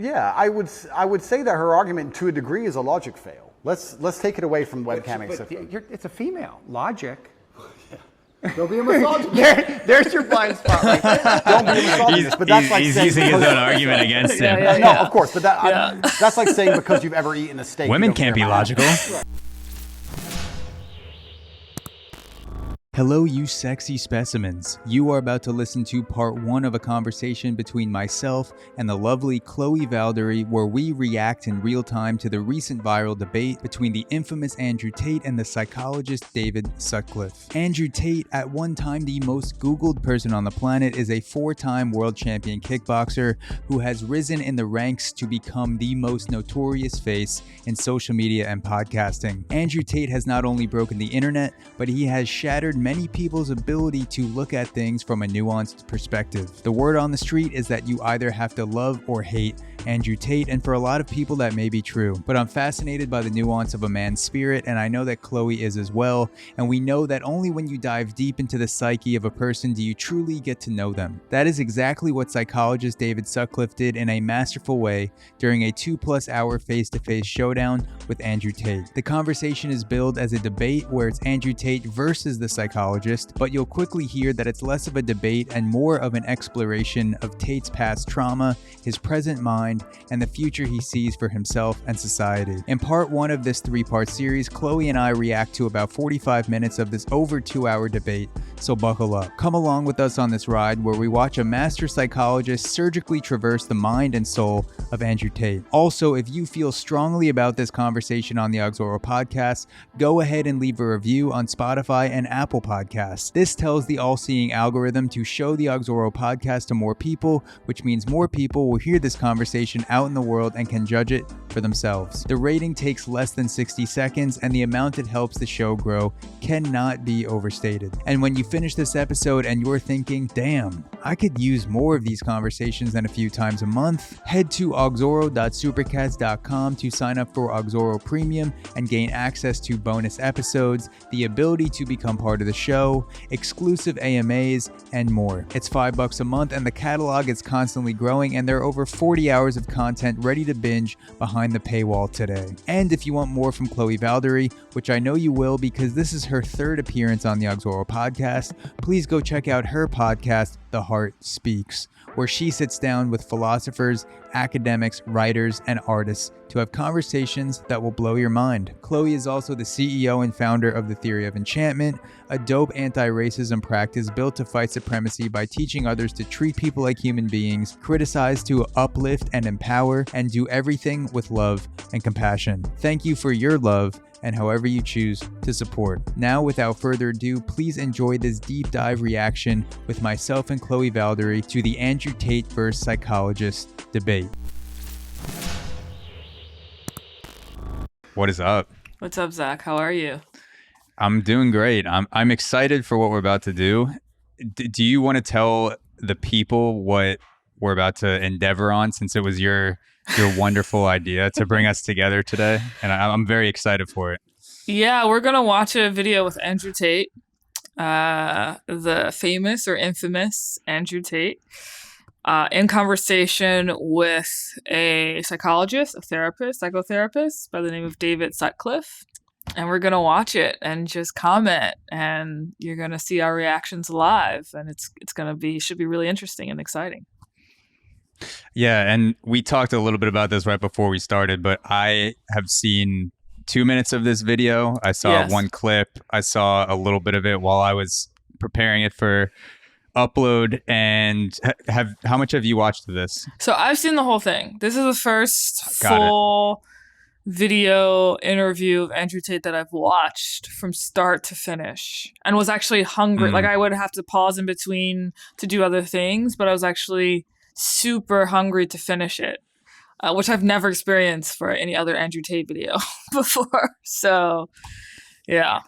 Yeah, I would say that her argument to a degree is a logic fail. Let's take it away from webcamming. It's a female. Logic. Don't be a misogynist. There's your blind spot. Like Don't be a misogynist. But that's like he's saying using his own argument against him. No, of course. But that's like saying because you've ever eaten a steak. Women can't be logical. Hello, you sexy specimens. You are about to listen to part 1 of a conversation between myself and the lovely Chloé Valdary, where we react in real time to the recent viral debate between the infamous Andrew Tate and the psychologist David Sutcliffe. Andrew Tate, at one time the most Googled person on the planet, is a 4-time world champion kickboxer who has risen in the ranks to become the most notorious face in social media and podcasting. Andrew Tate has not only broken the internet, but he has shattered many people's ability to look at things from a nuanced perspective. The word on the street is that you either have to love or hate Andrew Tate, and for a lot of people that may be true. But I'm fascinated by the nuance of a man's spirit, and I know that Chloé is as well, and we know that only when you dive deep into the psyche of a person do you truly get to know them. That is exactly what psychologist David Sutcliffe did in a masterful way during a 2+ hour face-to-face showdown with Andrew Tate. The conversation is billed as a debate where it's Andrew Tate versus the psychologist, but you'll quickly hear that it's less of a debate and more of an exploration of Tate's past trauma, his present mind, and the future he sees for himself and society. In part 1 of this 3-part series, Chloé and I react to about 45 minutes of this over 2-hour debate, so buckle up. Come along with us on this ride where we watch a master psychologist surgically traverse the mind and soul of Andrew Tate. Also, if you feel strongly about this conversation on the AUXORO Podcast, go ahead and leave a review on Spotify and Apple Podcasts. This tells the all-seeing algorithm to show the AUXORO Podcast to more people, which means more people will hear this conversation out in the world and can judge it for themselves. The rating takes less than 60 seconds, and the amount it helps the show grow cannot be overstated. And when you finish this episode and you're thinking, damn, I could use more of these conversations than a few times a month, head to auxoro.supercats.com to sign up for AUXORO Premium and gain access to bonus episodes, the ability to become part of the show, exclusive AMAs, and more. It's $5 a month, and the catalog is constantly growing, and there are over 40 hours of content ready to binge behind the paywall today. And if you want more from Chloé Valdary, which I know you will because this is her 3rd appearance on the AUXORO Podcast, please go check out her podcast, The Heart Speaks, where she sits down with philosophers, academics, writers, and artists to have conversations that will blow your mind. Chloé is also the CEO and founder of The Theory of Enchantment, a dope anti-racism practice built to fight supremacy by teaching others to treat people like human beings, criticize to uplift and empower, and do everything with love and compassion. Thank you for your love and however you choose to support. Now, without further ado, please enjoy this deep dive reaction with myself and Chloé Valdary to the Andrew Tate versus psychologist debate. What is up? What's up, Zach? How are you? I'm doing great. I'm excited for what we're about to do. Do you want to tell the people what we're about to endeavor on, since it was your wonderful idea to bring us together today? And I'm very excited for it. Yeah, we're going to watch a video with Andrew Tate, the famous or infamous Andrew Tate, in conversation with a psychologist, a therapist, psychotherapist by the name of David Sutcliffe. And we're going to watch it and just comment, and you're going to see our reactions live, and it's going to should be really interesting and exciting. Yeah, and we talked a little bit about this right before we started, but I have seen 2 minutes of this video. I saw one clip. I saw a little bit of it while I was preparing it for upload. And how much have you watched of this? So I've seen the whole thing. This is the first full video interview of Andrew Tate that I've watched from start to finish, and was actually hungry. Like, I would have to pause in between to do other things, but I was actually super hungry to finish it, which I've never experienced for any other Andrew Tate video before. So, yeah.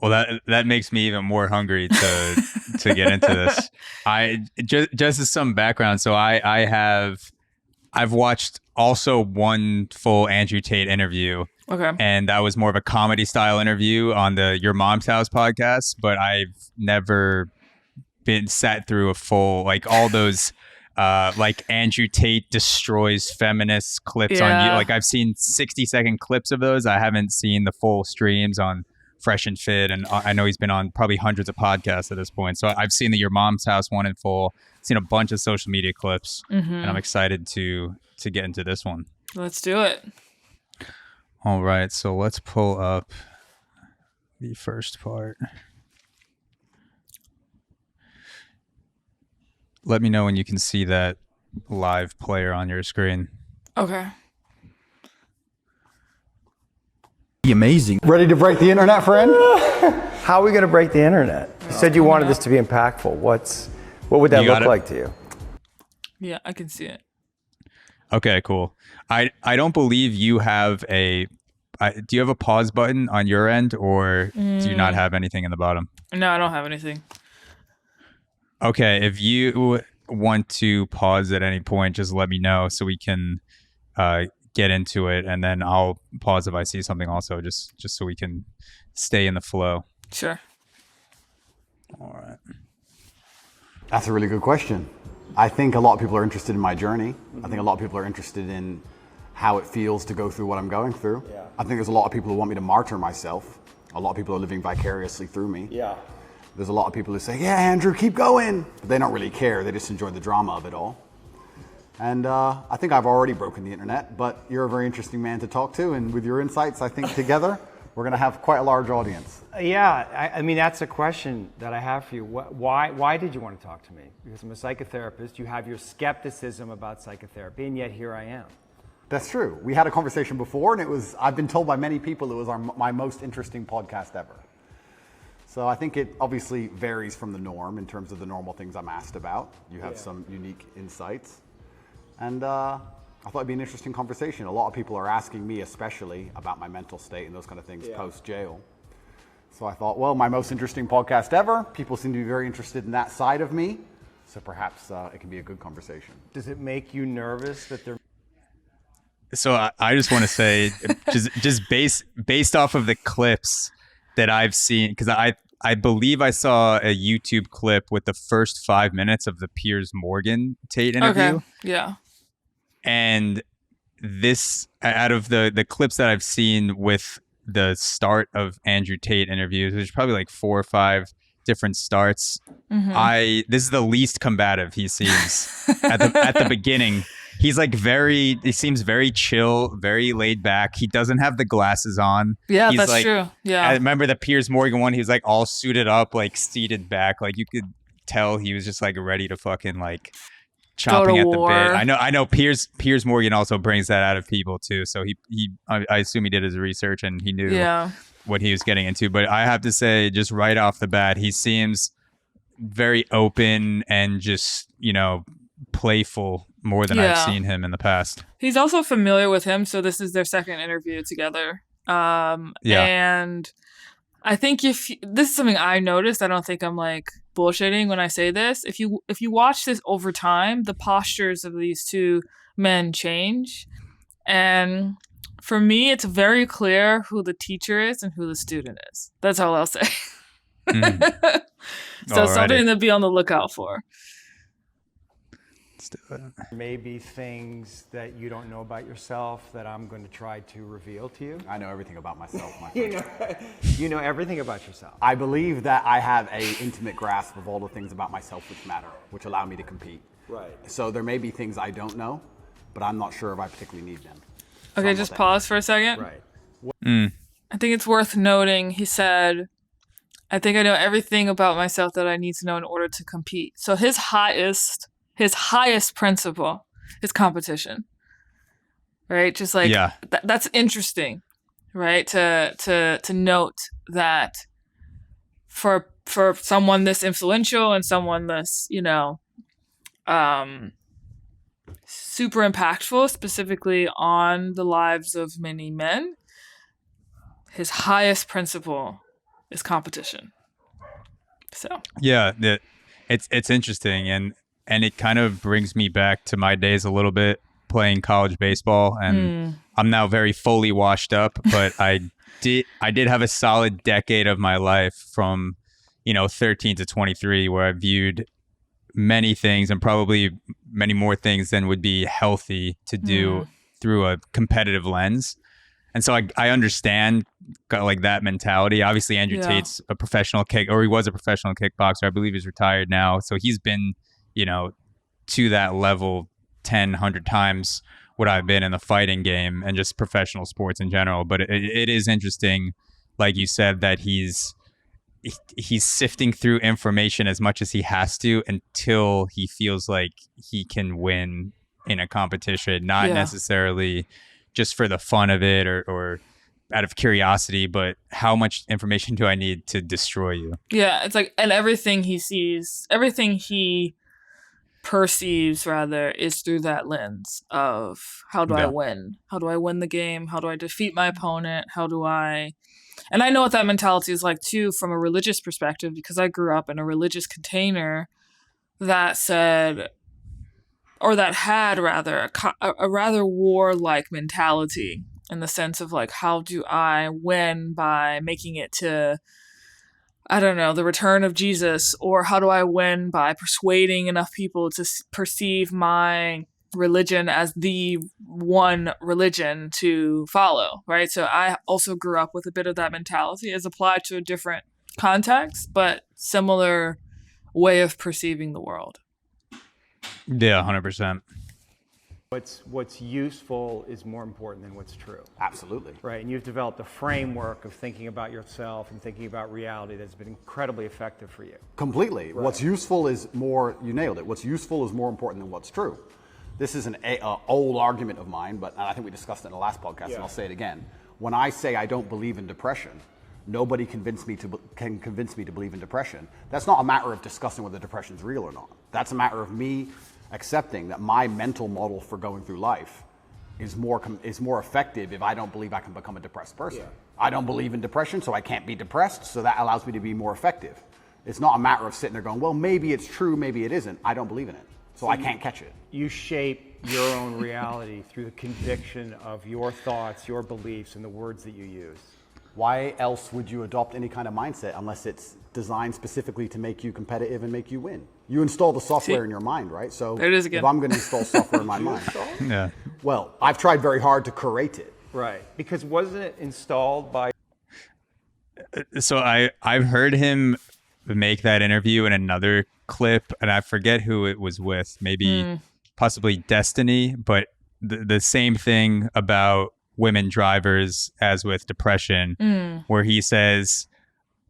Well, that makes me even more hungry to get into this. I just as some background. So I've watched also one full Andrew Tate interview. Okay. And that was more of a comedy style interview on the Your Mom's House podcast, but I've never been sat through a full, like, all those like Andrew Tate destroys feminist clips on you. Like I've seen 60-second clips of those. I haven't seen the full streams on Fresh and Fit, and I know he's been on probably hundreds of podcasts at this point. So I've seen the Your Mom's House one in full, seen a bunch of social media clips, and I'm excited to get into this one. Let's do it. All right, so let's pull up the first part. Let me know when you can see that live player on your screen. Okay. Amazing. Ready to break the internet, friend? How are we going to break the internet? You said you wanted this to be impactful. What would that look like to you? Yeah, I can see it. Okay, cool. I don't believe you have do you have a pause button on your end, or do you not have anything in the bottom? No, I don't have anything. Okay, if you want to pause at any point, just let me know so we can get into it, and then I'll pause if I see something also, just so we can stay in the flow. Sure. All right. That's a really good question. I think a lot of people are interested in my journey. I think a lot of people are interested in how it feels to go through what I'm going through. Yeah. I think there's a lot of people who want me to martyr myself. A lot of people are living vicariously through me. Yeah. There's a lot of people who say, yeah, Andrew, keep going. But they don't really care. They just enjoy the drama of it all. And I think I've already broken the internet, but you're a very interesting man to talk to. And with your insights, I think together, we're going to have quite a large audience. Yeah, I mean, that's a question that I have for you. Why did you want to talk to me? Because I'm a psychotherapist. You have your skepticism about psychotherapy, and yet here I am. That's true. We had a conversation before, and I've been told by many people it was my most interesting podcast ever. So I think it obviously varies from the norm in terms of the normal things I'm asked about. You have some unique insights. And I thought it'd be an interesting conversation. A lot of people are asking me especially about my mental state and those kind of things post-jail. So I thought, well, my most interesting podcast ever. People seem to be very interested in that side of me. So perhaps it can be a good conversation. Does it make you nervous that they're... So I just want to say, just based off of the clips that I've seen, because I believe I saw a YouTube clip with the first 5 minutes of the Piers Morgan Tate interview. Okay. Yeah. And this, out of the clips that I've seen with the start of Andrew Tate interviews, there's probably like 4 or 5 different starts. This is the least combative he seems at the beginning. He's like he seems very chill, very laid back. He doesn't have the glasses on. Yeah, He's that's like, true. Yeah. I remember the Piers Morgan one. He was like all suited up, like seated back. Like you could tell he was just like ready to fucking like chomping at the bit. I know Piers Morgan also brings that out of people too. So I assume he did his research and he knew what he was getting into. But I have to say, just right off the bat, he seems very open and just, playful more than I've seen him in the past. He's also familiar with him, so this is their second interview together. And I think this is something I noticed. I don't think I'm like bullshitting when I say this. If you watch this over time, the postures of these two men change. And for me, it's very clear who the teacher is and who the student is. That's all I'll say. So something to be on the lookout for. Maybe things that you don't know about yourself that I'm going to try to reveal to you. I know everything about myself, my friend. You know everything about yourself. I believe that I have an intimate grasp of all the things about myself which matter, which allow me to compete. Right. So there may be things I don't know, but I'm not sure if I particularly need them. Okay, just pause for a second. Right. I think it's worth noting, he said, I think I know everything about myself that I need to know in order to compete. So his highest principle is competition, right? Just like that's interesting, right? To note that for someone this influential and someone this super impactful, specifically on the lives of many men, his highest principle is competition. So it's interesting, and it kind of brings me back to my days a little bit playing college baseball, and I'm now very fully washed up, but I did have a solid decade of my life from 13 to 23 where I viewed many things, and probably many more things than would be healthy to do through a competitive lens. And so I understand like that mentality. Obviously, Andrew Tate's a professional he was a professional kickboxer. I believe he's retired now. So he's been, to that level 10, 100 times what I've been in the fighting game and just professional sports in general. But it is interesting, like you said, that he's sifting through information as much as he has to until he feels like he can win in a competition, not necessarily just for the fun of it or out of curiosity, but how much information do I need to destroy you? Yeah, it's like, and everything he sees, everything he perceives rather, is through that lens of how do I win? How do I win the game? How do I defeat my opponent? And I know what that mentality is like too from a religious perspective, because I grew up in a religious container that said, or that had rather a rather warlike mentality, in the sense of like, how do I win by making it to, I don't know, the return of Jesus, or how do I win by persuading enough people to perceive my religion as the one religion to follow, right? So I also grew up with a bit of that mentality as applied to a different context, but similar way of perceiving the world. Yeah, 100%. What's useful is more important than what's true. Absolutely. Right, and you've developed a framework of thinking about yourself and thinking about reality that's been incredibly effective for you. Completely. Right. What's useful is more, you nailed it, what's useful is more important than what's true. This is an old argument of mine, but I think we discussed it in the last podcast, and I'll say it again. When I say I don't believe in depression, nobody can convince me to believe in depression. That's not a matter of discussing whether depression is real or not. That's a matter of me accepting that my mental model for going through life is more effective if I don't believe I can become a depressed person. Yeah. I don't believe in depression, so I can't be depressed, so that allows me to be more effective. It's not a matter of sitting there going, well, maybe it's true, maybe it isn't. I don't believe in it, so I can't catch it. You shape your own reality through the conviction of your thoughts, your beliefs, and the words that you use. Why else would you adopt any kind of mindset unless it's designed specifically to make you competitive and make you win? You install the software in your mind, right? So there it is again. If I'm going to install software in my mind, well, I've tried very hard to curate it. Right, because wasn't it installed by... So I've heard him make that interview in another clip, and I forget who it was with, maybe possibly Destiny, but the same thing about women drivers as with depression, where he says,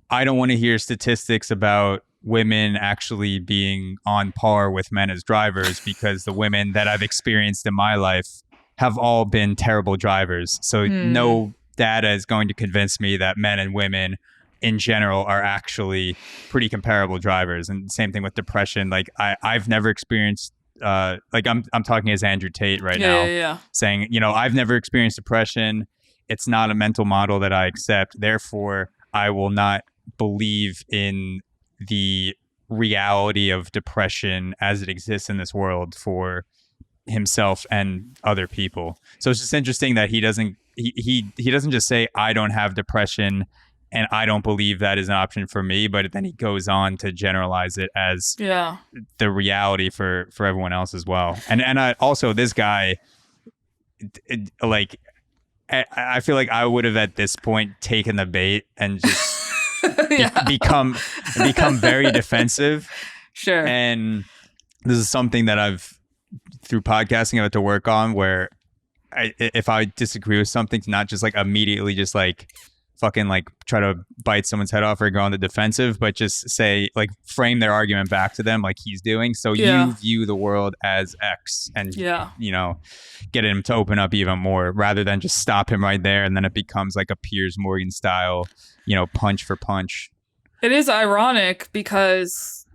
I don't want to hear statistics about women actually being on par with men as drivers, because the women that I've experienced in my life have all been terrible drivers. So no data is going to convince me that men and women in general are actually pretty comparable drivers. And same thing with depression. Like I've never experienced like I'm talking as Andrew Tate right now, saying, I've never experienced depression. It's not a mental model that I accept. Therefore, I will not believe in the reality of depression as it exists in this world for himself and other people. So it's just interesting that he doesn't just say, I don't have depression and I don't believe that is an option for me, but then he goes on to generalize it as the reality for everyone else as well. And I also, this guy, like, I feel like I would have at this point taken the bait and just become very defensive. Sure. And this is something that I've, through podcasting, I've had to work on, where if I disagree with something, to not just like immediately just like fucking like try to bite someone's head off or go on the defensive, but just say, like, frame their argument back to them like he's doing. So you view the world as X and, get him to open up even more, rather than just stop him right there. And then it becomes like a Piers Morgan style, punch for punch. It is ironic because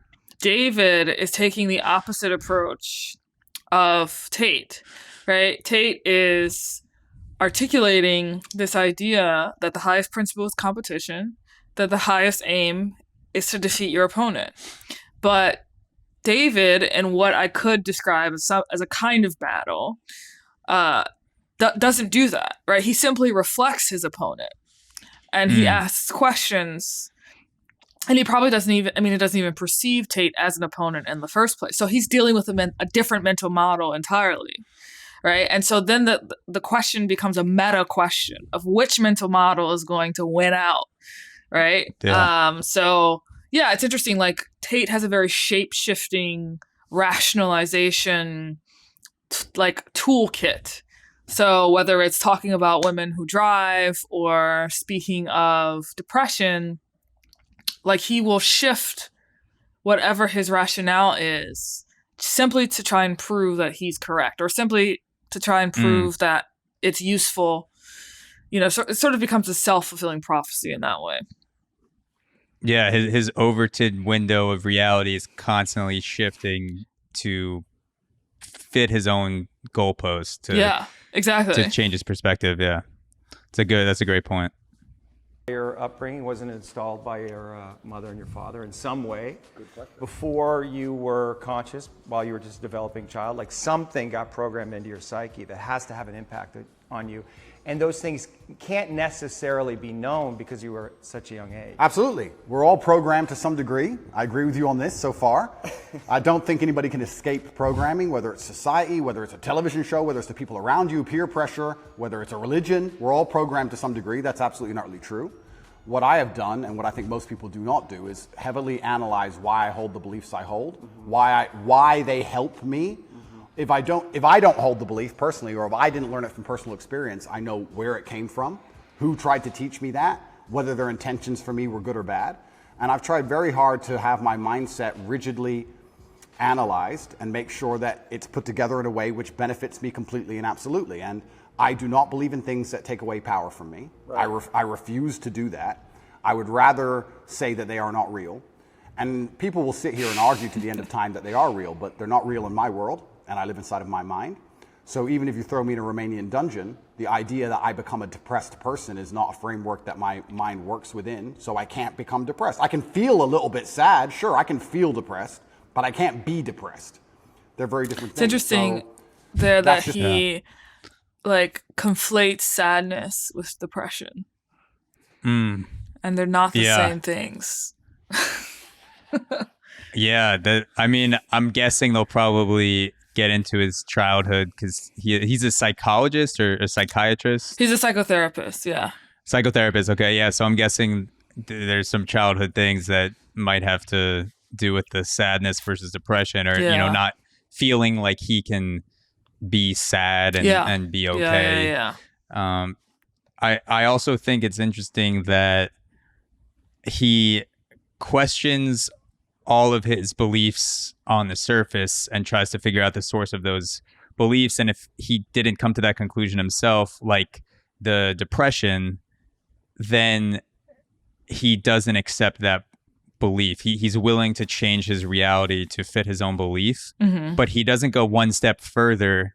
David is taking the opposite approach of Tate, right? Tate is articulating this idea that the highest principle is competition, that the highest aim is to defeat your opponent. But David, in what I could describe as a kind of battle, doesn't do that, right? He simply reflects his opponent, and he asks questions And he probably doesn't even perceive Tate as an opponent in the first place. So he's dealing with a different mental model entirely, right? And so then the question becomes a meta question of which mental model is going to win out, right? Yeah. So yeah, it's interesting. Like Tate has a very shape-shifting rationalization like toolkit. So whether it's talking about women who drive or speaking of depression, like he will shift whatever his rationale is simply to try and prove that he's correct, or simply to try and prove that it's useful. You know, so it sort of becomes a self-fulfilling prophecy in that way. Yeah, his Overton window of reality is constantly shifting to fit his own goalpost. To change his perspective. Yeah, that's a great point. Your upbringing wasn't installed by your mother and your father in some way before you were conscious, while you were just a developing child. Like something got programmed into your psyche that has to have an impact on you. And those things can't necessarily be known because you were at such a young age. Absolutely. We're all programmed to some degree. I agree with you on this so far. I don't think anybody can escape programming, whether it's society, whether it's a television show, whether it's the people around you, peer pressure, whether it's a religion. We're all programmed to some degree. That's absolutely not really true. What I have done, and what I think most people do not do, is heavily analyze why I hold the beliefs I hold, why they help me. If I don't hold the belief personally, or if I didn't learn it from personal experience, I know where it came from, who tried to teach me that, whether their intentions for me were good or bad. And I've tried very hard to have my mindset rigidly analyzed and make sure that it's put together in a way which benefits me completely and absolutely. And I do not believe in things that take away power from me. Right. I refuse to do that. I would rather say that they are not real. And people will sit here and argue to the end of time that they are real, but they're not real in my world. And I live inside of my mind. So even if you throw me in a Romanian dungeon, the idea that I become a depressed person is not a framework that my mind works within, so I can't become depressed. I can feel a little bit sad, sure, I can feel depressed, but I can't be depressed. They're very different things. It's interesting that he like conflates sadness with depression. And they're not the same things. I'm guessing they'll probably get into his childhood because he's a psychologist or a psychiatrist. He's a psychotherapist, yeah. Psychotherapist, okay, yeah. So I'm guessing there's some childhood things that might have to do with the sadness versus depression, or not feeling like he can be sad and be okay. I also think it's interesting that he questions all of his beliefs on the surface and tries to figure out the source of those beliefs. And if he didn't come to that conclusion himself, like the depression, then he doesn't accept that belief. He's willing to change his reality to fit his own belief, but he doesn't go one step further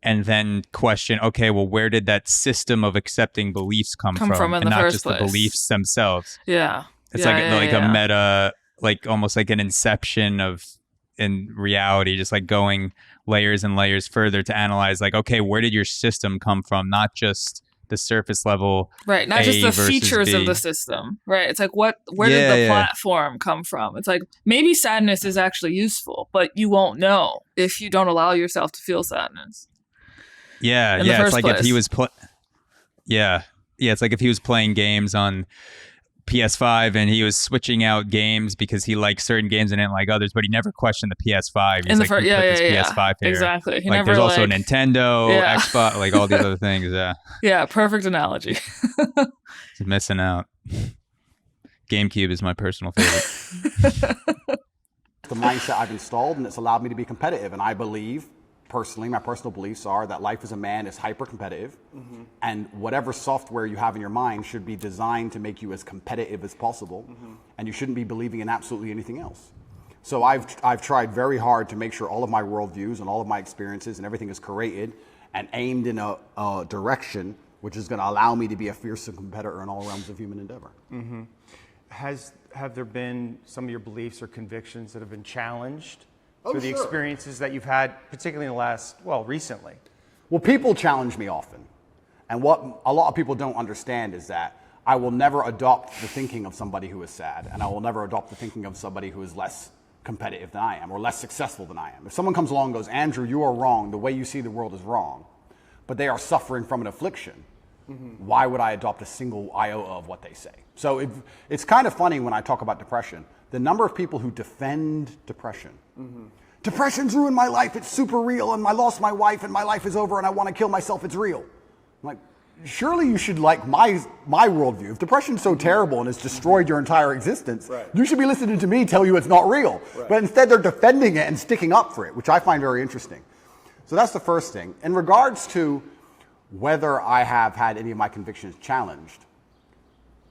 and then question, okay, well, where did that system of accepting beliefs come from in and the not first just place. The beliefs themselves. Yeah. It's a meta, like almost like an inception in reality, just like going layers and layers further to analyze, like, okay, where did your system come from? Not just the surface level. Right. Not just the features of the system. Right. It's like, where did the platform come from? It's like, maybe sadness is actually useful, but you won't know if you don't allow yourself to feel sadness. Yeah. It's like if he was it's like if he was playing games on PS5 and he was switching out games because he liked certain games and didn't like others, but he never questioned the PS5. He's like, PS5 here. Exactly. He like, never, there's also Nintendo, Xbox, like all these other things. Yeah. Yeah. Perfect analogy. He's missing out. GameCube is my personal favorite. The mindset I've installed, and it's allowed me to be competitive. And I believe, personally, my personal beliefs are that life as a man is hyper competitive, and whatever software you have in your mind should be designed to make you as competitive as possible, and you shouldn't be believing in absolutely anything else. So I've tried very hard to make sure all of my worldviews and all of my experiences and everything is curated and aimed in a direction which is going to allow me to be a fearsome competitor in all realms of human endeavor. Have there been some of your beliefs or convictions that have been challenged through the experiences that you've had, particularly in the recently? Well, people challenge me often. And what a lot of people don't understand is that I will never adopt the thinking of somebody who is sad, and I will never adopt the thinking of somebody who is less competitive than I am or less successful than I am. If someone comes along and goes, Andrew, you are wrong, the way you see the world is wrong, but they are suffering from an affliction, why would I adopt a single iota of what they say? So it's kind of funny when I talk about depression, the number of people who defend depression. Depression's ruined my life, it's super real, and I lost my wife and my life is over and I want to kill myself, it's real. I'm like, surely you should like my worldview. If depression's so terrible and it's destroyed your entire existence, you should be listening to me tell you it's not real. But instead they're defending it and sticking up for it, which I find very interesting. So that's the first thing. In regards to whether I have had any of my convictions challenged,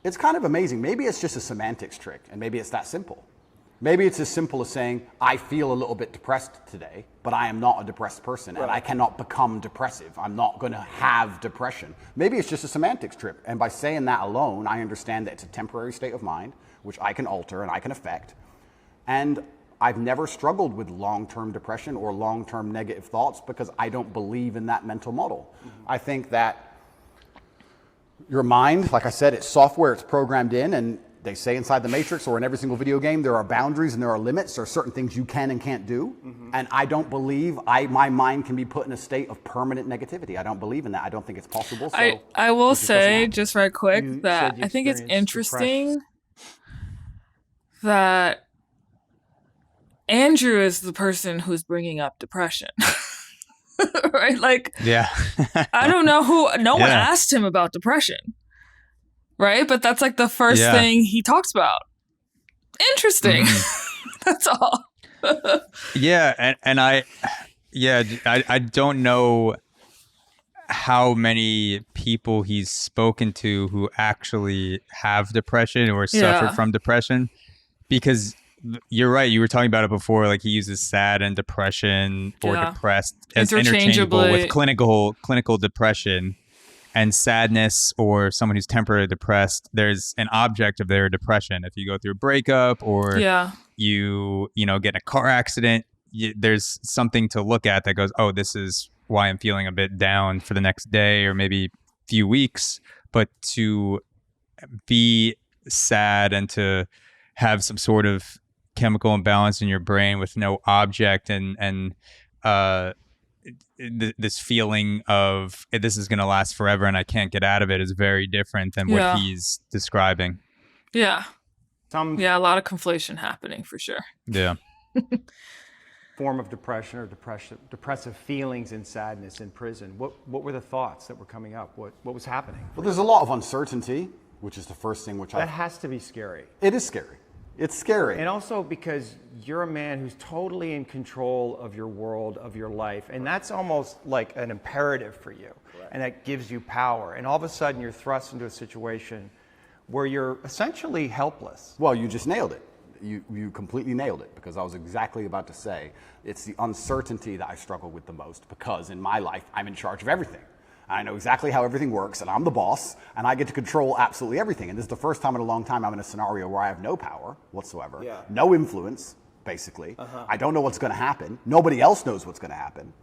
it's kind of amazing. Maybe it's just a semantics trick, and maybe it's that simple. Maybe it's as simple as saying, I feel a little bit depressed today, but I am not a depressed person, and I cannot become depressive. I'm not going to have depression. Maybe it's just a semantics trick, and by saying that alone, I understand that it's a temporary state of mind, which I can alter and I can affect, and I've never struggled with long-term depression or long-term negative thoughts because I don't believe in that mental model. I think that your mind, like I said, it's software, it's programmed in, and they say inside the Matrix or in every single video game, there are boundaries and there are limits. There are certain things you can and can't do. And I don't believe my mind can be put in a state of permanent negativity. I don't believe in that. I don't think it's possible. So I will say, just right quick, that I think it's interesting that Andrew is the person who's bringing up depression. Right? Like, Yeah. I don't know no one asked him about depression. Right? But that's like the first thing he talks about. Interesting. That's all. I don't know how many people he's spoken to who actually have depression or suffer from depression, because you're right. You were talking about it before. Like, he uses sad and depression or depressed as interchangeable with clinical depression, and sadness or someone who's temporarily depressed. There's an object of their depression. If you go through a breakup or you get in a car accident, there's something to look at that goes, oh, this is why I'm feeling a bit down for the next day or maybe few weeks. But to be sad and to have some sort of chemical imbalance in your brain with no object and this feeling of this is going to last forever and I can't get out of it is very different than what he's describing. Yeah. A lot of conflation happening for sure. Yeah. Form of depression or depressive feelings and sadness in prison. What were the thoughts that were coming up? What was happening? Well, there's a lot of uncertainty, which is the first thing that has to be scary. It is scary. It's scary. And also because you're a man who's totally in control of your world, of your life. And that's almost like an imperative for you. Correct. And that gives you power. And all of a sudden you're thrust into a situation where you're essentially helpless. Well, you just nailed it. You completely nailed it, because I was exactly about to say it's the uncertainty that I struggle with the most, because in my life, I'm in charge of everything. I know exactly how everything works, and I'm the boss, and I get to control absolutely everything. And this is the first time in a long time I'm in a scenario where I have no power whatsoever, no influence, basically. I don't know what's going to happen. Nobody else knows what's going to happen.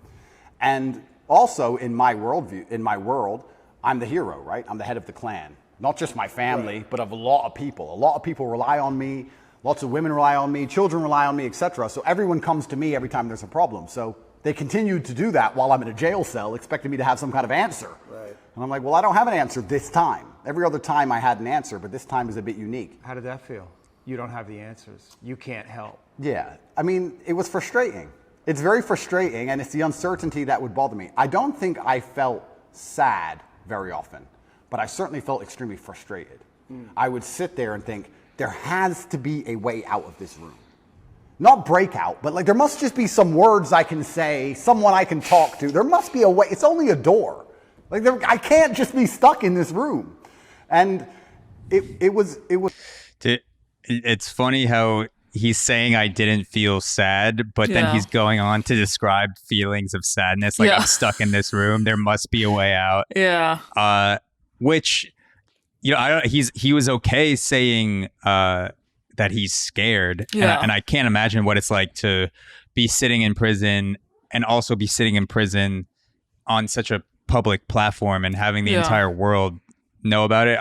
And also in my world, I'm the hero, right? I'm the head of the clan. Not just my family, but of a lot of people. A lot of people rely on me. Lots of women rely on me. Children rely on me, etc. So everyone comes to me every time there's a problem. So they continued to do that while I'm in a jail cell, expecting me to have some kind of answer. Right. And I'm like, well, I don't have an answer this time. Every other time I had an answer, but this time is a bit unique. How did that feel? You don't have the answers. You can't help. Yeah. I mean, it was frustrating. It's very frustrating, and it's the uncertainty that would bother me. I don't think I felt sad very often, but I certainly felt extremely frustrated. I would sit there and think, there has to be a way out of this room. Not breakout, but like there must just be some words I can say, someone I can talk to. There must be a way. It's only a door. Like I can't just be stuck in this room. And it was. It's funny how he's saying I didn't feel sad, but then he's going on to describe feelings of sadness. Like I'm stuck in this room. There must be a way out. Yeah. Which, he was okay saying, that he's scared. And I can't imagine what it's like to be sitting in prison and also be sitting in prison on such a public platform and having the entire world know about it.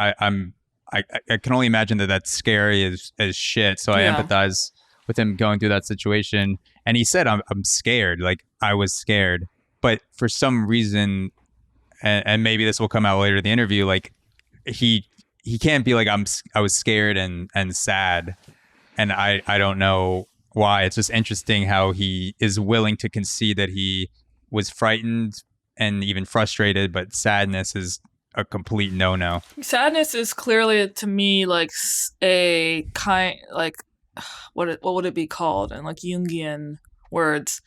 I can only imagine that that's scary as shit. So I empathize with him going through that situation. And he said, I'm scared. Like, I was scared. But for some reason, and maybe this will come out later in the interview, like, he can't be like, I was scared and sad. And I don't know why. It's just interesting how he is willing to concede that he was frightened and even frustrated, but sadness is a complete no-no. Sadness is clearly, to me, like a kind, like, what would it be called in like Jungian words?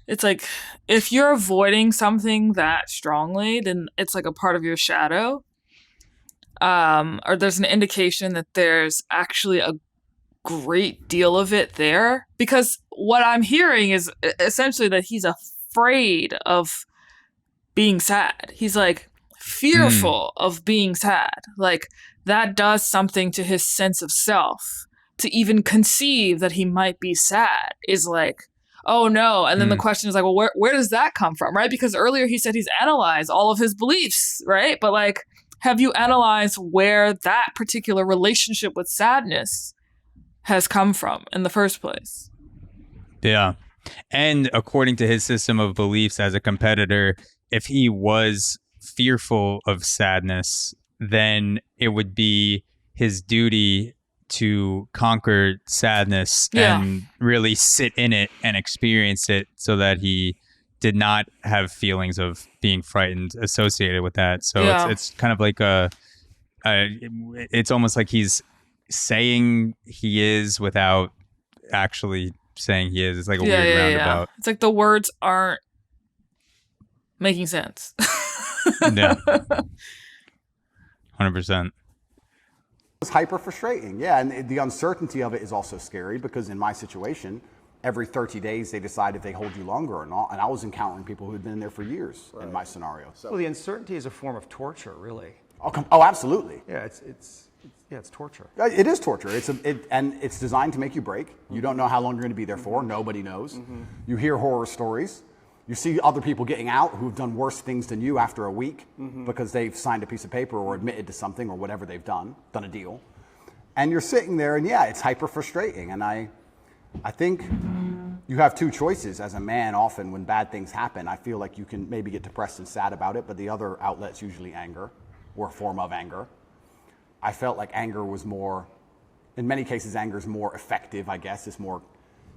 It's like, if you're avoiding something that strongly, then it's like a part of your shadow. Or there's an indication that there's actually a great deal of it there. Because what I'm hearing is essentially that he's afraid of being sad. He's like fearful of being sad. Like, that does something to his sense of self. To even conceive that he might be sad is like, oh no. And then the question is like, well, where does that come from, right? Because earlier he said he's analyzed all of his beliefs, right? But like, have you analyzed where that particular relationship with sadness has come from in the first place? Yeah. And according to his system of beliefs as a competitor, if he was fearful of sadness, then it would be his duty to conquer sadness and really sit in it and experience it so that he did not have feelings of being frightened associated with that. So it's kind of like it's almost like he's saying he is without actually saying he is. It's like a weird roundabout. It's like the words aren't making sense. Yeah. 100%. It's hyper frustrating, yeah, and the uncertainty of it is also scary because in my situation, every 30 days they decide if they hold you longer or not, and I was encountering people who had been in there for years in my scenario. So. Well, the uncertainty is a form of torture, really. Oh, absolutely. Yeah, it's torture. It is torture. And it's designed to make you break. You don't know how long you're going to be there for. Nobody knows. You hear horror stories. You see other people getting out who've done worse things than you after a week because they've signed a piece of paper or admitted to something or whatever they've done a deal. And you're sitting there and it's hyper frustrating. And I think you have two choices as a man often when bad things happen. I feel like you can maybe get depressed and sad about it, but the other outlet's usually anger or a form of anger. I felt like anger was more, in many cases, anger is more effective, I guess. It's more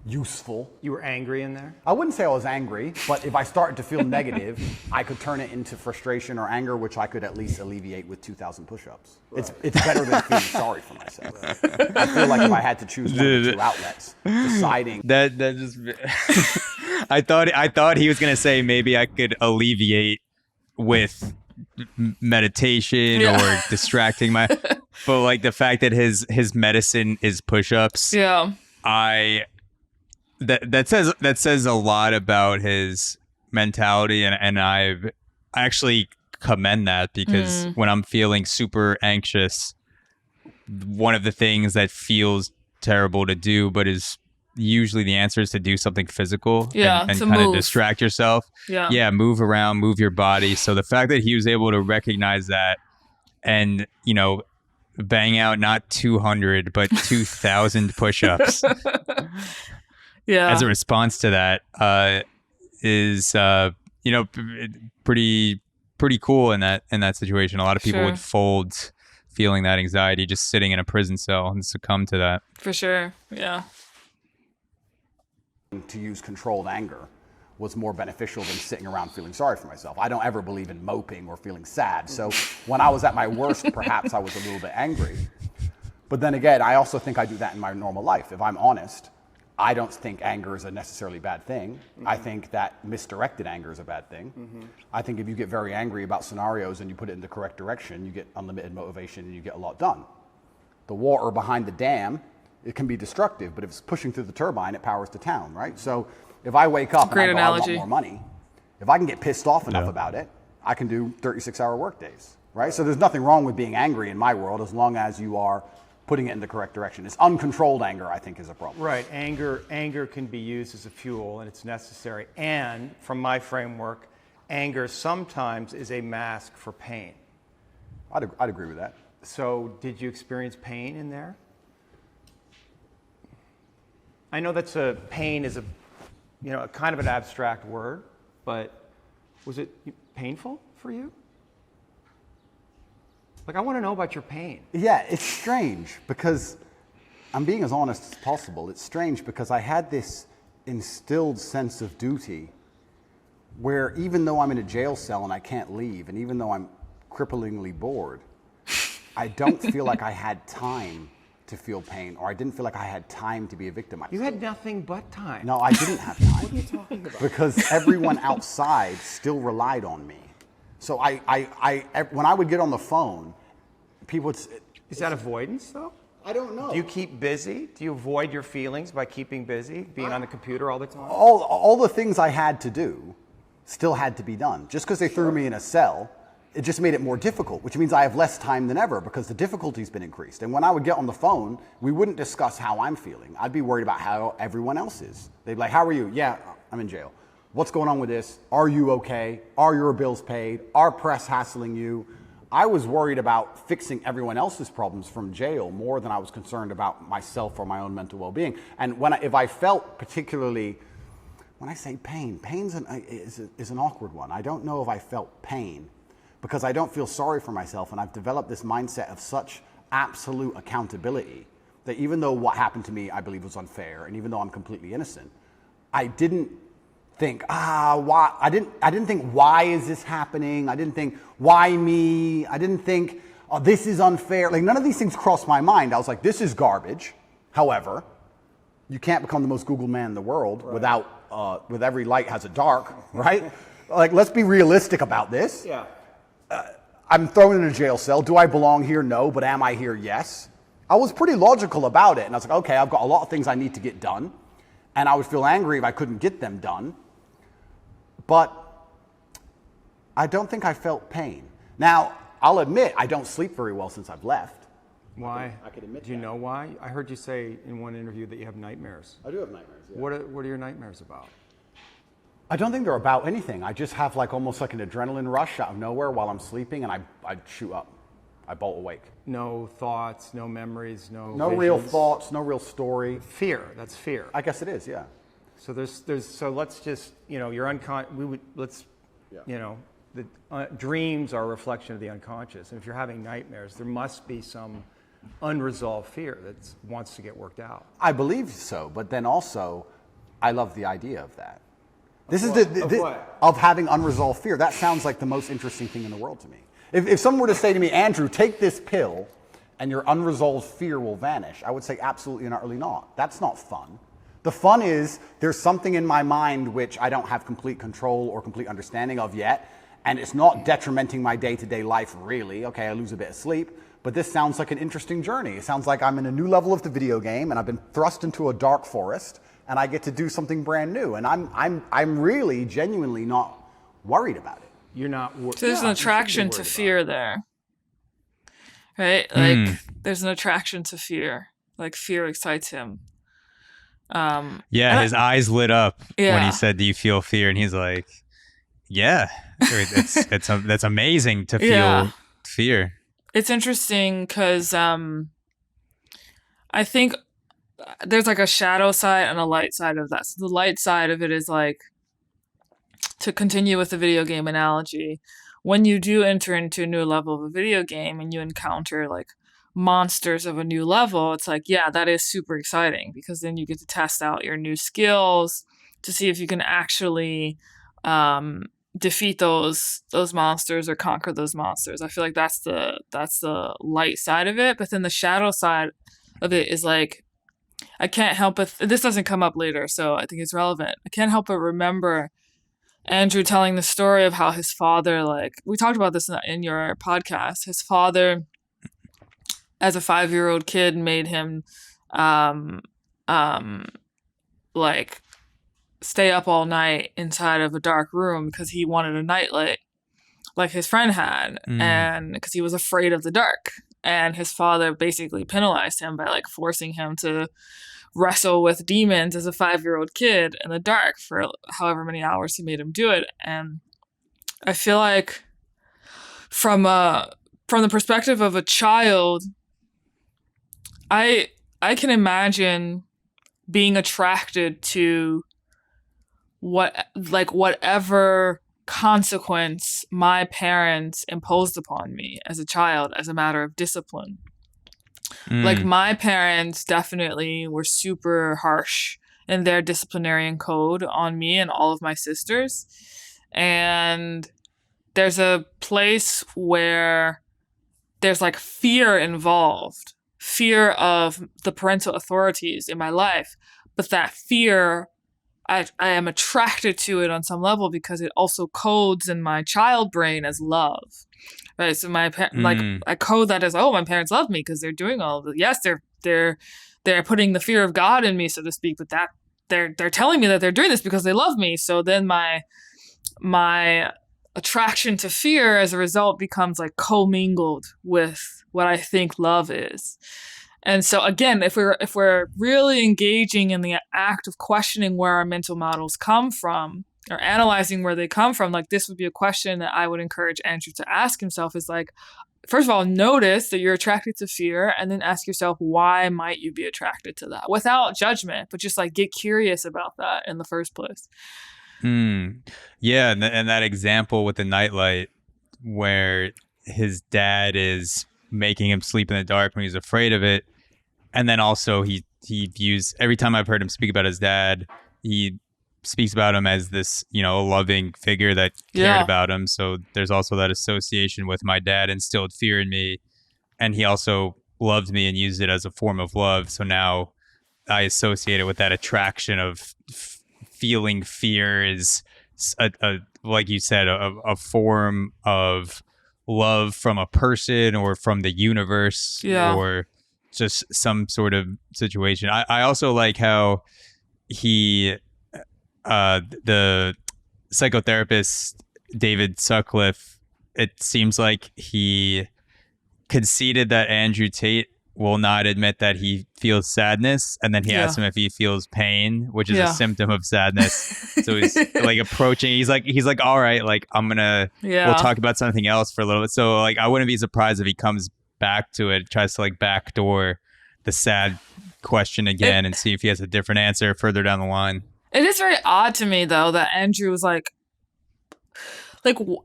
useful. You were angry in there? I wouldn't say I was angry, but if I started to feel negative, I could turn it into frustration or anger, which I could at least alleviate with 2,000 push-ups. Right. It's better than feeling sorry for myself. Right. I feel like if I had to choose one of the two outlets, deciding that just I thought he was gonna say maybe I could alleviate with meditation or distracting my, but like the fact that his medicine is push-ups. Yeah. That says a lot about his mentality, and I actually commend that because when I'm feeling super anxious, one of the things that feels terrible to do, but is usually the answer is to do something physical and kind of distract yourself. Yeah, move around, move your body. So the fact that he was able to recognize that and, bang out not 200 but 2,000 push-ups. As a response to that, is pretty cool in that situation. A lot of people would fold feeling that anxiety just sitting in a prison cell and succumb to that. For sure, yeah. To use controlled anger was more beneficial than sitting around feeling sorry for myself. I don't ever believe in moping or feeling sad. So when I was at my worst, perhaps I was a little bit angry. But then again, I also think I do that in my normal life. If I'm honest, I don't think anger is a necessarily bad thing. I think that misdirected anger is a bad thing. I think if you get very angry about scenarios and you put it in the correct direction, you get unlimited motivation and you get a lot done. The water behind the dam, it can be destructive, but if it's pushing through the turbine, it powers the town, right? So if I wake up and I go, I want more money, if I can get pissed off enough about it, I can do 36-hour work days, right? So there's nothing wrong with being angry in my world as long as you are putting it in the correct direction. It's uncontrolled anger, I think, is a problem. Right. Anger can be used as a fuel, and it's necessary. And from my framework, anger sometimes is a mask for pain. I'd agree with that. So did you experience pain in there? I know pain is a kind of an abstract word, but was it painful for you? Like, I want to know about your pain. Yeah, it's strange because I'm being as honest as possible. It's strange because I had this instilled sense of duty where even though I'm in a jail cell and I can't leave, and even though I'm cripplingly bored, I don't feel like I had time to feel pain, or I didn't feel like I had time to be a victim. You had nothing but time. No, I didn't have time. What are you talking about? Because everyone outside still relied on me. So when I would get on the phone, people would... Is that avoidance, though? I don't know. Do you keep busy? Do you avoid your feelings by keeping busy, being on the computer all the time? All the things I had to do still had to be done. Just because they threw me in a cell, it just made it more difficult, which means I have less time than ever because the difficulty's been increased. And when I would get on the phone, we wouldn't discuss how I'm feeling. I'd be worried about how everyone else is. They'd be like, how are you? Yeah, I'm in jail. What's going on with this? Are you okay? Are your bills paid? Are press hassling you? I was worried about fixing everyone else's problems from jail more than I was concerned about myself or my own mental well-being. And if I felt particularly, when I say pain, is an awkward one. I don't know if I felt pain because I don't feel sorry for myself, and I've developed this mindset of such absolute accountability that even though what happened to me I believe was unfair, and even though I'm completely innocent, I didn't think, why? I didn't think, why is this happening? I didn't think, why me? I didn't think, oh, this is unfair. Like, none of these things crossed my mind. I was like, this is garbage. However, you can't become the most Googled man in the world without, with every light has a dark, right? Like, let's be realistic about this. Yeah. I'm thrown in a jail cell. Do I belong here? No. But am I here? Yes. I was pretty logical about it. And I was like, okay, I've got a lot of things I need to get done. And I would feel angry if I couldn't get them done. But I don't think I felt pain. Now, I'll admit I don't sleep very well since I've left. Why? I could admit Do you that. know why? I heard you say in one interview that you have nightmares. I do have nightmares, yeah. What are your nightmares about? I don't think they're about anything. I just have almost like an adrenaline rush out of nowhere while I'm sleeping, and I shoot up. I bolt awake. No thoughts, no memories, no real visions? thoughts, no real story. Fear. That's fear. I guess it is, yeah. So so let's just, you're dreams are a reflection of the unconscious. And if you're having nightmares, there must be some unresolved fear that wants to get worked out. I believe so, but then also, I love the idea of that. Of having unresolved fear. That sounds like the most interesting thing in the world to me. If someone were to say to me, Andrew, take this pill and your unresolved fear will vanish, I would say absolutely and utterly not. That's not fun. The fun is there's something in my mind which I don't have complete control or complete understanding of yet, and it's not detrimenting my day-to-day life really. Okay, I lose a bit of sleep, but this sounds like an interesting journey. It sounds like I'm in a new level of the video game and I've been thrust into a dark forest and I get to do something brand new, and I'm really genuinely not worried about it. You're not worried. So there's an attraction to fear there, right? Like there's an attraction to fear. Like fear excites him. His eyes lit up when he Yeah. said, "Do you feel fear?" And he's like, "Yeah, that's amazing to feel Yeah. fear." It's interesting because I think there's a shadow side and a light side of that. So the light side of it is to continue with the video game analogy, when you do enter into a new level of a video game and you encounter monsters of a new level, it's that is super exciting because then you get to test out your new skills to see if you can actually defeat those monsters or conquer those monsters. I feel like that's the light side of it. But then the shadow side of it is I can't help but this doesn't come up later, so I think it's relevant. I can't help but remember Andrew telling the story of how his father, we talked about this in your podcast, his father as a 5-year-old kid made him stay up all night inside of a dark room because he wanted a nightlight like his friend had, and because he was afraid of the dark. And his father basically penalized him by forcing him to wrestle with demons as a 5-year-old kid in the dark for however many hours he made him do it. And I feel like from a from the perspective of a child, I can imagine being attracted to whatever consequence my parents imposed upon me as a child as a matter of discipline. Like, my parents definitely were super harsh in their disciplinarian code on me and all of my sisters. And there's a place where there's like fear involved, fear of the parental authorities in my life. But that fear, I am attracted to it on some level because it also codes in my child brain as love. Right, so I code that as, oh, my parents love me because they're doing all of it. Yes, they're putting the fear of God in me, so to speak, but that they're telling me that they're doing this because they love me. So then my attraction to fear as a result becomes like commingled with what I think love is. And so again, if we're really engaging in the act of questioning where our mental models come from, or analyzing where they come from, like, this would be a question that I would encourage Andrew to ask himself is like, first of all, notice that you're attracted to fear, and then ask yourself, why might you be attracted to that? Without judgment, but just like get curious about that in the first place. Yeah, and that example with the nightlight where his dad is making him sleep in the dark when he's afraid of it. And then also he views, every time I've heard him speak about his dad, he speaks about him as this, a loving figure that cared about him. So there's also that association with my dad instilled fear in me. And he also loved me and used it as a form of love. So now I associate it with that attraction of feeling fear is, like you said, a form of love from a person or from the universe or just some sort of situation. I also like how the psychotherapist David Sutcliffe, it seems like he conceded that Andrew Tate will not admit that he feels sadness, and then he asked him if he feels pain, which is a symptom of sadness. So he's like approaching, he's like all right, like we'll talk about something else for a little bit. So like I wouldn't be surprised if he comes back to it, tries to like backdoor the sad question again and see if he has a different answer further down the line. It is very odd to me, though, that Andrew was like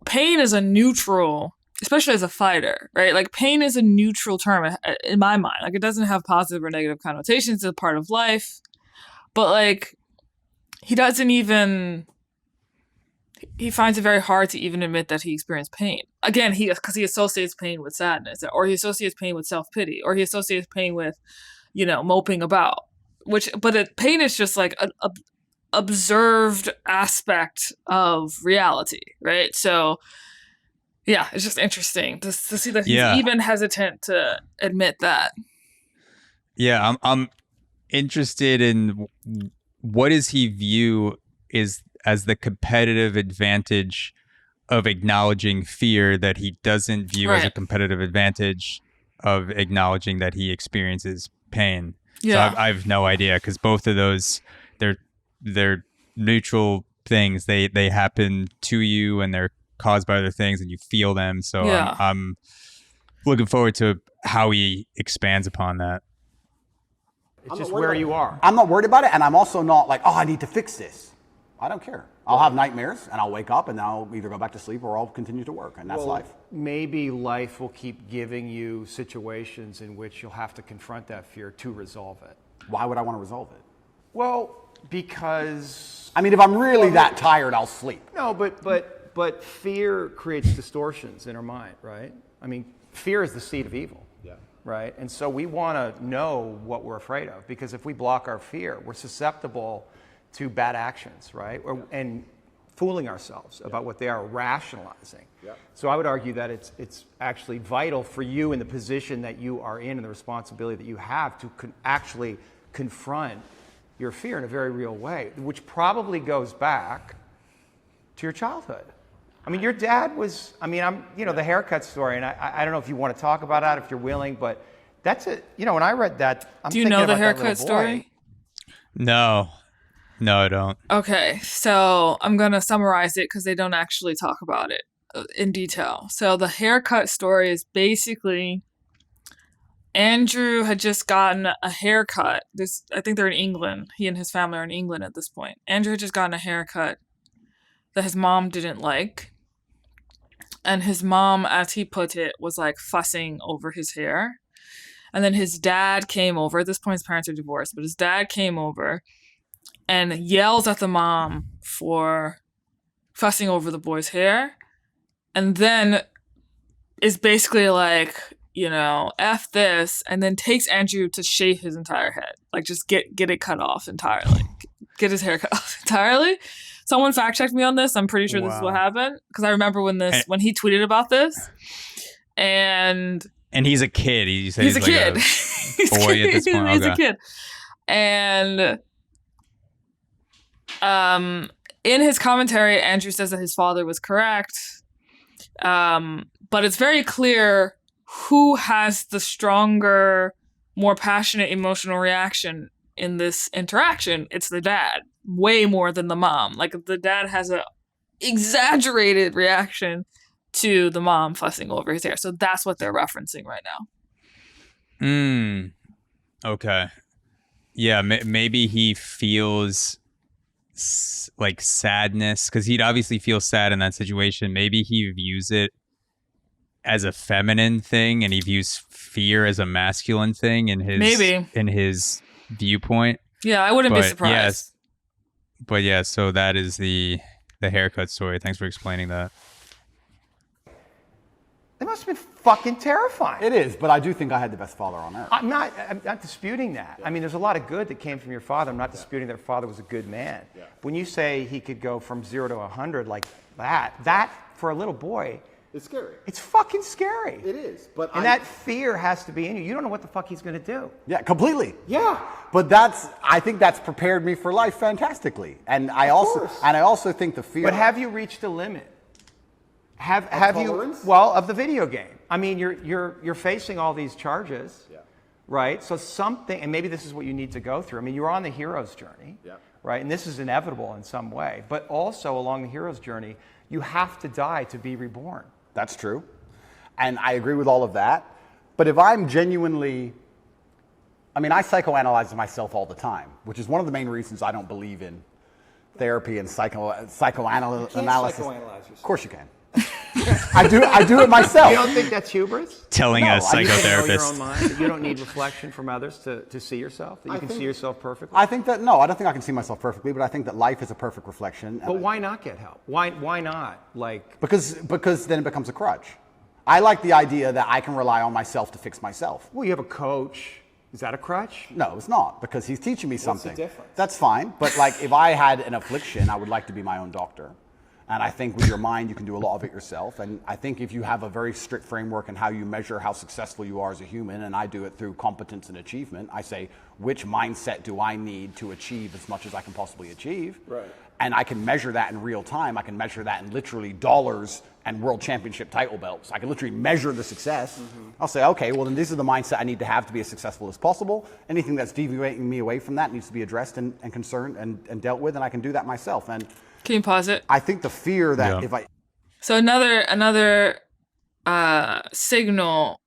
pain is a neutral, especially as a fighter, right? Like, pain is a neutral term in my mind. Like, it doesn't have positive or negative connotations. It's a part of life. But like, he finds it very hard to even admit that he experienced pain. Again, because he associates pain with sadness, or he associates pain with self-pity, or he associates pain with, moping about. Pain is just like a observed aspect of reality, right? So yeah, it's just interesting to see that he's even hesitant to admit that. Yeah, I'm interested in what does he view as the competitive advantage of acknowledging fear that he doesn't view as a competitive advantage of acknowledging that he experiences pain. Yeah. So I have no idea, because both of those, they're neutral things. They happen to you and they're caused by other things and you feel them. So I'm looking forward to how he expands upon that. It's just where you are. I'm not worried about it, and I'm also not like, I need to fix this. I don't care. I'll have nightmares and I'll wake up and I'll either go back to sleep or I'll continue to work, and that's life. Maybe life will keep giving you situations in which you'll have to confront that fear to resolve it. Why would I want to resolve it? Well, because... I mean, if I'm really that tired, I'll sleep. No, but fear creates distortions in our mind, right? I mean, fear is the seed of evil. Yeah. Right? And so we want to know what we're afraid of, because if we block our fear, we're susceptible to bad actions, right? And fooling ourselves about what they are, rationalizing. Yeah. So I would argue that it's actually vital for you in the position that you are in and the responsibility that you have to actually confront your fear in a very real way, which probably goes back to your childhood. I mean, your dad was, the haircut story, and I don't know if you want to talk about that, if you're willing, but that's it. When I read that, I'm thinking about that little boy. Do you know the haircut story? No, I don't. Okay, so I'm going to summarize it because they don't actually talk about it. in detail. So the haircut story is basically Andrew had just gotten a haircut. I think they're in England. He and his family are in England at this point. Andrew had just gotten a haircut that his mom didn't like. And his mom, as he put it, was like fussing over his hair. And then his dad came over. At this point, his parents are divorced, but his dad came over and yells at the mom for fussing over the boy's hair. And then is basically like, F this, and then takes Andrew to shave his entire head. Like, just get it cut off entirely. Get his hair cut off entirely. Someone fact checked me on this. I'm pretty sure this is what happened. Because I remember when he tweeted about this. And he's a kid. He's a kid. Boy at this point. He's a kid. And in his commentary, Andrew says that his father was correct. But it's very clear who has the stronger, more passionate emotional reaction in this interaction. It's the dad, way more than the mom. Like, the dad has a exaggerated reaction to the mom fussing over his hair. So that's what they're referencing right now. Okay. Yeah, maybe he feels like sadness, because he'd obviously feel sad in that situation. Maybe he views it as a feminine thing, and he views fear as a masculine thing in his viewpoint. Yeah, I wouldn't be surprised. But yeah, so that is the haircut story. Thanks for explaining that. It must have been fucking terrifying. It is, but I do think I had the best father on earth. I'm not disputing that. I mean, there's a lot of good that came from your father. I'm not disputing that your father was a good man. Yeah. When you say he could go from 0 to 100 like that for a little boy, it's scary. It's fucking scary. It is. That fear has to be in you. You don't know what the fuck he's going to do. Yeah, completely. Yeah. But I think that's prepared me for life fantastically. And I also think the fear. But have you reached the limit? Have tolerance? you? Well, of the video game. I mean, you're facing all these charges, right? So something, and maybe this is what you need to go through. I mean, you're on the hero's journey, right? And this is inevitable in some way. But also along the hero's journey, you have to die to be reborn. That's true. And I agree with all of that. But if I'm genuinely, I psychoanalyze myself all the time, which is one of the main reasons I don't believe in therapy and psychoanalysis. Of course you can. I do it myself. You don't think that's hubris? Telling a psychotherapist. You know your own mind, that you don't need reflection from others to see yourself, that you can see yourself perfectly? I think that, no, I don't think I can see myself perfectly, but I think that life is a perfect reflection. But why not get help? Why not? Because then it becomes a crutch. I like the idea that I can rely on myself to fix myself. Well, you have a coach. Is that a crutch? No, it's not, because he's teaching me something. What's the difference? That's fine, but if I had an affliction, I would like to be my own doctor. And I think with your mind, you can do a lot of it yourself. And I think if you have a very strict framework in how you measure how successful you are as a human, and I do it through competence and achievement, I say, which mindset do I need to achieve as much as I can possibly achieve? Right. And I can measure that in real time. I can measure that in literally dollars and world championship title belts. I can literally measure the success. Mm-hmm. I'll say, okay, well, then this is the mindset I need to have to be as successful as possible. Anything that's deviating me away from that needs to be addressed and concerned and dealt with, and I can do that myself. And can you pause it? I think the fear that if I... So another signal,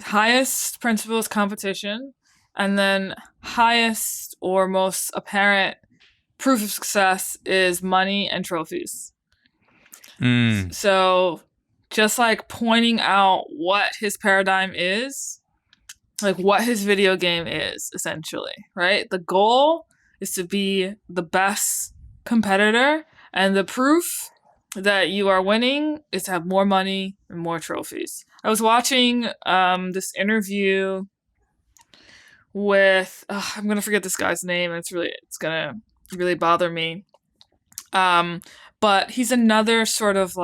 highest principle is competition, and then highest or most apparent proof of success is money and trophies. So just like pointing out what his paradigm is, like what his video game is, essentially, right? The goal is to be the best competitor, and the proof that you are winning is to have more money and more trophies. I was watching this interview with I'm gonna forget this guy's name, and it's gonna really bother me, but he's another sort of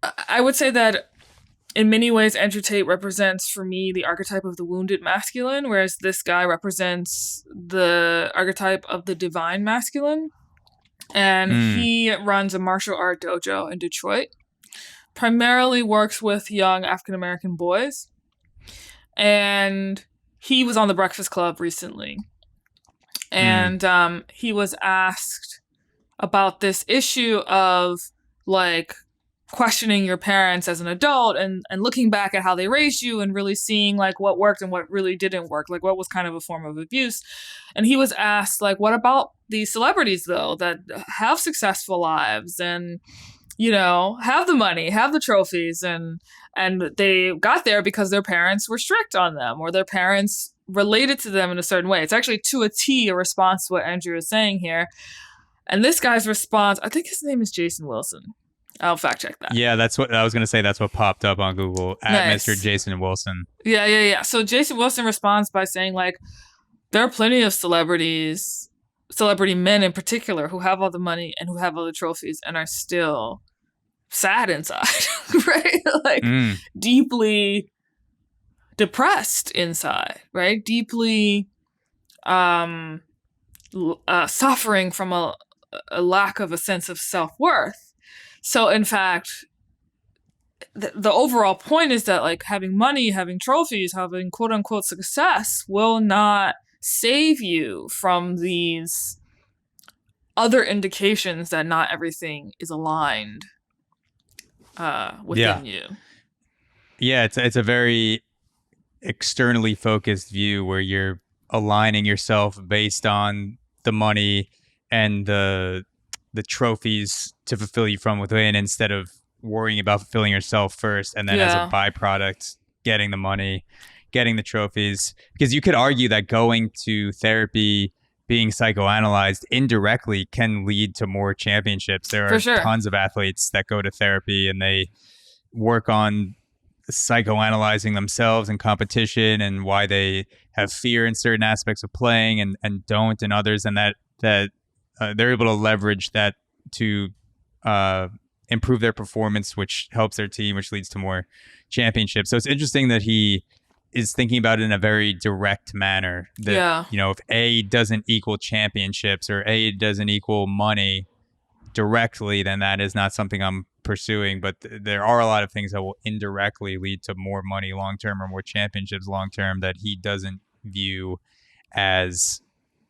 I would say that in many ways Andrew Tate represents for me the archetype of the wounded masculine, whereas this guy represents the archetype of the divine masculine. And he runs a martial art dojo in Detroit, primarily works with young African-American boys. And he was on The Breakfast Club recently. And he was asked about this issue of like questioning your parents as an adult and looking back at how they raised you and really seeing like what worked and what really didn't work, like what was kind of a form of abuse. And he was asked, like, what about these celebrities though that have successful lives and, you know, have the money, have the trophies, and they got there because their parents were strict on them or their parents related to them in a certain way. It's actually to a T a response to what Andrew is saying here. And this guy's response, I think his name is Jason Wilson. I'll fact check that. Yeah, that's what I was going to say. That's what popped up on Google at Nice. Mr. Jason Wilson. Yeah. So Jason Wilson responds by saying, like, there are plenty of celebrity men in particular, who have all the money and who have all the trophies and are still sad inside, right? Like, deeply depressed inside, right? Deeply suffering from a lack of a sense of self-worth. So, in fact, the overall point is that, like, having money, having trophies, having quote-unquote success will not save you from these other indications that not everything is aligned within you. Yeah, it's a very externally focused view where you're aligning yourself based on the money and the trophies to fulfill you from within, instead of worrying about fulfilling yourself first and then as a byproduct getting the money, getting the trophies. Because you could argue that going to therapy, being psychoanalyzed indirectly can lead to more championships. There are tons of athletes that go to therapy and they work on psychoanalyzing themselves in competition and why they have fear in certain aspects of playing and don't in others, and that they're able to leverage that to improve their performance, which helps their team, which leads to more championships. So it's interesting that he is thinking about it in a very direct manner. That, you know, if A doesn't equal championships or A doesn't equal money directly, then that is not something I'm pursuing. But there are a lot of things that will indirectly lead to more money long-term or more championships long-term that he doesn't view as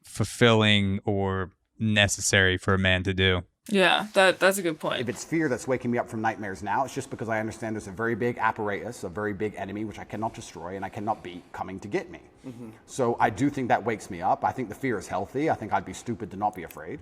fulfilling or necessary for a man to do. Yeah, that's a good point. If it's fear that's waking me up from nightmares now, it's just because I understand there's a very big apparatus, a very big enemy, which I cannot destroy and I cannot beat, coming to get me. So I do think that wakes me up. I think the fear is healthy. I think I'd be stupid to not be afraid.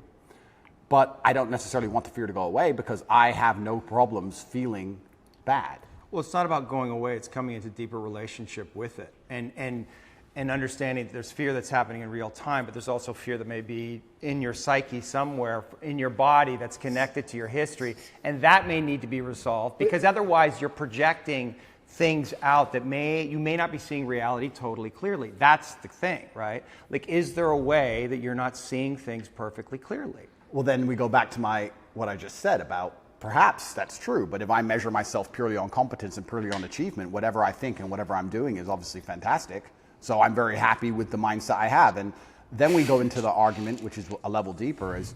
But I don't necessarily want the fear to go away because I have no problems feeling bad. Well, it's not about going away. It's coming into deeper relationship with it. And understanding that there's fear that's happening in real time, but there's also fear that may be in your psyche somewhere, in your body, that's connected to your history. And that may need to be resolved, because otherwise you're projecting things out that you may not be seeing reality totally clearly. That's the thing, right? Like, is there a way that you're not seeing things perfectly clearly? Well, then we go back to what I just said about perhaps that's true, but if I measure myself purely on competence and purely on achievement, whatever I think and whatever I'm doing is obviously fantastic. So I'm very happy with the mindset I have. And then we go into the argument, which is a level deeper, is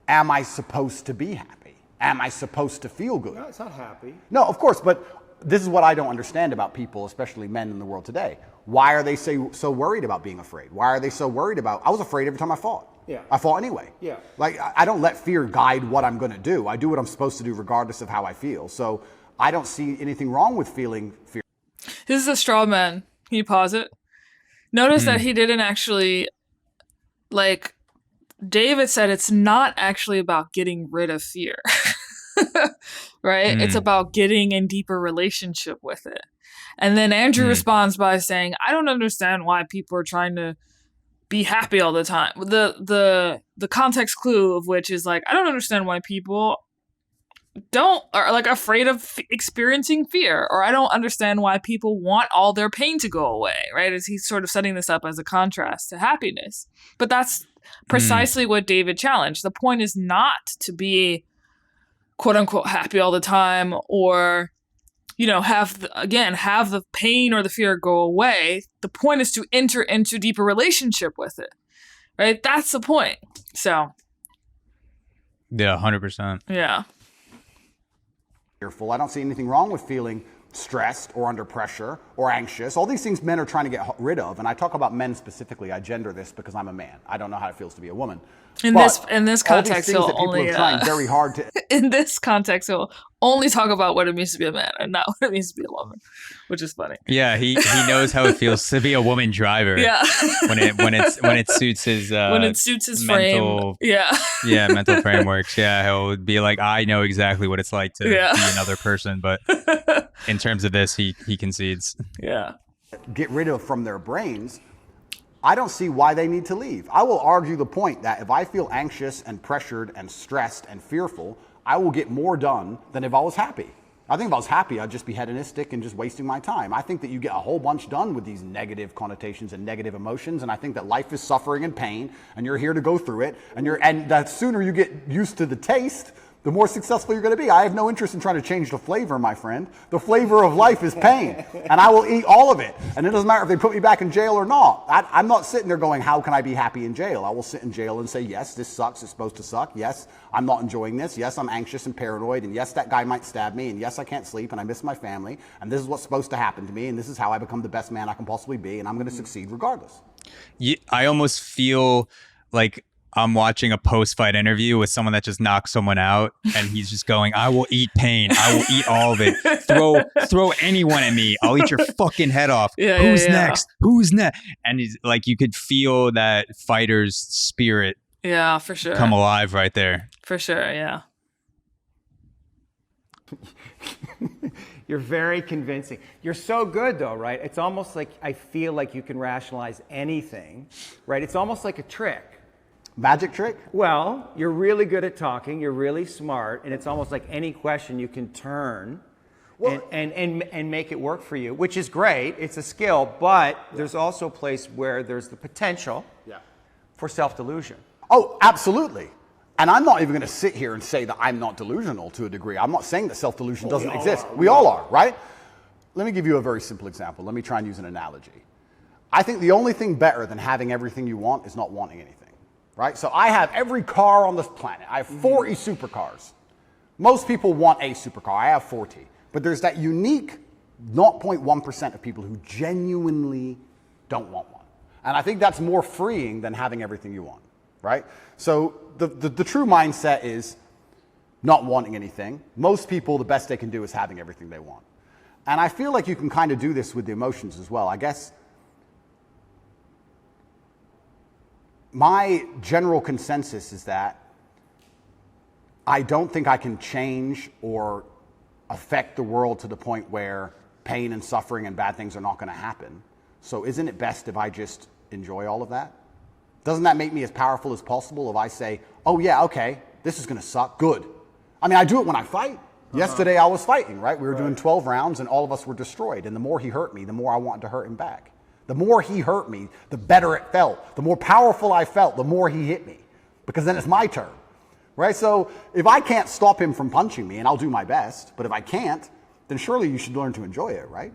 am I supposed to be happy? Am I supposed to feel good? No, it's not happy. No, of course, but this is what I don't understand about people, especially men in the world today. Why are they so worried about being afraid? Why are they so worried about, I was afraid every time I fought. Yeah. I fought anyway. Yeah. Like, I don't let fear guide what I'm going to do. I do what I'm supposed to do regardless of how I feel. So I don't see anything wrong with feeling fear. This is a straw man. Can you pause it? Notice that he didn't actually, like, David said it's not actually about getting rid of fear, right? It's about getting in deeper relationship with it. And then Andrew responds by saying, I don't understand why people are trying to be happy all the time. The context clue of which is like, I don't understand why people are like afraid of experiencing fear, or I don't understand why people want all their pain to go away, right? As he's sort of setting this up as a contrast to happiness. But that's precisely what David challenged. The point is not to be quote unquote happy all the time, or, you know, have the pain or the fear go away. The point is to enter into deeper relationship with it, right? That's the point. So yeah, 100%. Yeah. Fearful. I don't see anything wrong with feeling stressed or under pressure or anxious. All these things men are trying to get rid of. And I talk about men specifically. I gender this because I'm a man. I don't know how it feels to be a woman. In But this all these context, things he'll that people only are trying very hard to. in this context he'll only talk about what it means to be a man and not what it means to be a woman, which is funny. Yeah, he knows how it feels to be a woman driver. Yeah. when it suits his when it suits his mental, frame. Yeah. yeah, mental frameworks. Yeah, he'll be like, I know exactly what it's like to be another person, but in terms of this, he concedes. Yeah. Get rid of from their brains, I don't see why they need to leave. I will argue the point that if I feel anxious and pressured and stressed and fearful, I will get more done than if I was happy. I think if I was happy, I'd just be hedonistic and just wasting my time. I think that you get a whole bunch done with these negative connotations and negative emotions, and I think that life is suffering and pain, and you're here to go through it, and the sooner you get used to the taste, the more successful you're going to be. I have no interest in trying to change the flavor, my friend. The flavor of life is pain, and I will eat all of it. And it doesn't matter if they put me back in jail or not. I'm not sitting there going, how can I be happy in jail? I will sit in jail and say, yes, this sucks. It's supposed to suck. Yes, I'm not enjoying this. Yes, I'm anxious and paranoid. And yes, that guy might stab me. And yes, I can't sleep. And I miss my family. And this is what's supposed to happen to me. And this is how I become the best man I can possibly be. And I'm going to succeed regardless. I almost feel like I'm watching a post-fight interview with someone that just knocked someone out, and he's just going, I will eat pain. I will eat all of it. Throw anyone at me. I'll eat your fucking head off. Who's next? Who's next? And he's like, you could feel that fighter's spirit For sure. come alive right there. For sure, yeah. You're very convincing. You're so good, though, right? It's almost like I feel like you can rationalize anything, right? It's almost like a trick. Magic trick? Well, you're really good at talking. You're really smart, and it's almost like any question you can turn and make it work for you, which is great. It's a skill, but there's also a place where there's the potential for self-delusion. Oh, absolutely. And I'm not even going to sit here and say that I'm not delusional to a degree. I'm not saying that self-delusion doesn't exist. We all are, right? Let me give you a very simple example. Let me try and use an analogy. I think the only thing better than having everything you want is not wanting anything. Right? So I have every car on this planet. I have 40 supercars. Most people want a supercar. I have 40. But there's that unique 0.1% of people who genuinely don't want one. And I think that's more freeing than having everything you want. Right? So the true mindset is not wanting anything. Most people, the best they can do is having everything they want. And I feel like you can kind of do this with the emotions as well. I guess my general consensus is that I don't think I can change or affect the world to the point where pain and suffering and bad things are not going to happen. So isn't it best if I just enjoy all of that? Doesn't that make me as powerful as possible if I say, oh yeah, okay, this is going to suck, good. I mean, I do it when I fight. Yesterday I was fighting, right? We were doing 12 rounds and all of us were destroyed. And the more he hurt me, the more I wanted to hurt him back. The more he hurt me, the better it felt. The more powerful I felt, the more he hit me. Because then it's my turn, right? So if I can't stop him from punching me, and I'll do my best, but if I can't, then surely you should learn to enjoy it, right?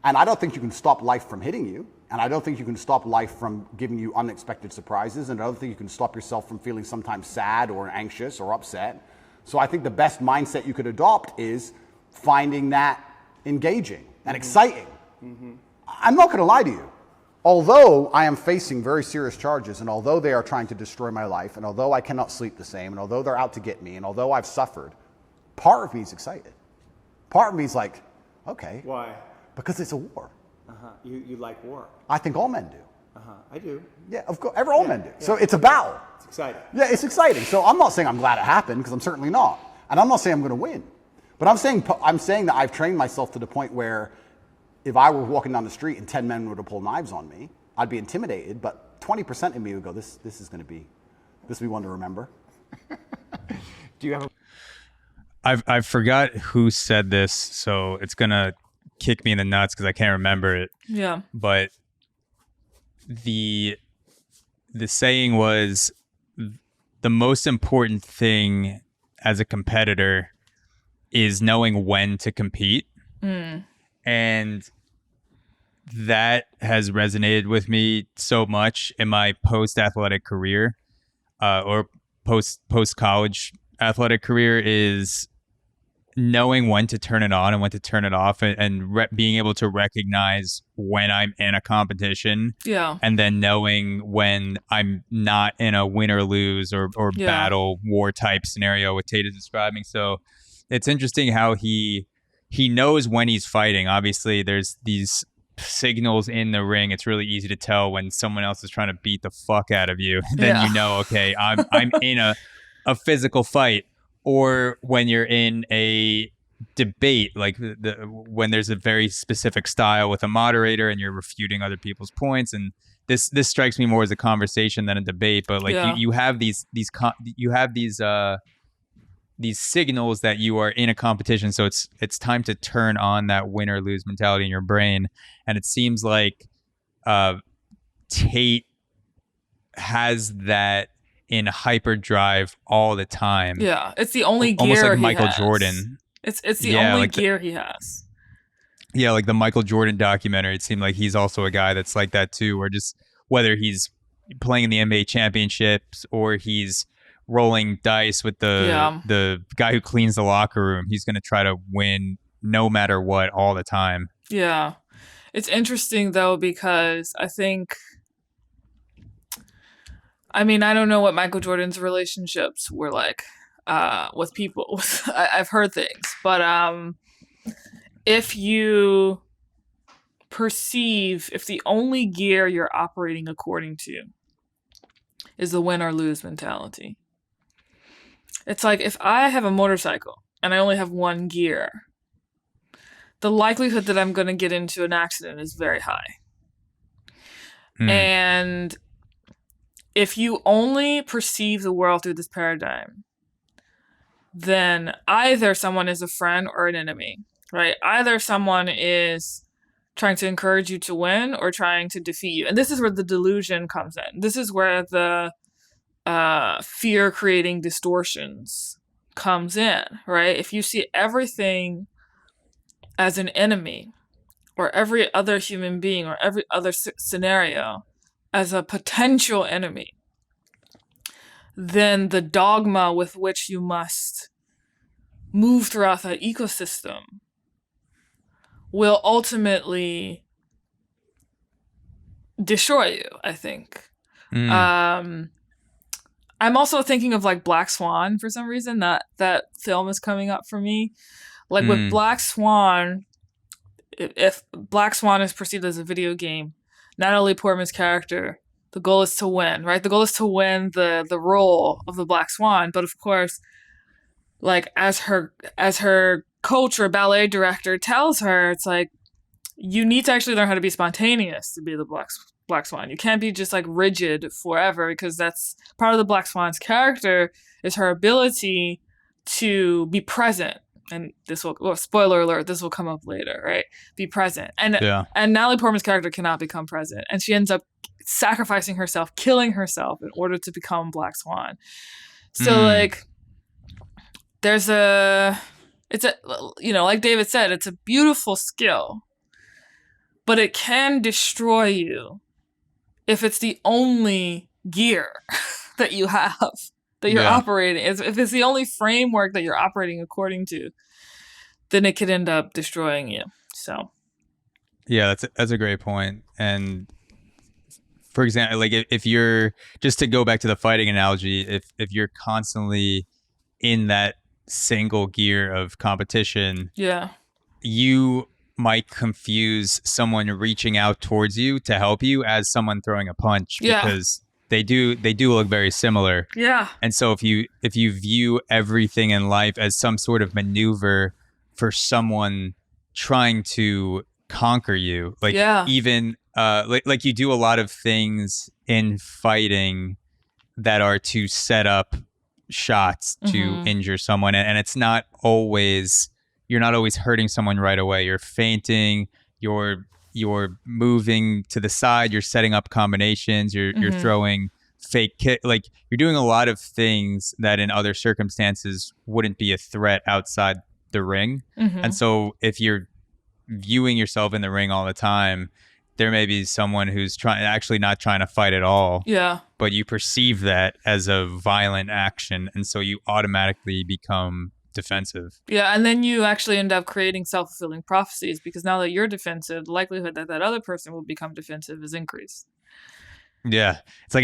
And I don't think you can stop life from hitting you. And I don't think you can stop life from giving you unexpected surprises. And I don't think you can stop yourself from feeling sometimes sad or anxious or upset. So I think the best mindset you could adopt is finding that engaging and exciting. I'm not going to lie to you. Although I am facing very serious charges, and although they are trying to destroy my life, and although I cannot sleep the same, and although they're out to get me, and although I've suffered, part of me is excited. Part of me is like, okay. Why? Because it's a war. You like war. I think all men do. I do. Yeah, of course. All men do. Yeah. So it's a battle. It's exciting. Yeah, it's exciting. So I'm not saying I'm glad it happened, because I'm certainly not. And I'm not saying I'm going to win. But I'm saying that I've trained myself to the point where if I were walking down the street and 10 men were to pull knives on me, I'd be intimidated, but 20% of me would go, this will be one to remember. Do you have I forgot who said this, so it's going to kick me in the nuts because I can't remember it. Yeah. But the saying was, the most important thing as a competitor is knowing when to compete. And that has resonated with me so much in my post-athletic career, or post-college athletic career, is knowing when to turn it on and when to turn it off, and being able to recognize when I'm in a competition, and then knowing when I'm not in a win or lose or battle war type scenario what Tate is describing. So it's interesting how he knows when he's fighting. Obviously there's these signals in the ring. It's really easy to tell when someone else is trying to beat the fuck out of you. Then you know, okay, I'm in a physical fight. Or when you're in a debate, like when there's a very specific style with a moderator and you're refuting other people's points, and this strikes me more as a conversation than a debate. But like you have these signals that you are in a competition, so it's time to turn on that win or lose mentality in your brain. And it seems like Tate has that in hyperdrive all the time. Yeah, it's the only gear almost like he Michael has. Jordan. It's the only gear he has. Yeah, like the Michael Jordan documentary. It seemed like he's also a guy that's like that too, or just whether he's playing in the NBA championships or he's rolling dice with the guy who cleans the locker room, he's going to try to win no matter what all the time. Yeah. It's interesting though, because I think, I mean, I don't know what Michael Jordan's relationships were like with people. I've heard things, but if you perceive, if the only gear you're operating according to is the win or lose mentality, it's like if I have a motorcycle and I only have one gear, the likelihood that I'm going to get into an accident is very high. And if you only perceive the world through this paradigm, then either someone is a friend or an enemy, right? Either someone is trying to encourage you to win or trying to defeat you. And this is where the delusion comes in. This is where the fear-creating distortions comes in, right? If you see everything as an enemy, or every other human being, or every other scenario as a potential enemy, then the dogma with which you must move throughout that ecosystem will ultimately destroy you, I think. I'm also thinking of like Black Swan for some reason. That film is coming up for me. Like with Black Swan, if Black Swan is perceived as a video game, Natalie Portman's character, the goal is to win, right? The goal is to win the role of the Black Swan. But of course, like as her coach or ballet director tells her, it's like, you need to actually learn how to be spontaneous to be the Black Swan. You can't be just like rigid forever, because that's part of the Black Swan's character is her ability to be present. And this will, well, spoiler alert, this will come up later, right? Be present. And Natalie Portman's character cannot become present. And she ends up sacrificing herself, killing herself in order to become Black Swan. So like, it's a, like David said, it's a beautiful skill, but it can destroy you if it's the only gear that you have, that you're operating. If it's the only framework that you're operating according to, then it could end up destroying you. So, yeah, that's a great point. And for example, like if you're, just to go back to the fighting analogy, if you're constantly in that single gear of competition, you might confuse someone reaching out towards you to help you as someone throwing a punch, because they do look very similar. Yeah. And so if you view everything in life as some sort of maneuver for someone trying to conquer you, like even like you do a lot of things in fighting that are to set up shots to injure someone, and it's not always, you're not always hurting someone right away. You're feinting, you're moving to the side, you're setting up combinations, you're throwing fake kick, like you're doing a lot of things that in other circumstances wouldn't be a threat outside the ring. And so if you're viewing yourself in the ring all the time, there may be someone who's actually not trying to fight at all. Yeah. But you perceive that as a violent action, and so you automatically become defensive. Yeah, and then you actually end up creating self-fulfilling prophecies because now that you're defensive, the likelihood that that other person will become defensive is increased. Yeah, it's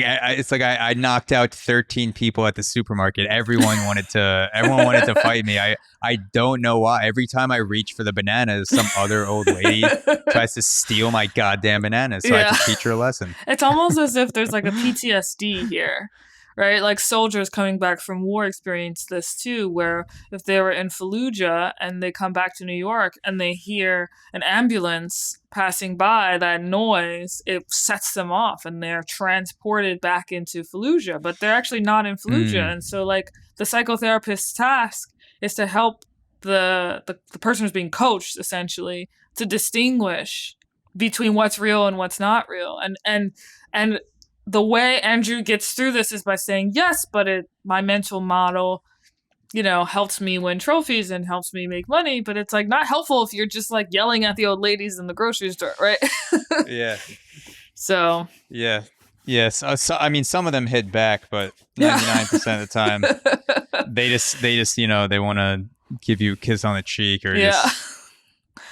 like I knocked out 13 people at the supermarket. Everyone wanted to fight me. I don't know why. Every time I reach for the bananas, some other old lady tries to steal my goddamn bananas. So I have to teach her a lesson. It's almost as if there's like a PTSD here, right? Like soldiers coming back from war experience this too, where if they were in Fallujah and they come back to New York and they hear an ambulance passing by, that noise, it sets them off and they're transported back into Fallujah, but they're actually not in Fallujah. And so like the psychotherapist's task is to help the person who's being coached essentially to distinguish between what's real and what's not real. And the way Andrew gets through this is by saying, yes, but my mental model, helps me win trophies and helps me make money, but it's like not helpful if you're just like yelling at the old ladies in the grocery store, right? Yeah. So. Yeah. Yes. I mean, some of them hit back, but 99% of the time, they just they want to give you a kiss on the cheek or just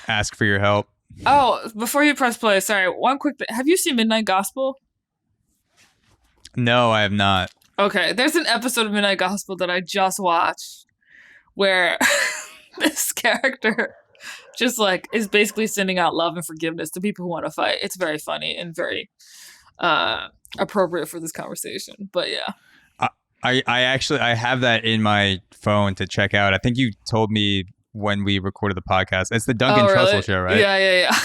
ask for your help. Oh, before you press play, sorry, one quick thing. Have you seen Midnight Gospel? No, I have not. Okay, there's an episode of Midnight Gospel that I just watched where this character just like is basically sending out love and forgiveness to people who want to fight. It's very funny and very appropriate for this conversation. But yeah. I have that in my phone to check out. I think you told me when we recorded the podcast. It's the Duncan Trussell show, right? Yeah.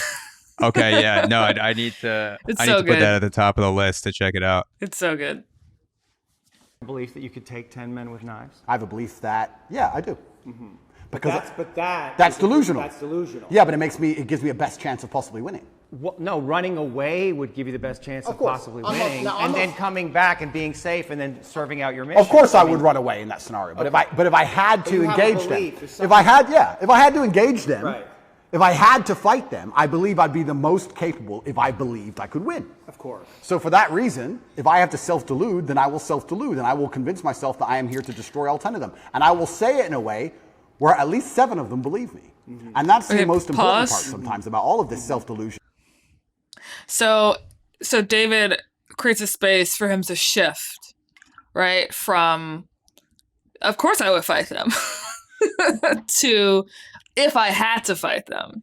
Okay, yeah. No, I need to put that at the top of the list to check it out. It's so good. Belief that you could take 10 men with knives? I have a belief that, I do. Mm-hmm. Because that's delusional. That's delusional. Yeah, but it gives me a best chance of possibly winning. Well, no, running away would give you the best chance of course. possibly I'm winning, not- and then coming back and being safe, and then serving out your mission. Of course, I would run away in that scenario. But if I had to you have a engage them, belief, if I had to engage them, Right. if I had to fight them, I believe I'd be the most capable if I believed I could win. Of course. So for that reason, if I have to self-delude, then I will self-delude, and I will convince myself that I am here to destroy all 10 of them, and I will say it in a way where at least 7 of them believe me. Mm-hmm. And that's the most important part sometimes about all of this self-delusion. So David creates a space for him to shift, right? From, of course I would fight them, to if I had to fight them,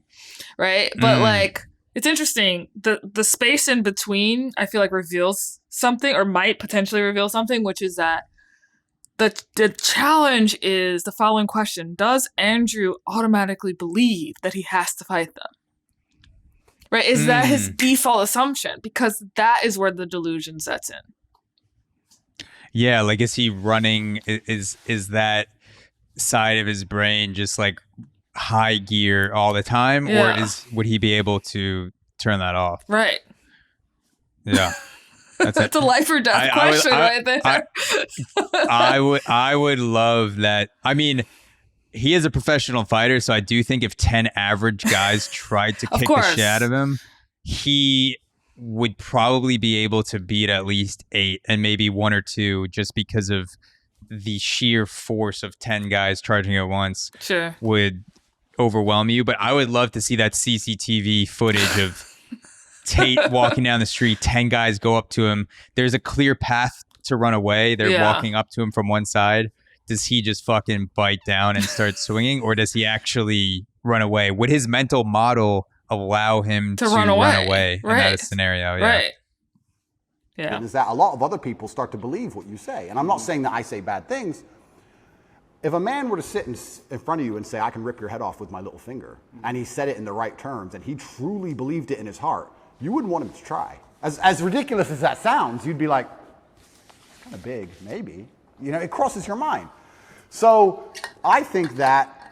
right? But like, it's interesting. The space in between, I feel like reveals something or might potentially reveal something, which is that the challenge is the following question. Does Andrew automatically believe that he has to fight them? Right? Is that his default assumption? Because that is where the delusion sets in. Yeah, like is he running? Is that side of his brain just like high gear all the time, or would he be able to turn that off? Right. Yeah. That's a life or death question right there. I would love that. I mean, he is a professional fighter, so I do think if 10 average guys tried to kick the shit out of him, he would probably be able to beat at least 8 and maybe 1 or 2 just because of the sheer force of 10 guys charging at once. Sure. Would overwhelm you. But I would love to see that CCTV footage of Tate walking down the street, 10 guys go up to him. There's a clear path to run away. They're walking up to him from one side. Does he just fucking bite down and start swinging, or does he actually run away? Would his mental model allow him to run away in that scenario? Yeah. Right. Yeah. Is that a lot of other people start to believe what you say. And I'm not saying that I say bad things. If a man were to sit in front of you and say, I can rip your head off with my little finger, and he said it in the right terms, and he truly believed it in his heart, you wouldn't want him to try. As ridiculous as that sounds, you'd be like, it's kind of big, maybe. It crosses your mind. So I think that,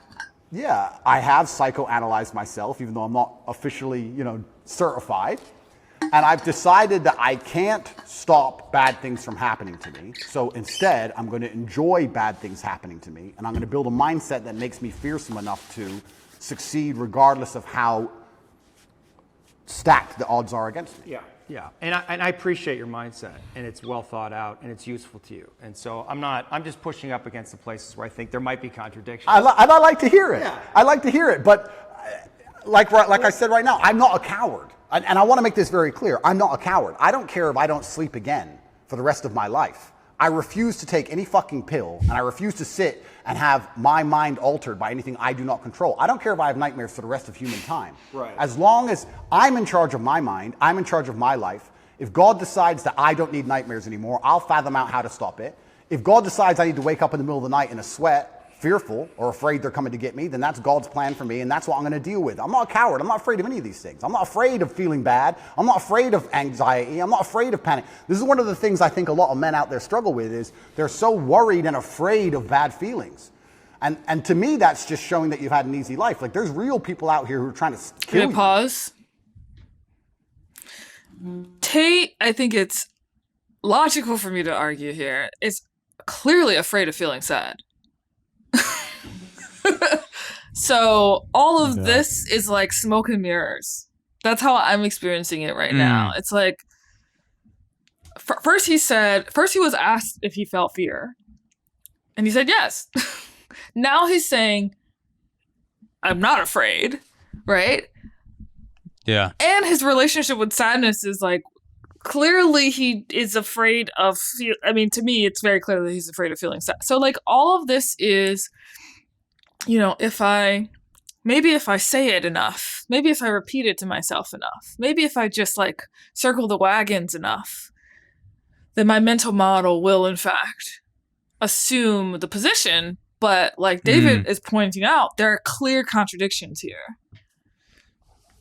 I have psychoanalyzed myself, even though I'm not officially, certified. And I've decided that I can't stop bad things from happening to me. So instead, I'm going to enjoy bad things happening to me. And I'm going to build a mindset that makes me fearsome enough to succeed regardless of how stacked the odds are against me. Yeah. Yeah, and I appreciate your mindset, and it's well thought out, and it's useful to you. And so I'm just pushing up against the places where I think there might be contradictions. I like to hear it. Yeah. I like to hear it, but like I said right now, I'm not a coward. And I want to make this very clear. I'm not a coward. I don't care if I don't sleep again for the rest of my life. I refuse to take any fucking pill, and I refuse to sit and have my mind altered by anything I do not control. I don't care if I have nightmares for the rest of human time. Right. As long as I'm in charge of my mind, I'm in charge of my life. If God decides that I don't need nightmares anymore, I'll fathom out how to stop it. If God decides I need to wake up in the middle of the night in a sweat, fearful or afraid they're coming to get me, then that's God's plan for me, and that's what I'm going to deal with. I'm not a coward. I'm not afraid of any of these things. I'm not afraid of feeling bad. I'm not afraid of anxiety. I'm not afraid of panic. This is one of the things I think a lot of men out there struggle with, is they're so worried and afraid of bad feelings. And to me, that's just showing that you've had an easy life. Like, there's real people out here who are trying to kill you. Can I pause? Tate, I think it's logical for me to argue here, is clearly afraid of feeling sad. So all of this is like smoke and mirrors. That's how I'm experiencing it right now. It's like, first he was asked if he felt fear, and he said yes. Now he's saying, I'm not afraid, right? Yeah. And his relationship with sadness is like, clearly he is afraid of, to me, it's very clear that he's afraid of feeling sad. So like all of this is, if I say it enough, maybe if I repeat it to myself enough, maybe if I just like circle the wagons enough, then my mental model will in fact assume the position. But like David is pointing out, there are clear contradictions here.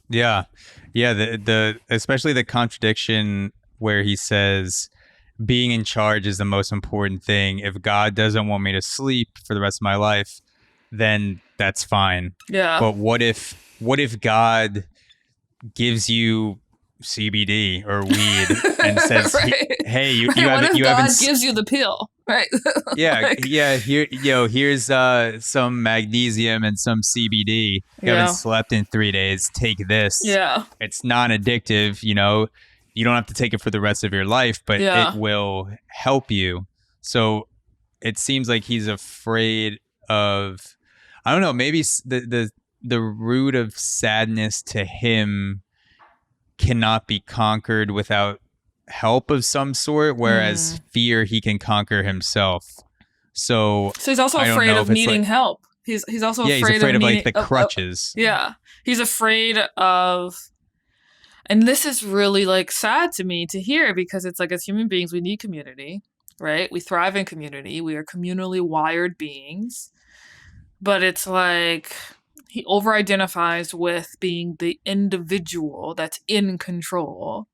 Yeah. Yeah. The especially the contradiction where he says being in charge is the most important thing. If God doesn't want me to sleep for the rest of my life, then that's fine. Yeah. But what if God gives you CBD or weed and says, right. "Hey, you what haven't if you God haven't gives you the pill, right?" Yeah, here's some magnesium and some CBD. You haven't slept in 3 days. Take this. Yeah. It's non-addictive. You don't have to take it for the rest of your life, but it will help you. So it seems like he's afraid of, I don't know, maybe the root of sadness to him cannot be conquered without help of some sort, whereas fear he can conquer himself. So he's also afraid of needing help. He's also afraid of like the crutches. He's afraid of, and this is really like sad to me to hear, because it's like, as human beings we need community, right? We thrive in community. We are communally wired beings. But it's like he over-identifies with being the individual that's in control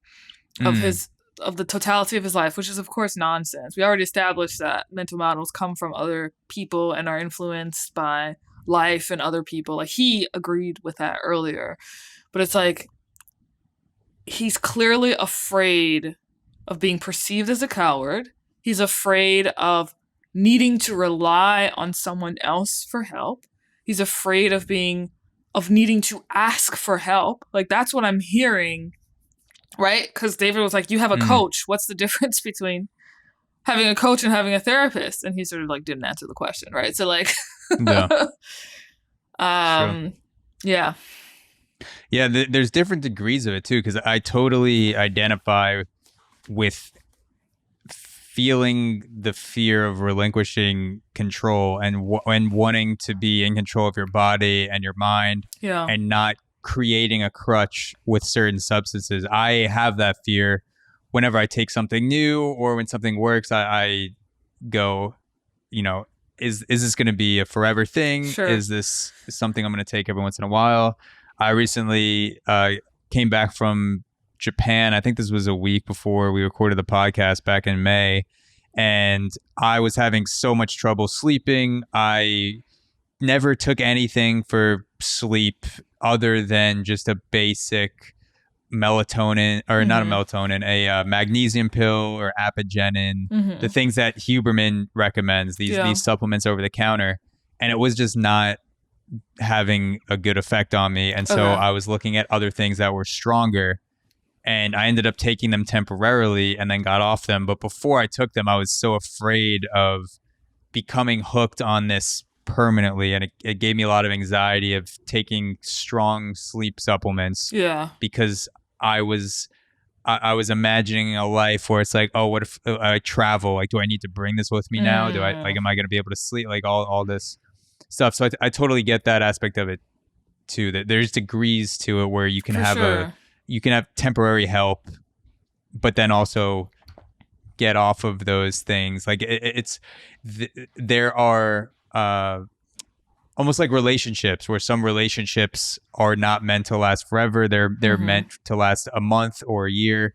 of the totality of his life, which is of course nonsense. We already established that mental models come from other people and are influenced by life and other people. Like, he agreed with that earlier. But it's like, he's clearly afraid of being perceived as a coward. He's afraid of needing to rely on someone else for help. He's afraid of needing to ask for help. Like, that's what I'm hearing, right? Because David was like, you have a coach. What's the difference between having a coach and having a therapist? And he sort of like didn't answer the question, right? So like, yeah. There's different degrees of it too, because I totally identify with feeling the fear of relinquishing control and wanting to be in control of your body and your mind, and not creating a crutch with certain substances. I have that fear whenever I take something new or when something works. I go, is this going to be a forever thing? Sure. Is this something I'm going to take every once in a while? I recently came back from Japan. I think this was a week before we recorded the podcast back in May, and I was having so much trouble sleeping. I never took anything for sleep other than just a basic melatonin, or not a melatonin, a magnesium pill or apigenin, the things that Huberman recommends, these supplements over the counter, and it was just not having a good effect on me. And so I was looking at other things that were stronger. and I ended up taking them temporarily and then got off them. But before I took them, I was so afraid of becoming hooked on this permanently, and it gave me a lot of anxiety of taking strong sleep supplements. Yeah. Because I was imagining a life where it's like, oh, what if I travel? Like, do I need to bring this with me now? Am I going to be able to sleep? Like all this stuff. So I totally get that aspect of it too, that there's degrees to it where you can you can have temporary help, but then also get off of those things. Like there are almost like relationships where some relationships are not meant to last forever. They're meant to last a month or a year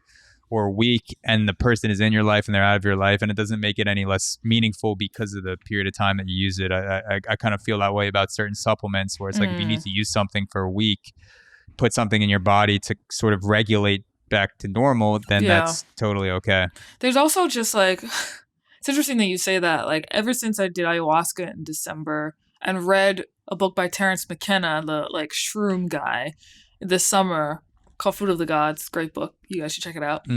or a week, and the person is in your life and they're out of your life, and it doesn't make it any less meaningful because of the period of time that you use it. I kind of feel that way about certain supplements where it's like if you need to use something for a week, put something in your body to sort of regulate back to normal, then that's totally okay. There's also just like, it's interesting that you say that. Like ever since I did ayahuasca in December and read a book by Terrence McKenna, the like shroom guy, this summer called Fruit of the Gods, great book. You guys should check it out.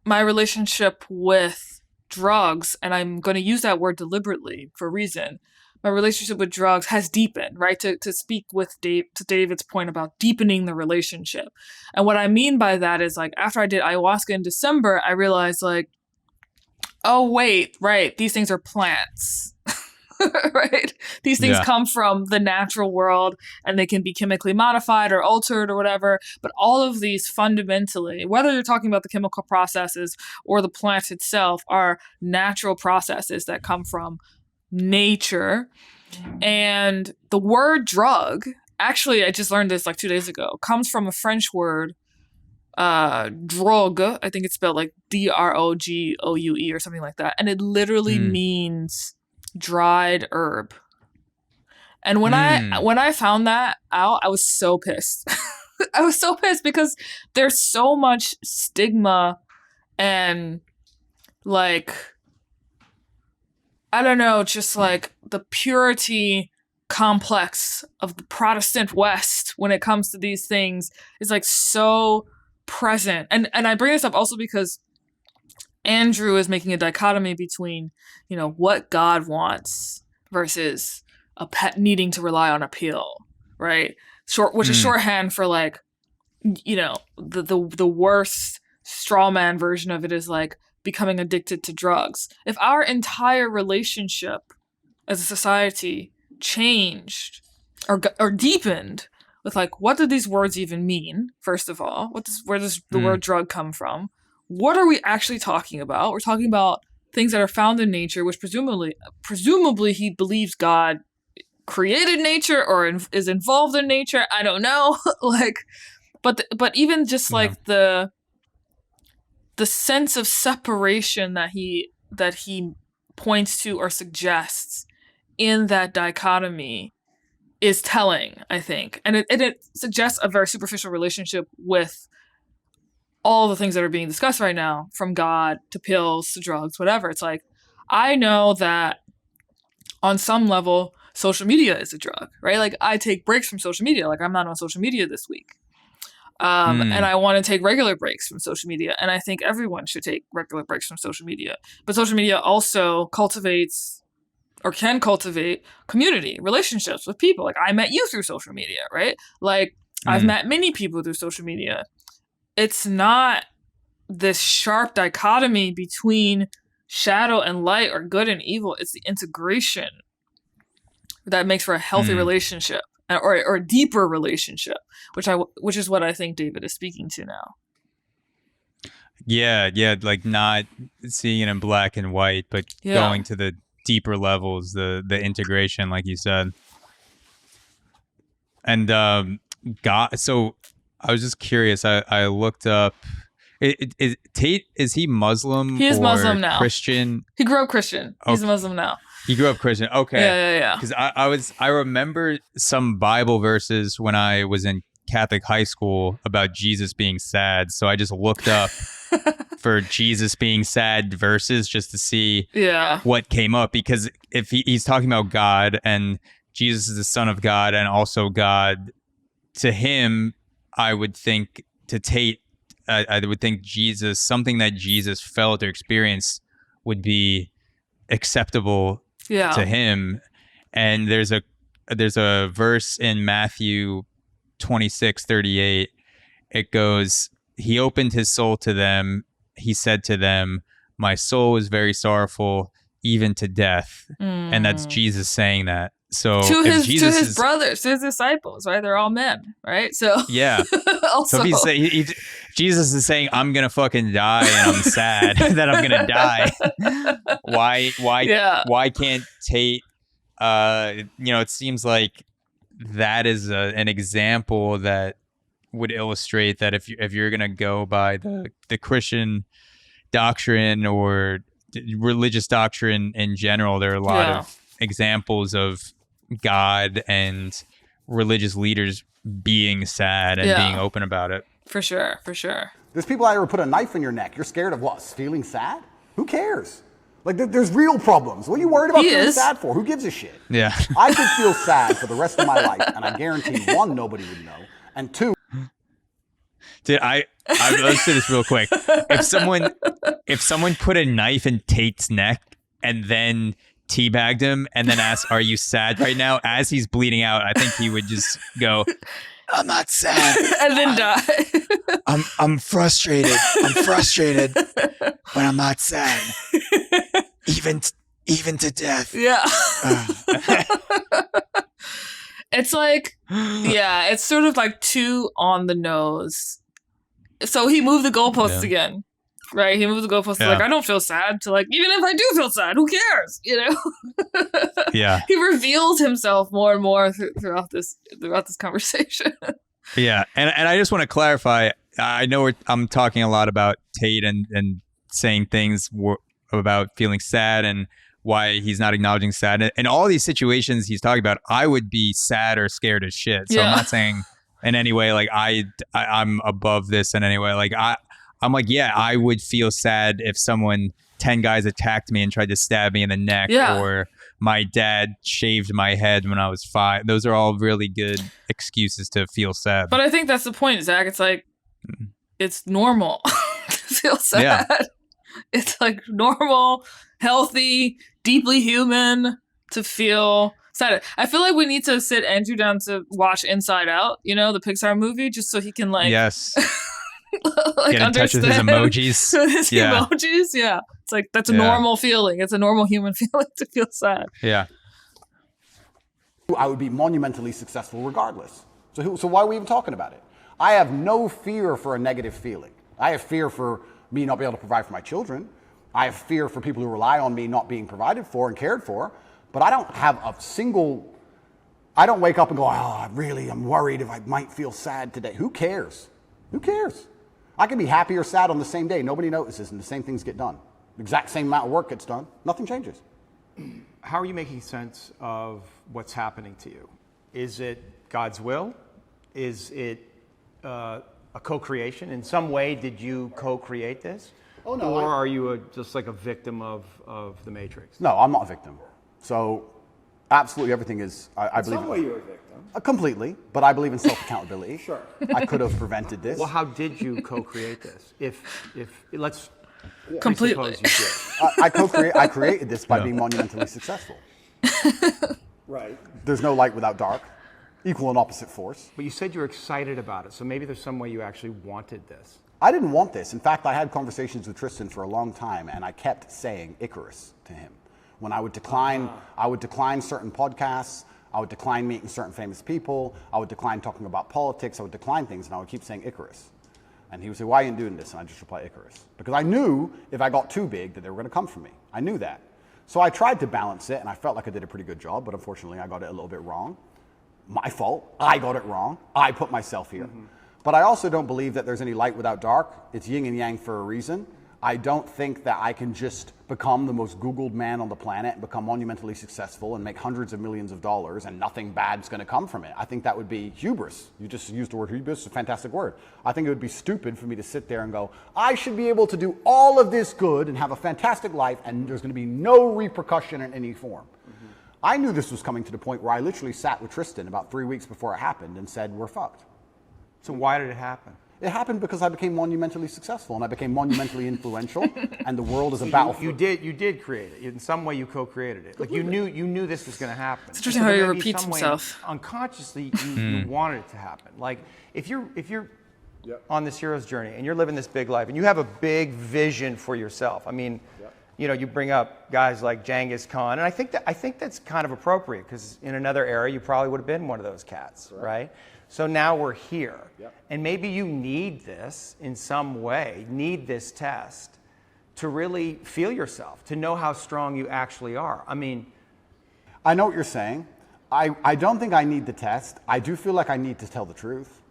My relationship with drugs, and I'm going to use that word deliberately for a reason. My relationship with drugs has deepened, right? To speak with David's point about deepening the relationship. And what I mean by that is like, after I did ayahuasca in December, I realized like, oh, wait, right. These things are plants, right? These things come from the natural world and they can be chemically modified or altered or whatever. But all of these fundamentally, whether you're talking about the chemical processes or the plant itself, are natural processes that come from nature. And the word drug, actually, I just learned this like 2 days ago, comes from a French word, drogue. I think it's spelled like DROGOUE or something like that. And it literally means dried herb. And when I found that out, I was so pissed. I was so pissed because there's so much stigma and like, I don't know, just like the purity complex of the Protestant West when it comes to these things is like so present. And I bring this up also because Andrew is making a dichotomy between, you know, what God wants versus a pet needing to rely on a pill, right? Which is shorthand for like, you know, the worst straw man version of it is like becoming addicted to drugs. If our entire relationship as a society changed or deepened with like, what do these words even mean? First of all, where does the word drug come from? What are we actually talking about? We're talking about things that are found in nature, which presumably he believes God created nature or is involved in nature. I don't know. Like, but even just like the sense of separation that he points to or suggests in that dichotomy is telling, I think. And it suggests a very superficial relationship with all the things that are being discussed right now, from God to pills to drugs, whatever. It's like, I know that on some level, social media is a drug, right? Like I take breaks from social media. Like I'm not on social media this week. And I want to take regular breaks from social media. And I think everyone should take regular breaks from social media. But social media also cultivates or can cultivate community, relationships with people. Like I met you through social media, right? Like I've met many people through social media. It's not this sharp dichotomy between shadow and light or good and evil. It's the integration that makes for a healthy relationship or a deeper relationship, which is what I think David is speaking to now. Yeah, like not seeing it in black and white, but going to the deeper levels, the integration, like you said. And God, so I was just curious. I looked up. Tate, is he Muslim? He is Muslim now. Christian? He grew up Christian. He's a Muslim now. He grew up Christian. Okay. Yeah. Because I remember some Bible verses when I was in Catholic high school about Jesus being sad. So I just looked up for Jesus being sad verses just to see what came up. Because if he's talking about God and Jesus is the Son of God and also God, to him, I would think to Tate, I would think Jesus, something that Jesus felt or experienced would be acceptable to him. And there's a verse in Matthew 26:38. It goes, he opened his soul to them. He said to them, my soul is very sorrowful, even to death. And that's Jesus saying that. So to his brothers, to his disciples, right? They're all men, right? So yeah. also, So if Jesus is saying, I'm gonna fucking die and I'm sad that I'm gonna die. Why can't Tate? It seems like that is an example that would illustrate that if you're gonna go by the Christian doctrine or religious doctrine in general, there are a lot of examples of God and religious leaders being sad and being open about it. For sure. There's people out here who put a knife in your neck. You're scared of what? Feeling sad? Who cares? Like, there's real problems. What are you worried about feeling sad for? Who gives a shit? Yeah. I could feel sad for the rest of my life, and I guarantee, one, nobody would know, and two... Dude, let's do this real quick. If someone put a knife in Tate's neck and then teabagged him and then asked, are you sad right now? As he's bleeding out, I think he would just go, I'm not sad. And then die. I'm frustrated. But I'm not sad. Even to death. Yeah. It's like, it's sort of like too on the nose. So he moved the goalposts again, right? He moved the goalposts to like, I don't feel sad, to like, even if I do feel sad, who cares? You know? Yeah. He reveals himself more and more throughout this conversation. Yeah. And I just want to clarify, I know I'm talking a lot about Tate and saying things about feeling sad and why he's not acknowledging sad. In all these situations he's talking about, I would be sad or scared as shit. So I'm not saying in any way like I'm above this in any way. Like I'm like, I would feel sad if 10 guys attacked me and tried to stab me in the neck, or my dad shaved my head when I was 5. Those are all really good excuses to feel sad. But I think that's the point, Zach. It's like, it's normal to feel sad. Yeah. It's like normal, healthy, deeply human to feel sad. I feel like we need to sit Andrew down to watch Inside Out, the Pixar movie, just so he can like like get in touch with his emojis. His emojis, It's like that's a normal feeling. It's a normal human feeling to feel sad. Yeah. I would be monumentally successful regardless. So why are we even talking about it? I have no fear for a negative feeling. I have fear for me not being able to provide for my children. I have fear for people who rely on me not being provided for and cared for. But I don't have I don't wake up and go, I'm worried if I might feel sad today. Who cares? Who cares? I can be happy or sad on the same day. Nobody notices and the same things get done. The exact same amount of work gets done. Nothing changes. How are you making sense of what's happening to you? Is it God's will? Is it a co-creation? In some way, did you co-create this? Oh, no. Or are you just like a victim of the Matrix? No, I'm not a victim. So absolutely everything is, I believe. In some way you're a victim. Completely, but I believe in self-accountability. Sure. I could have prevented this. Well, how did you co-create this? If let's completely. I created this by being monumentally successful. Right. There's no light without dark. Equal and opposite force. But you said you were excited about it, so maybe there's some way you actually wanted this. I didn't want this. In fact, I had conversations with Tristan for a long time, and I kept saying Icarus to him. When I would decline certain podcasts, I would decline meeting certain famous people, I would decline talking about politics, I would decline things, and I would keep saying Icarus. And he would say, why are you doing this? And I just reply Icarus. Because I knew if I got too big that they were going to come for me. I knew that. So I tried to balance it, and I felt like I did a pretty good job, but unfortunately I got it a little bit wrong. My fault. I got it wrong. I put myself here. Mm-hmm. But I also don't believe that there's any light without dark. It's yin and yang for a reason. I don't think that I can just become the most Googled man on the planet and become monumentally successful and make hundreds of millions of dollars and nothing bad's going to come from it. I think that would be hubris. You just used the word hubris. It's a fantastic word. I think it would be stupid for me to sit there and go, I should be able to do all of this good and have a fantastic life and there's going to be no repercussion in any form. Mm-hmm. I knew this was coming to the point where I literally sat with Tristan about 3 weeks before it happened and said, we're fucked. So why did it happen? It happened because I became monumentally successful and I became monumentally influential, and the world is a battlefield. You did create it. In some way, you co-created it. Like you knew this was going to happen. It's interesting how he repeats himself. Unconsciously, you wanted it to happen. Like if you're on this hero's journey and you're living this big life and you have a big vision for yourself. I mean, you bring up guys like Genghis Khan, and I think that's kind of appropriate because in another era you probably would have been one of those cats, right? So now we're here, and maybe you need this in some way, need this test to really feel yourself, to know how strong you actually are. I mean, I know what you're saying. I don't think I need the test. I do feel like I need to tell the truth.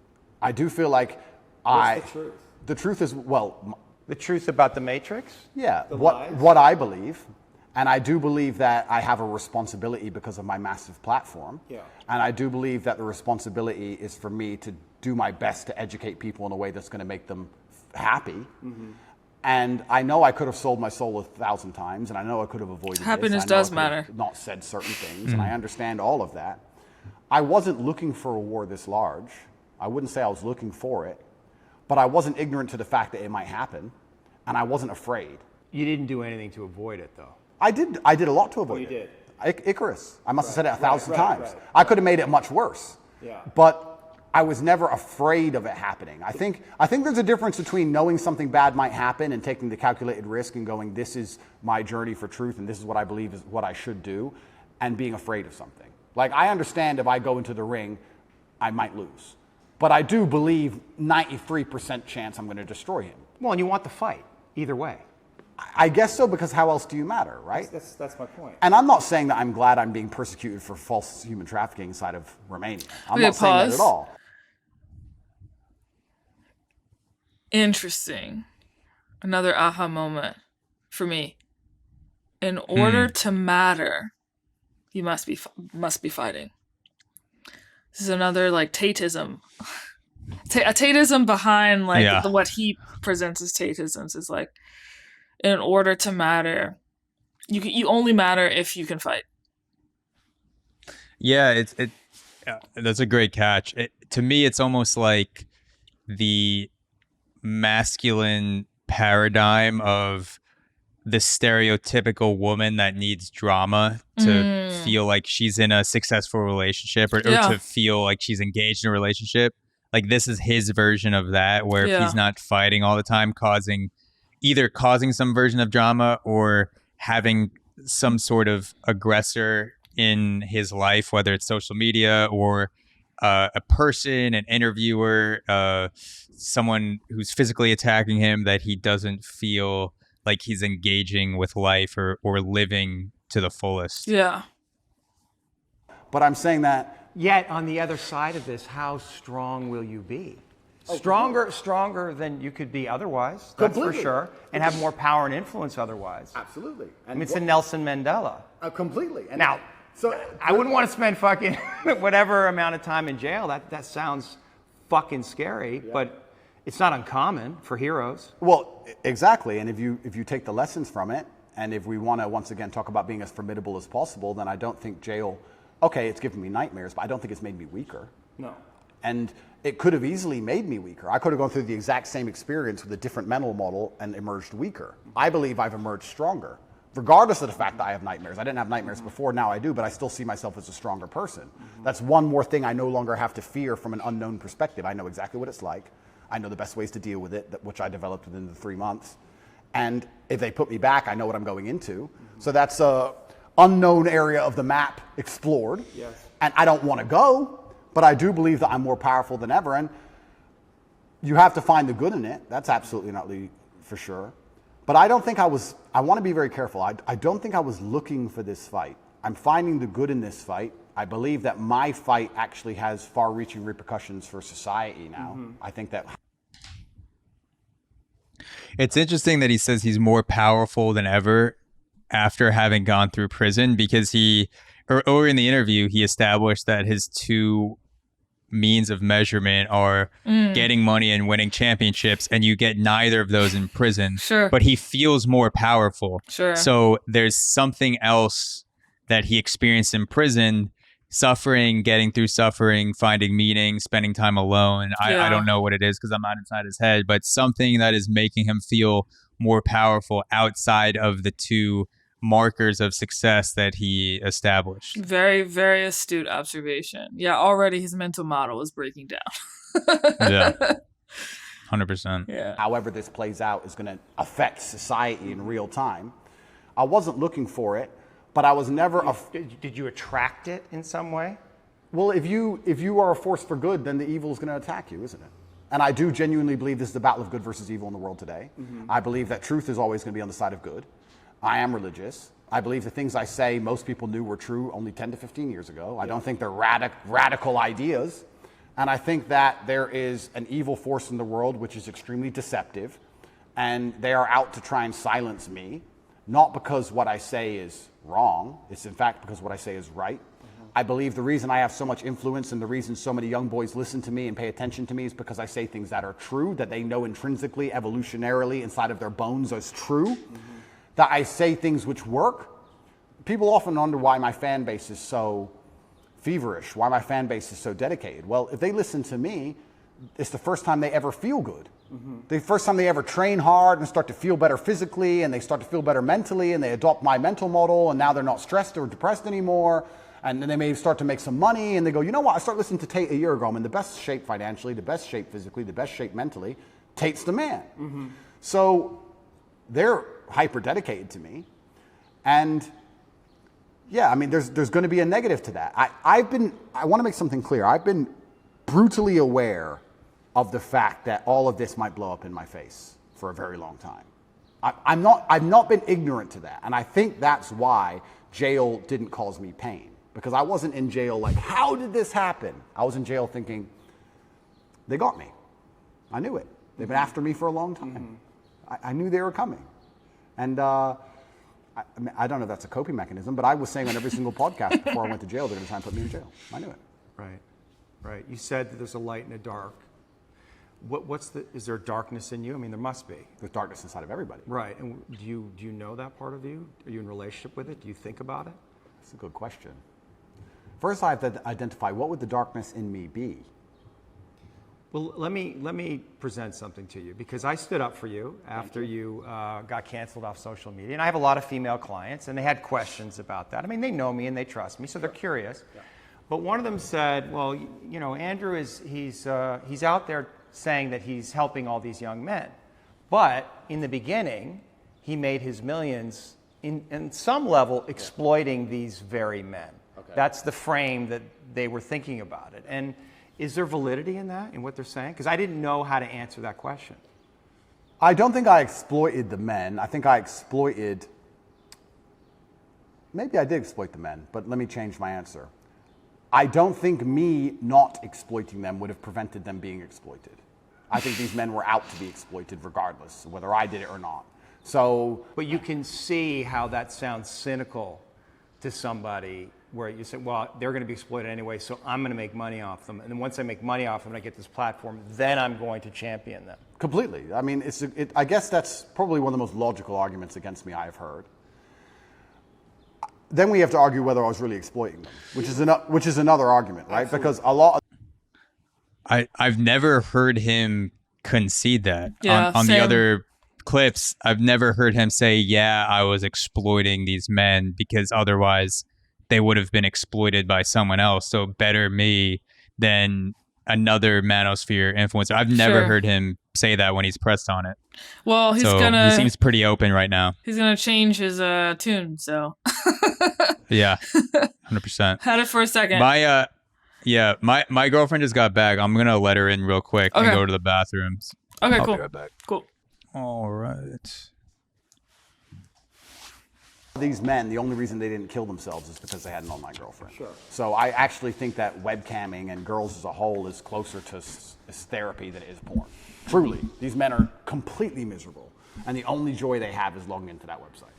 I do feel like What's the truth? The truth is, well, the truth about the Matrix? yeah, what I believe. And I do believe that I have a responsibility because of my massive platform. Yeah. And I do believe that the responsibility is for me to do my best to educate people in a way that's going to make them happy. And I know I could have sold my soul 1,000 times, and I know I could have avoided Happiness this. I know does I could have matter. Not said certain things, and I understand all of that. I wasn't looking for a war this large. I wouldn't say I was looking for it, but I wasn't ignorant to the fact that it might happen, and I wasn't afraid. You didn't do anything to avoid it, though. I did a lot to avoid it. Icarus. I must have said it 1,000 times. I could have made it much worse. Yeah. But I was never afraid of it happening. I think there's a difference between knowing something bad might happen and taking the calculated risk and going, this is my journey for truth and this is what I believe is what I should do, and being afraid of something. Like, I understand if I go into the ring, I might lose. But I do believe 93% chance I'm going to destroy him. Well, and you want the fight, either way. I guess so, because how else do you matter, right? That's my point. And I'm not saying that I'm glad I'm being persecuted for false human trafficking inside of Romania. I'm not saying that at all. Interesting. Another aha moment for me. In order to matter, you must be fighting. This is another like Tateism. A Tateism behind like what he presents as Tateisms is like, in order to matter, you only matter if you can fight. Yeah, that's a great catch. To me, it's almost like the masculine paradigm of the stereotypical woman that needs drama to feel like she's in a successful relationship or to feel like she's engaged in a relationship. Like, this is his version of that, where if he's not fighting all the time, either causing some version of drama or having some sort of aggressor in his life, whether it's social media or a person, an interviewer, someone who's physically attacking him, that he doesn't feel like he's engaging with life or living to the fullest. Yeah. But I'm saying that... Yet, on the other side of this, how strong will you be? Stronger than you could be otherwise, that's for sure, and have more power and influence otherwise. Absolutely. I mean, it's a Nelson Mandela. Completely. And Now, I wouldn't want to spend fucking whatever amount of time in jail. That sounds fucking scary, but it's not uncommon for heroes. Well, exactly. And if you take the lessons from it, and if we want to once again talk about being as formidable as possible, then I don't think jail, okay, it's given me nightmares, but I don't think it's made me weaker. No. And it could have easily made me weaker. I could have gone through the exact same experience with a different mental model and emerged weaker. I believe I've emerged stronger, regardless of the fact that I have nightmares. I didn't have nightmares before, now I do, but I still see myself as a stronger person. That's one more thing I no longer have to fear from an unknown perspective. I know exactly what it's like. I know the best ways to deal with it, which I developed within the 3 months. And if they put me back, I know what I'm going into. So that's a unknown area of the map explored. Yes. And I don't want to go, but I do believe that I'm more powerful than ever. And you have to find the good in it. That's absolutely not for sure. But I don't think I want to be very careful. I don't think I was looking for this fight. I'm finding the good in this fight. I believe that my fight actually has far-reaching repercussions for society now. I think that... It's interesting that he says he's more powerful than ever after having gone through prison, because earlier in the interview, he established that his two means of measurement are getting money and winning championships, and you get neither of those in prison. Sure. But he feels more powerful. Sure. So there's something else that he experienced in prison, suffering, getting through suffering, finding meaning, spending time alone. Yeah. I don't know what it is because I'm not inside his head, but something that is making him feel more powerful outside of the two markers of success that he established. Very, very astute observation. Yeah, already his mental model is breaking down. Yeah. 100%. Yeah. However this plays out is going to affect society in real time. I wasn't looking for it, but I was never Did you attract it in some way? well, if you are a force for good, then the evil is going to attack you, isn't it? And I do genuinely believe this is the battle of good versus evil in the world today. I believe that truth is always going to be on the side of good. I am religious. I believe the things I say most people knew were true only 10 to 15 years ago. I don't think they're radical ideas. And I think that there is an evil force in the world which is extremely deceptive, and they are out to try and silence me, not because what I say is wrong. It's in fact because what I say is right. I believe the reason I have so much influence and the reason so many young boys listen to me and pay attention to me is because I say things that are true, that they know intrinsically, evolutionarily, inside of their bones as true, that I say things which work. People often wonder why my fan base is so feverish, why my fan base is so dedicated. Well, if they listen to me, it's the first time they ever feel good. The first time they ever train hard and start to feel better physically, and they start to feel better mentally, and they adopt my mental model, and now they're not stressed or depressed anymore. And then they may start to make some money, and they go, you know what, I started listening to Tate a year ago. I'm in the best shape financially, the best shape physically, the best shape mentally. Tate's the man. So they're hyper dedicated to me. And yeah, I mean, there's going to be a negative to that. I want to make something clear. I've been brutally aware of the fact that all of this might blow up in my face for a very long time. I've not been ignorant to that. And I think that's why jail didn't cause me pain. Because I wasn't in jail like, how did this happen? I was in jail thinking, they got me. I knew it. They've been after me for a long time. I knew they were coming. And I don't know if that's a coping mechanism, but I was saying on every single podcast before I went to jail, they're going to try and put me in jail. I knew it. Right. You said that there's a light and a dark. Is there darkness in you? I mean, there must be. There's darkness inside of everybody. Right. And do you know that part of you? Are you in a relationship with it? Do you think about it? That's a good question. First, I have to identify what would the darkness in me be. Well, let me present something to you, because I stood up for you after you got canceled off social media, and I have a lot of female clients, and they had questions about that. I mean, they know me and they trust me, so they're curious. Yeah. But one of them said, "Well, you know, Andrew he's out there saying that he's helping all these young men, but in the beginning, he made his millions in some level exploiting these very men." Okay. That's the frame that they were thinking about it. And is there validity in that, in what they're saying? Because I didn't know how to answer that question. I don't think I exploited the men. I think I exploited, maybe I did exploit the men, but let me change my answer. I don't think me not exploiting them would have prevented them being exploited. I think these men were out to be exploited regardless, whether I did it or not. So, but you can see how that sounds cynical to somebody, where you say, well, they're going to be exploited anyway, so I'm going to make money off them. And then once I make money off them and I get this platform, then I'm going to champion them. Completely. I mean, I guess that's probably one of the most logical arguments against me I've heard. Then we have to argue whether I was really exploiting them, which is another argument, right? Absolutely. Because a lot of... I've never heard him concede that. Yeah, on the other clips, I've never heard him say, yeah, I was exploiting these men, because otherwise they would have been exploited by someone else. So better me than another manosphere influencer. I've never heard him say that when he's pressed on it. Well, he seems pretty open right now. He's gonna change his tune, so yeah, 100%. Had it for a second. My girlfriend just got back. I'm gonna let her in real quick and go to the bathrooms. Okay, I'll cool. be right back. Cool. All right. These men, the only reason they didn't kill themselves is because they had an online girlfriend. Sure. So I actually think that webcamming and girls as a whole is closer to therapy than it is porn. Truly. These men are completely miserable, and the only joy they have is logging into that website.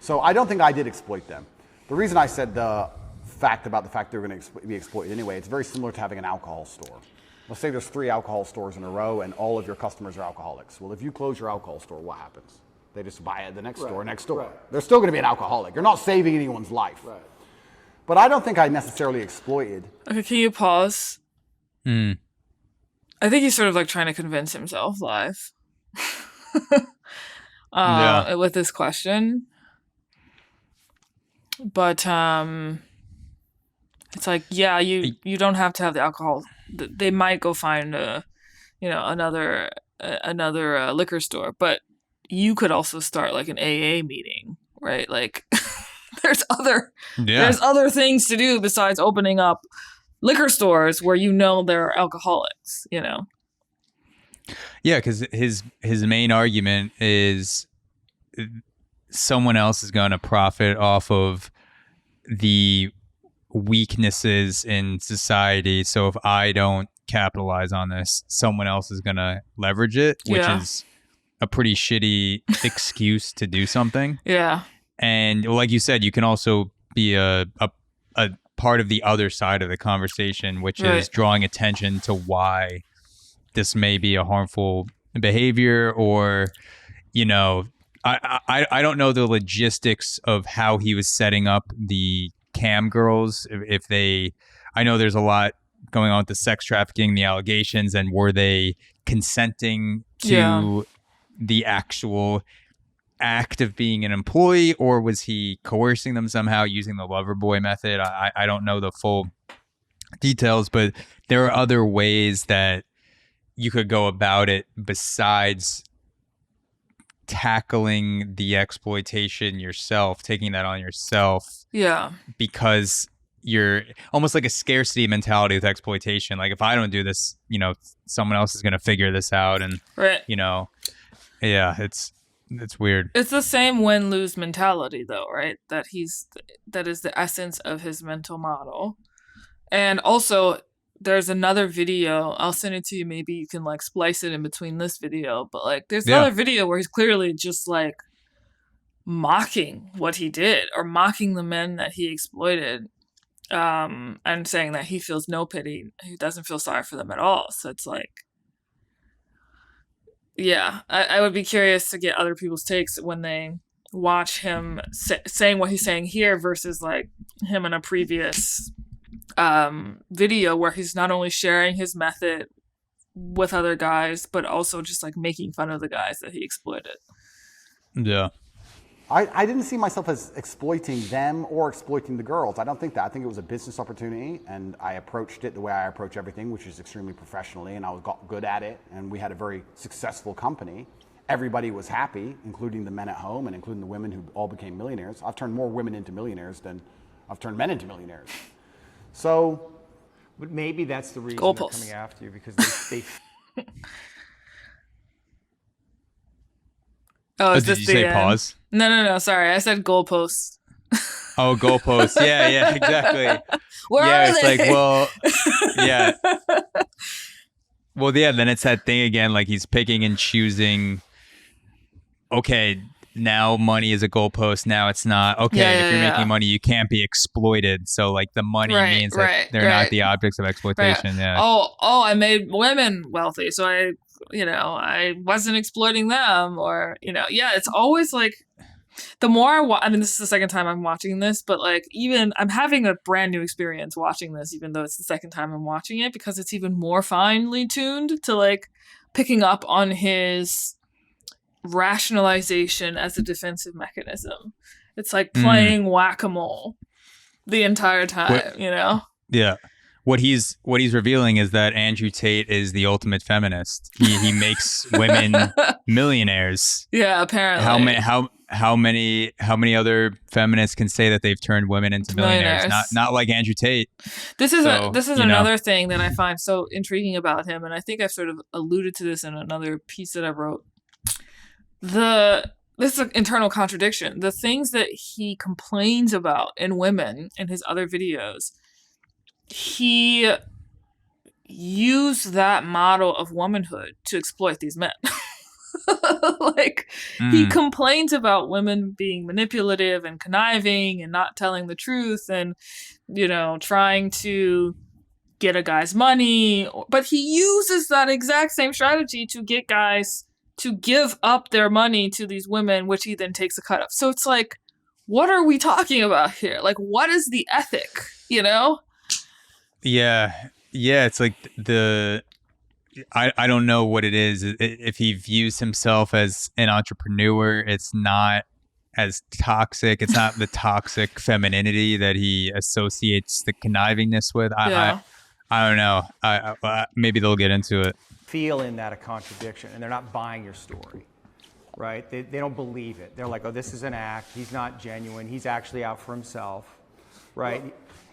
So I don't think I did exploit them. The reason I said the fact they're going to be exploited anyway, it's very similar to having an alcohol store. Let's say there's 3 alcohol stores in a row and all of your customers are alcoholics. Well, if you close your alcohol store, what happens? They just buy at the next store next door. Right. They're still going to be an alcoholic. You're not saving anyone's life. Right. But I don't think I necessarily exploited. Okay, can you pause? Mm. I think he's sort of like trying to convince himself live Yeah. with this question. But it's like, yeah, you don't have to have the alcohol. They might go find another liquor store, but you could also start like an AA meeting, right? Like there's other things to do besides opening up liquor stores where there are alcoholics, Yeah, because his main argument is someone else is going to profit off of the weaknesses in society. So if I don't capitalize on this, someone else is going to leverage it, which is a pretty shitty excuse to do something. Yeah. And like you said, you can also be a part of the other side of the conversation, which is drawing attention to why this may be a harmful behavior, or, I don't know the logistics of how he was setting up the cam girls. I know there's a lot going on with the sex trafficking, the allegations, and were they consenting to the actual act of being an employee, or was he coercing them somehow using the lover boy method? I don't know the full details, but there are other ways that you could go about it besides tackling the exploitation yourself, taking that on yourself. Yeah. Because you're almost like a scarcity mentality with exploitation. Like, if I don't do this, someone else is going to figure this out. And, it's weird. It's the same win-lose mentality, though, right? That is the essence of his mental model. And also, there's another video. I'll send it to you. Maybe you can like splice it in between this video. But like, there's another video where he's clearly just like mocking what he did, or mocking the men that he exploited, and saying that he feels no pity. He doesn't feel sorry for them at all. So it's like, I would be curious to get other people's takes when they watch him saying what he's saying here versus like him in a previous video where he's not only sharing his method with other guys, but also just like making fun of the guys that he exploited. Yeah. I didn't see myself as exploiting them or exploiting the girls. I don't think that. I think it was a business opportunity, and I approached it the way I approach everything, which is extremely professionally, and I got good at it, and we had a very successful company. Everybody was happy, including the men at home and including the women who all became millionaires. I've turned more women into millionaires than I've turned men into millionaires. So, but maybe that's the reason they're coming after you, because they Oh, did you say pause? No. Sorry, I said goalposts. Oh, goalposts. Yeah, exactly. Where are it's they? like, well, yeah. Well, yeah, then it's that thing again, like he's picking and choosing. Okay, now money is a goalpost. Now it's not. Okay, if you're making money, you can't be exploited. So, like, the money means that they're not the objects of exploitation. Right. Yeah. Oh, I made women wealthy, so I wasn't exploiting them, or, it's always like, the more this is the second time I'm watching this, but like, even I'm having a brand new experience watching this, even though it's the second time I'm watching it, because it's even more finely tuned to like picking up on his rationalization as a defensive mechanism. It's like playing whack-a-mole the entire time, Yeah. What he's revealing is that Andrew Tate is the ultimate feminist. He makes women millionaires. Yeah, apparently. How many other feminists can say that they've turned women into millionaires? Not like Andrew Tate. This is another thing that I find so intriguing about him, and I think I've sort of alluded to this in another piece that I wrote. This is an internal contradiction. The things that he complains about in women in his other videos, he used that model of womanhood to exploit these men. He complains about women being manipulative and conniving and not telling the truth and, trying to get a guy's money. But he uses that exact same strategy to get guys to give up their money to these women, which he then takes a cut of. So it's like, what are we talking about here? Like, what is the ethic, you know? Yeah. It's like I don't know what it is. If he views himself as an entrepreneur, it's not as toxic. It's not the toxic femininity that he associates the connivingness with. I don't know. Maybe they'll get into it. Feel in that a contradiction, and they're not buying your story, right? They don't believe it. They're like, oh, this is an act. He's not genuine. He's actually out for himself, right? Well,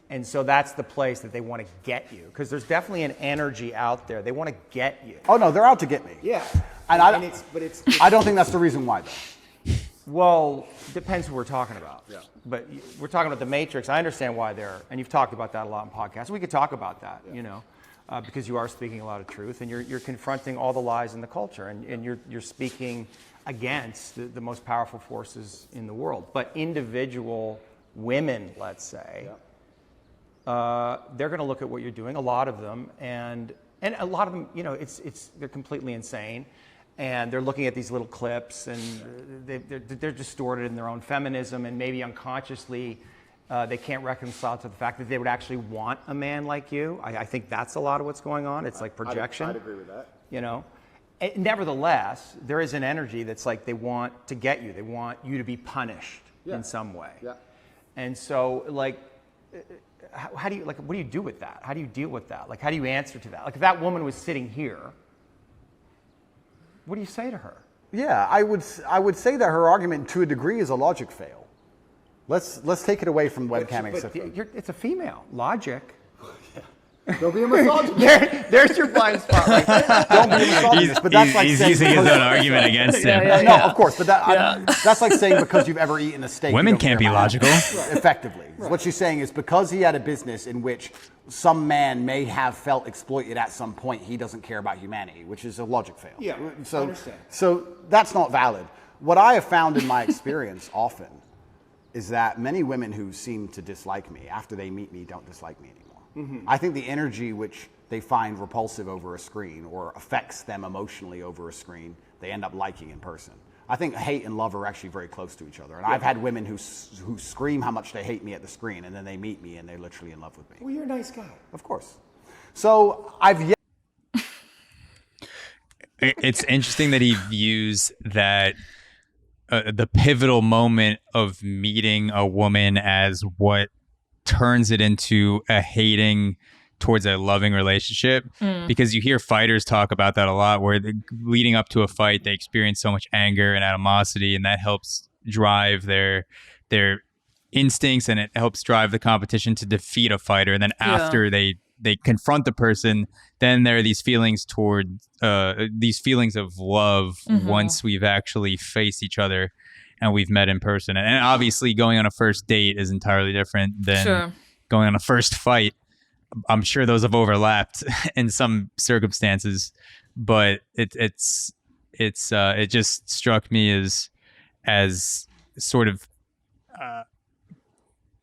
and so that's the place that they want to get you, because there's definitely an energy out there. They want to get you. Oh no, they're out to get me. Yeah, and it's I don't think that's the reason why, though. Well, depends who we're talking about. Yeah. But we're talking about the Matrix. I understand why and you've talked about that a lot in podcasts. We could talk about that, because you are speaking a lot of truth, and you're confronting all the lies in the culture, and you're speaking against the most powerful forces in the world. But individual women, let's say, they're going to look at what you're doing, a lot of them, and a lot of them, they're completely insane. And they're looking at these little clips, and they're distorted in their own feminism, and maybe unconsciously they can't reconcile to the fact that they would actually want a man like you. I think that's a lot of what's going on. It's like projection. I'd agree with that. Nevertheless, there is an energy that's like they want to get you. They want you to be punished in some way. Yeah. And so, like, how do you, like, what do you do with that? How do you deal with that? Like, how do you answer to that? Like, if that woman was sitting here, what do you say to her? Yeah, I would say that her argument, to a degree, is a logic fail. Let's take it away from webcamming. It's a female logic. Don't be a misogynist. There's your blind spot. Like, don't be a misogynist. But that's like he's saying using his own argument against him. No, of course. But that's like saying because you've ever eaten a steak. Women can't be logical. Effectively. Right. What she's saying is because he had a business in which some man may have felt exploited at some point, he doesn't care about humanity, which is a logic fail. Yeah, so, I understand. So that's not valid. What I have found in my experience often is that many women who seem to dislike me, after they meet me, don't dislike me anymore. Mm-hmm. I think the energy which they find repulsive over a screen or affects them emotionally over a screen, they end up liking in person. I think hate and love are actually very close to each other. And I've had women who scream how much they hate me at the screen, and then they meet me and they're literally in love with me. Well, you're a nice guy. Of course. So I've yet... It's interesting that he views that the pivotal moment of meeting a woman as what turns it into a hating towards a loving relationship, because you hear fighters talk about that a lot, where leading up to a fight they experience so much anger and animosity, and that helps drive their instincts, and it helps drive the competition to defeat a fighter. And then after they confront the person, then there are these feelings toward these feelings of love once we've actually faced each other and we've met in person. And obviously going on a first date is entirely different than going on a first fight. I'm sure those have overlapped in some circumstances, but it just struck me as sort of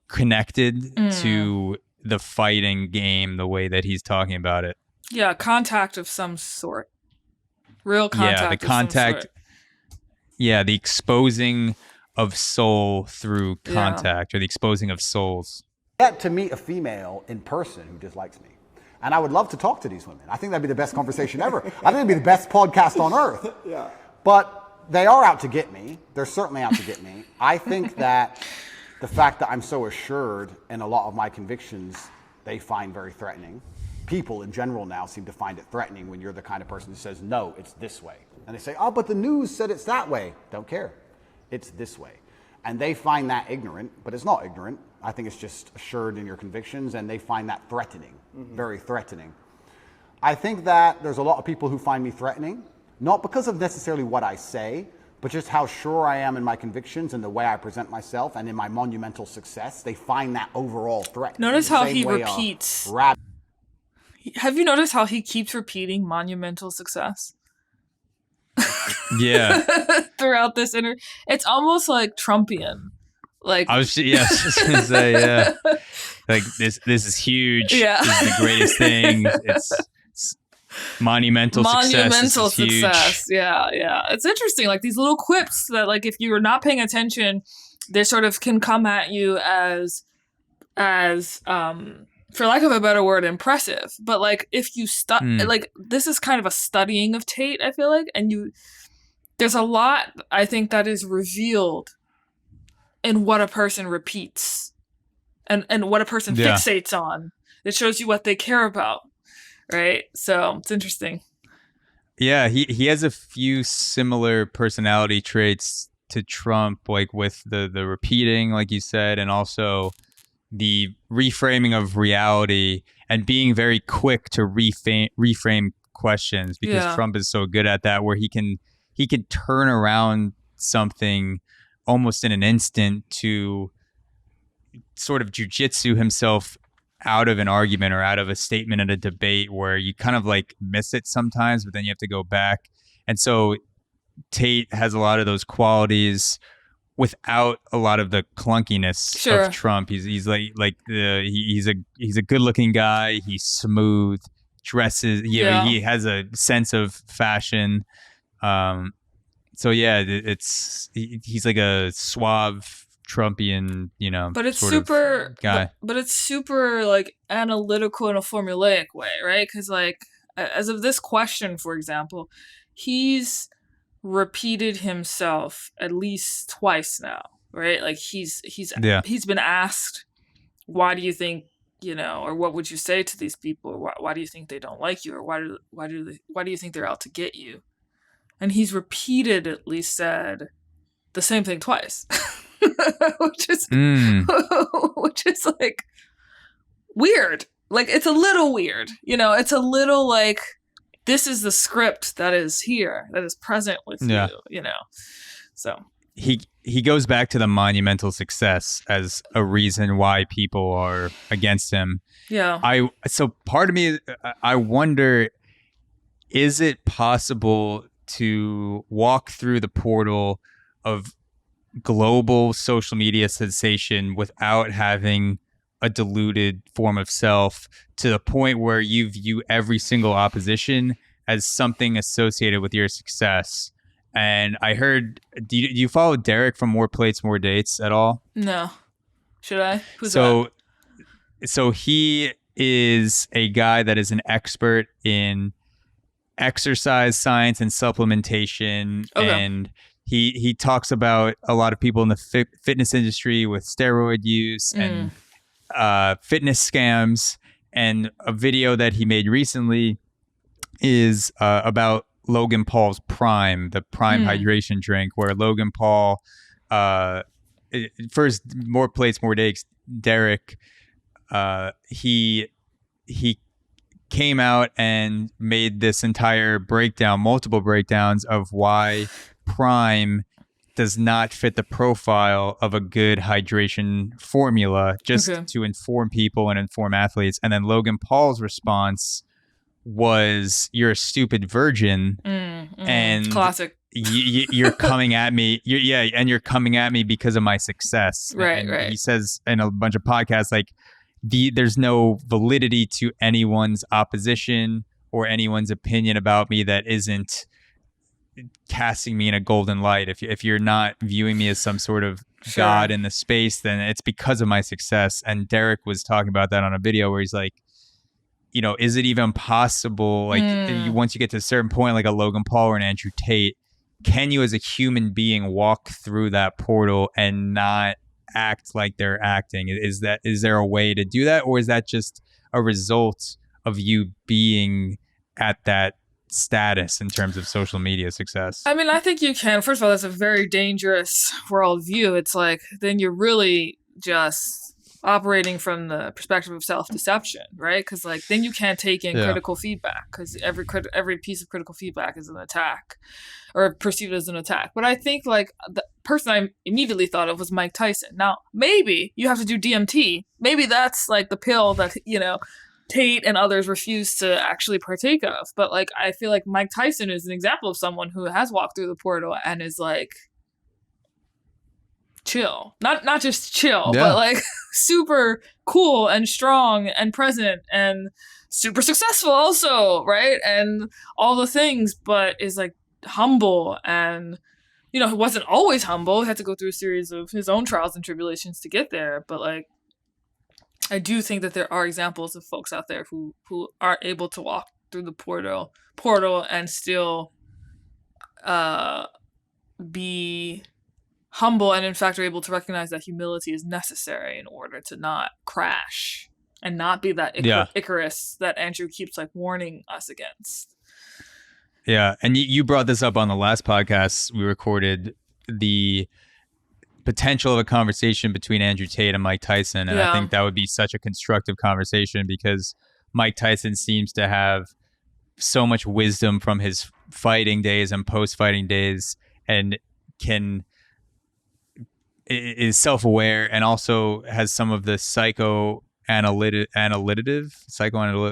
connected to the fighting game, the way that he's talking about it. Yeah, contact of some sort. Real contact. Yeah, the contact. Yeah, the exposing of soul through contact, or the exposing of souls. Yet to meet a female in person who dislikes me. And I would love to talk to these women. I think that'd be the best conversation ever. I think it'd be the best podcast on earth. Yeah. But they are out to get me. They're certainly out to get me. I think that the fact that I'm so assured in a lot of my convictions, they find very threatening. People in general now seem to find it threatening when you're the kind of person who says, no, it's this way. And they say, oh, but the news said it's that way. Don't care. It's this way. And they find that ignorant, but it's not ignorant. I think it's just assured in your convictions, and they find that threatening, very threatening. I think that there's a lot of people who find me threatening, not because of necessarily what I say, but just how sure I am in my convictions and the way I present myself and in my monumental success. They find that overall threatening. Notice how he repeats. Have you noticed how he keeps repeating monumental success? Yeah. Throughout this interview. It's almost like Trumpian. Like I was just gonna say, yeah. Like this is huge. Yeah. This is the greatest thing. It's monumental success. Huge. Yeah. It's interesting. Like these little quips that, like, if you were not paying attention they sort of can come at you as for lack of a better word, impressive. But like if you like this is kind of a studying of Tate, I feel like, and there's a lot I think that is revealed in what a person repeats and what a person fixates on. It shows you what they care about, right? So it's interesting. Yeah, he has a few similar personality traits to Trump, like with the repeating, like you said, and also the reframing of reality and being very quick to reframe questions, because Trump is so good at that, where he can turn around something almost in an instant to sort of jujitsu himself out of an argument or out of a statement in a debate where you kind of like miss it sometimes, but then you have to go back. And so Tate has a lot of those qualities without a lot of the clunkiness of Trump. He's he's a good looking guy. He's smooth, dresses. He has a sense of fashion. So yeah, he's like a suave Trumpian, but it's sort super of guy. But it's super like analytical in a formulaic way, right? Because like as of this question, for example, he's repeated himself at least twice now, right? Like he's been asked, why do you think, or what would you say to these people? Why do you think they don't like you? Or why do you think they're out to get you? And he's repeatedly said the same thing twice, which is like weird. Like it's a little weird, it's a little like, this is the script that is here, that is present with you, So he goes back to the monumental success as a reason why people are against him. Yeah. So part of me, I wonder, is it possible to walk through the portal of global social media sensation without having a diluted form of self, to the point where you view every single opposition as something associated with your success? And I heard, do you follow Derek from More Plates, More Dates at all? No. Should I? Who's that? So he is a guy that is an expert in exercise science and supplementation. Okay. And he talks about a lot of people in the fitness industry with steroid use and fitness scams. And a video that he made recently is about Logan Paul's Prime, the Prime hydration drink, where Logan Paul, first, More Plates, More Dates, Derek, he came out and made this entire breakdown, multiple breakdowns of why Prime does not fit the profile of a good hydration formula, just to inform people and inform athletes. And then Logan Paul's response was, "You're a stupid virgin." And classic. You're coming at me. And you're coming at me because of my success. Right. He says in a bunch of podcasts, like, there's no validity to anyone's opposition or anyone's opinion about me that isn't casting me in a golden light. If you're not viewing me as some sort of God in the space, then it's because of my success. And Derek was talking about that on a video where he's like, is it even possible, like once you get to a certain point, like a Logan Paul or an Andrew Tate, can you as a human being walk through that portal and not act like they're acting? Is there a way to do that, or is that just a result of you being at that status in terms of social media success? I mean, I think you can. First of all, that's a very dangerous worldview. It's like, then you're really just operating from the perspective of self-deception, right? Because like, then you can't take in critical feedback, because every piece of critical feedback is an attack, or perceived as an attack. But I think like the person I immediately thought of was Mike Tyson. Now, maybe you have to do DMT. Maybe that's like the pill that, Tate and others refuse to actually partake of. But like, I feel like Mike Tyson is an example of someone who has walked through the portal and is like chill, not just chill, but like super cool and strong and present and super successful also, right? And all the things, but is like humble and he wasn't always humble. He had to go through a series of his own trials and tribulations to get there. But like, I do think that there are examples of folks out there who are able to walk through the portal and still be humble, and in fact are able to recognize that humility is necessary in order to not crash and not be that Icarus that Andrew keeps like warning us against. Yeah, and you brought this up on the last podcast we recorded, the potential of a conversation between Andrew Tate and Mike Tyson, and I think that would be such a constructive conversation because Mike Tyson seems to have so much wisdom from his fighting days and post-fighting days, and is self-aware and also has some of the psychoanalytic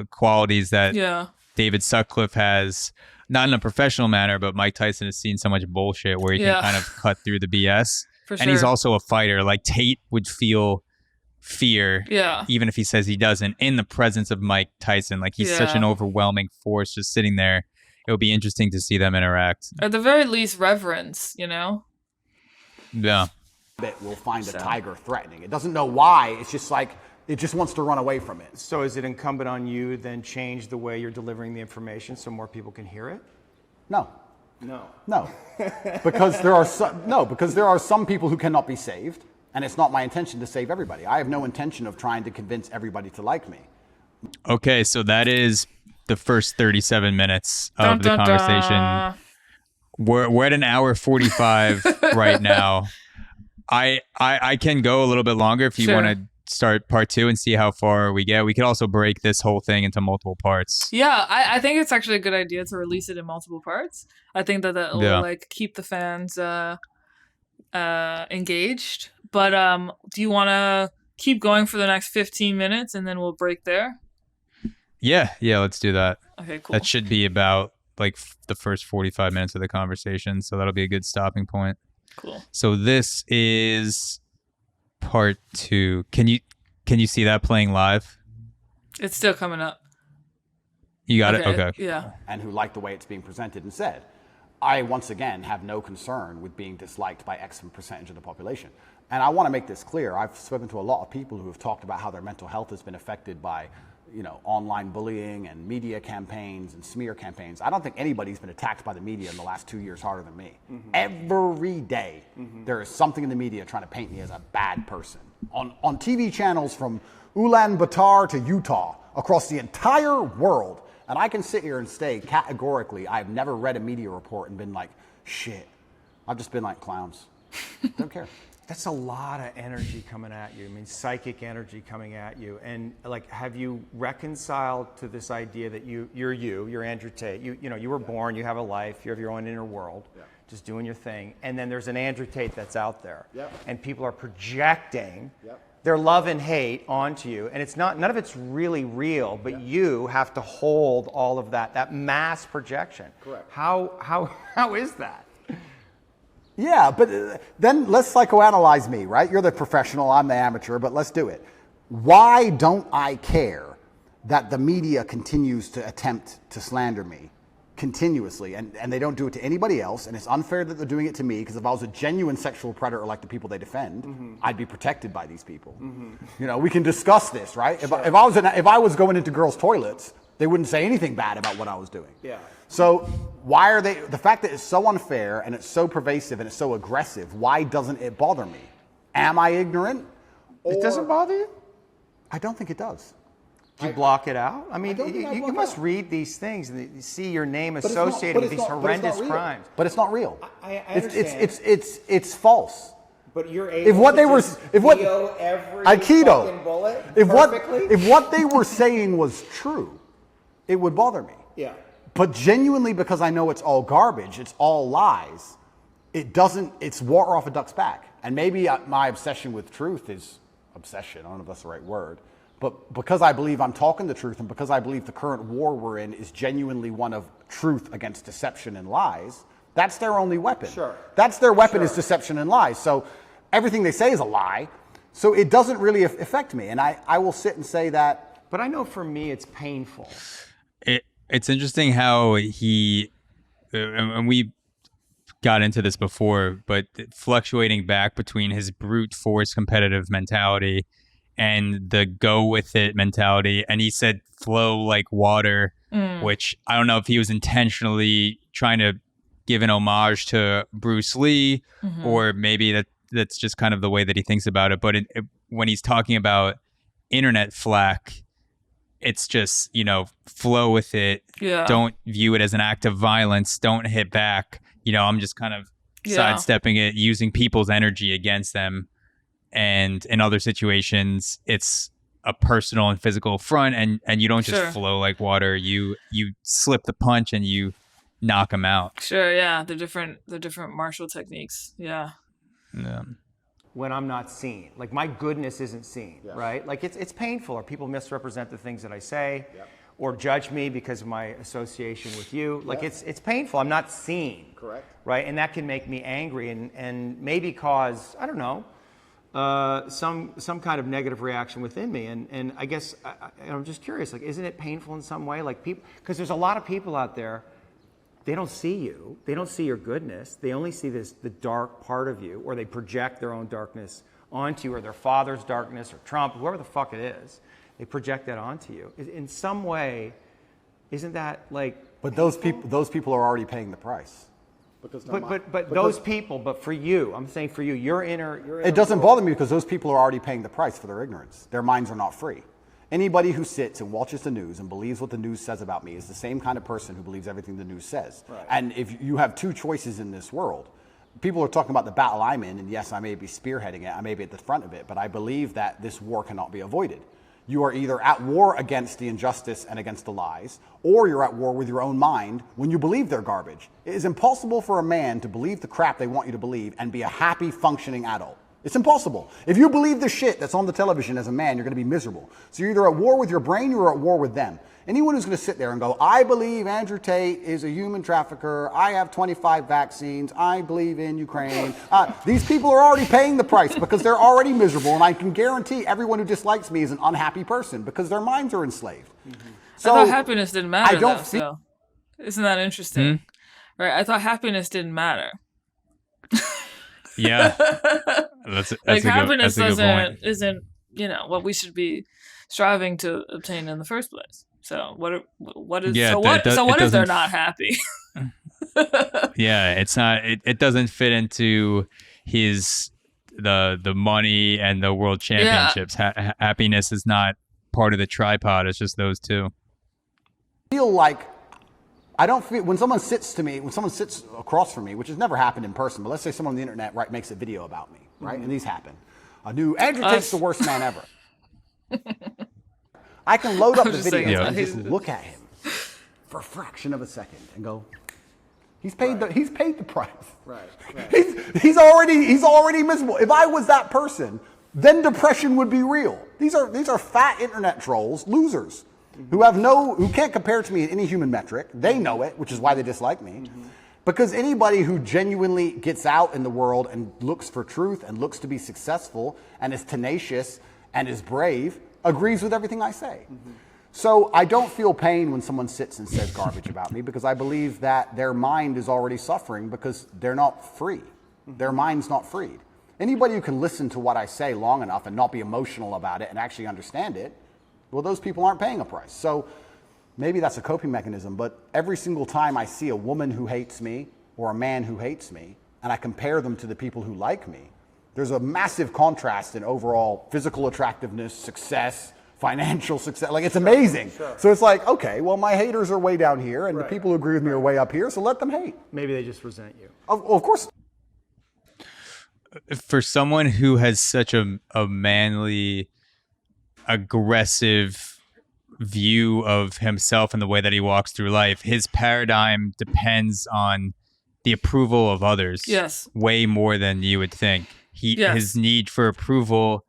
qualities that David Sutcliffe has, not in a professional manner, but Mike Tyson has seen so much bullshit where he can kind of cut through the BS. For sure. And he's also a fighter. Like Tate would feel fear, even if he says he doesn't, in the presence of Mike Tyson. Like he's such an overwhelming force just sitting there. It would be interesting to see them interact. At the very least, reverence, Yeah. That will find a tiger threatening. It doesn't know why. It's just like it just wants to run away from it. So is it incumbent on you then change the way you're delivering the information so more people can hear it? No. No. Because there are some people who cannot be saved, and it's not my intention to save everybody. I have no intention of trying to convince everybody to like me. Okay, so that is the first 37 minutes of the conversation. We're at an hour 45 right now. I can go a little bit longer if you want to start part 2 and see how far we get. We could also break this whole thing into multiple parts. Yeah, I think it's actually a good idea to release it in multiple parts. I think that will like keep the fans engaged. But do you want to keep going for the next 15 minutes and then we'll break there? Yeah, let's do that. Okay, cool. That should be about like the first 45 minutes of the conversation, so that'll be a good stopping point. Cool. So this is part 2. Can you see that playing live? It's still coming up. You got it? Okay. Yeah. And who like the way it's being presented and said. I, once again, have no concern with being disliked by X percentage of the population. And I want to make this clear. I've spoken to a lot of people who have talked about how their mental health has been affected by, online bullying and media campaigns and smear campaigns. I don't think anybody's been attacked by the media in the last 2 years harder than me. Mm-hmm. Every day, there is something in the media trying to paint me as a bad person. On TV channels from Ulaanbaatar to Utah, across the entire world. And I can sit here and say categorically, I've never read a media report and been like, shit. I've just been like, clowns. Don't care. That's a lot of energy coming at you. I mean, psychic energy coming at you. And like, have you reconciled to this idea that you're Andrew Tate. You were born, you have a life, you have your own inner world, just doing your thing. And then there's an Andrew Tate that's out there. And people are projecting their love and hate onto you. And it's none of it's really real, but you have to hold all of that mass projection. Correct. How is that? Yeah, but then let's psychoanalyze me, right? You're the professional, I'm the amateur, but let's do it. Why don't I care that the media continues to attempt to slander me continuously, and they don't do it to anybody else, and it's unfair that they're doing it to me, because if I was a genuine sexual predator like the people they defend, I'd be protected by these people. We can discuss this, right? Sure. If I was going into girls' toilets, they wouldn't say anything bad about what I was doing. Yeah. So why are the fact that it's so unfair and it's so pervasive and it's so aggressive, why doesn't it bother me? Am I ignorant? It doesn't bother you? I don't think it does. Do you block it out? I mean, you must read these things and you see your name associated with these horrendous crimes. But it's not real. I understand. It's false. But you're able to every fucking bullet perfectly? If what they were saying was true, it would bother me. Yeah. But genuinely, because I know it's all garbage, it's all lies, it's water off a duck's back. And maybe my obsession with truth is obsession, I don't know if that's the right word, but because I believe I'm talking the truth and because I believe the current war we're in is genuinely one of truth against deception and lies, that's their only weapon. Sure. That's their weapon is deception and lies. So everything they say is a lie. So it doesn't really affect me. And I will sit and say that. But I know for me it's painful. It's interesting how and we got into this before, but fluctuating back between his brute force competitive mentality and the go with it mentality. And he said flow like water, which I don't know if he was intentionally trying to give an homage to Bruce Lee, or maybe that's just kind of the way that he thinks about it. But when he's talking about internet flack, it's just, you know, flow with it. Yeah. Don't view it as an act of violence. Don't hit back. You know, I'm just kind of sidestepping it, using people's energy against them. And in other situations, it's a personal and physical affront, and you don't just flow like water. You slip the punch and you knock them out. Sure, yeah. The different martial techniques. Yeah. Yeah. When I'm not seen, like my goodness isn't seen, right? Like it's painful, or people misrepresent the things that I say, or judge me because of my association with you. Like it's painful. I'm not seen. Correct. Right, and that can make me angry and maybe cause, I don't know, some kind of negative reaction within me. And I guess I'm just curious, like, isn't it painful in some way? Like people, because there's a lot of people out there. They don't see you. They don't see your goodness. They only see the dark part of you, or they project their own darkness onto you, or their father's darkness, or Trump, whoever the fuck it is. They project that onto you. In some way, isn't that like? But those people are already paying the price. But those people, but for you, I'm saying for you, your inner. It doesn't bother me because those people are already paying the price for their ignorance. Their minds are not free. Anybody who sits and watches the news and believes what the news says about me is the same kind of person who believes everything the news says. Right. And if you have two choices in this world, people are talking about the battle I'm in, and yes, I may be spearheading it, I may be at the front of it, but I believe that this war cannot be avoided. You are either at war against the injustice and against the lies, or you're at war with your own mind when you believe they're garbage. It is impossible for a man to believe the crap they want you to believe and be a happy, functioning adult. It's impossible. If you believe the shit that's on the television as a man, you're going to be miserable. So you're either at war with your brain or you're at war with them. Anyone who's going to sit there and go, I believe Andrew Tate is a human trafficker, I have 25 vaccines, I believe in Ukraine. These people are already paying the price because they're already miserable, and I can guarantee everyone who dislikes me is an unhappy person because their minds are enslaved. So I thought happiness didn't matter, so isn't that interesting? Right? I thought happiness didn't matter. Yeah. That's like happiness a good point. isn't, you know, what we should be striving to obtain in the first place. So what if they're not happy? Yeah, it's not. It doesn't fit into the money and the world championships. Yeah. Happiness is not part of the tripod. It's just those two. Feel like I don't feel when someone sits across from me, which has never happened in person, but let's say someone on the internet makes a video about me, right? And these happen. A new Andrew Tate's the worst man ever. I can load up the video and just look at him for a fraction of a second and go, he's paid the price. Right. He's already miserable. If I was that person, then depression would be real. These are fat internet trolls, losers, who can't compare to me in any human metric. They know it, which is why they dislike me. Because anybody who genuinely gets out in the world and looks for truth and looks to be successful and is tenacious and is brave agrees with everything I say. So I don't feel pain when someone sits and says garbage about me because I believe that their mind is already suffering because they're not free. Their mind's not freed. Anybody who can listen to what I say long enough and not be emotional about it and actually understand it, well, those people aren't paying a price. So maybe that's a coping mechanism, but every single time I see a woman who hates me or a man who hates me, and I compare them to the people who like me, there's a massive contrast in overall physical attractiveness, success, financial success. Like, it's amazing. Sure. So it's like, okay, well, my haters are way down here, and the people who agree with me are way up here, so let them hate. Maybe they just resent you. Of course. For someone who has such a manly, aggressive view of himself and the way that he walks through life, his paradigm depends on the approval of others. Yes. Way more than you would think. His need for approval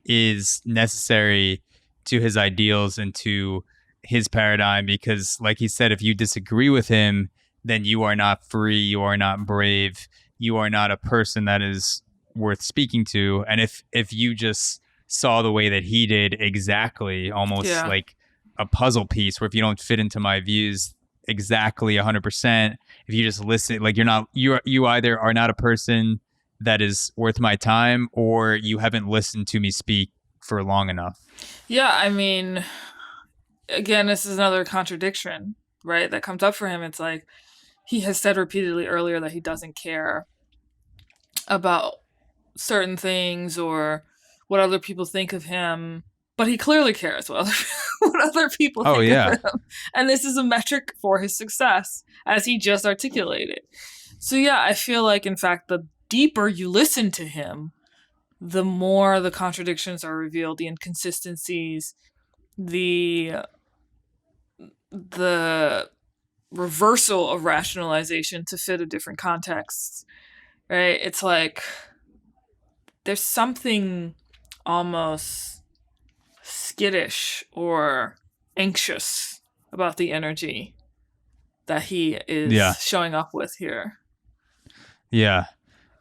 is necessary to his ideals and to his paradigm because, like he said, if you disagree with him, then you are not free, you are not brave, you are not a person that is worth speaking to. And if you just saw the way that he did exactly, almost like a puzzle piece where if you don't fit into my views, exactly 100%. If you just listen, like you either are not a person that is worth my time, or you haven't listened to me speak for long enough. Yeah, I mean, again, this is another contradiction, right? That comes up for him. It's like he has said repeatedly earlier that he doesn't care about certain things or what other people think of him, but he clearly cares what other people think of him. And this is a metric for his success, as he just articulated. So yeah, I feel like, in fact, the deeper you listen to him, the more the contradictions are revealed, the inconsistencies, the reversal of rationalization to fit a different context, right? It's like there's something almost skittish or anxious about the energy that he is showing up with here. Yeah.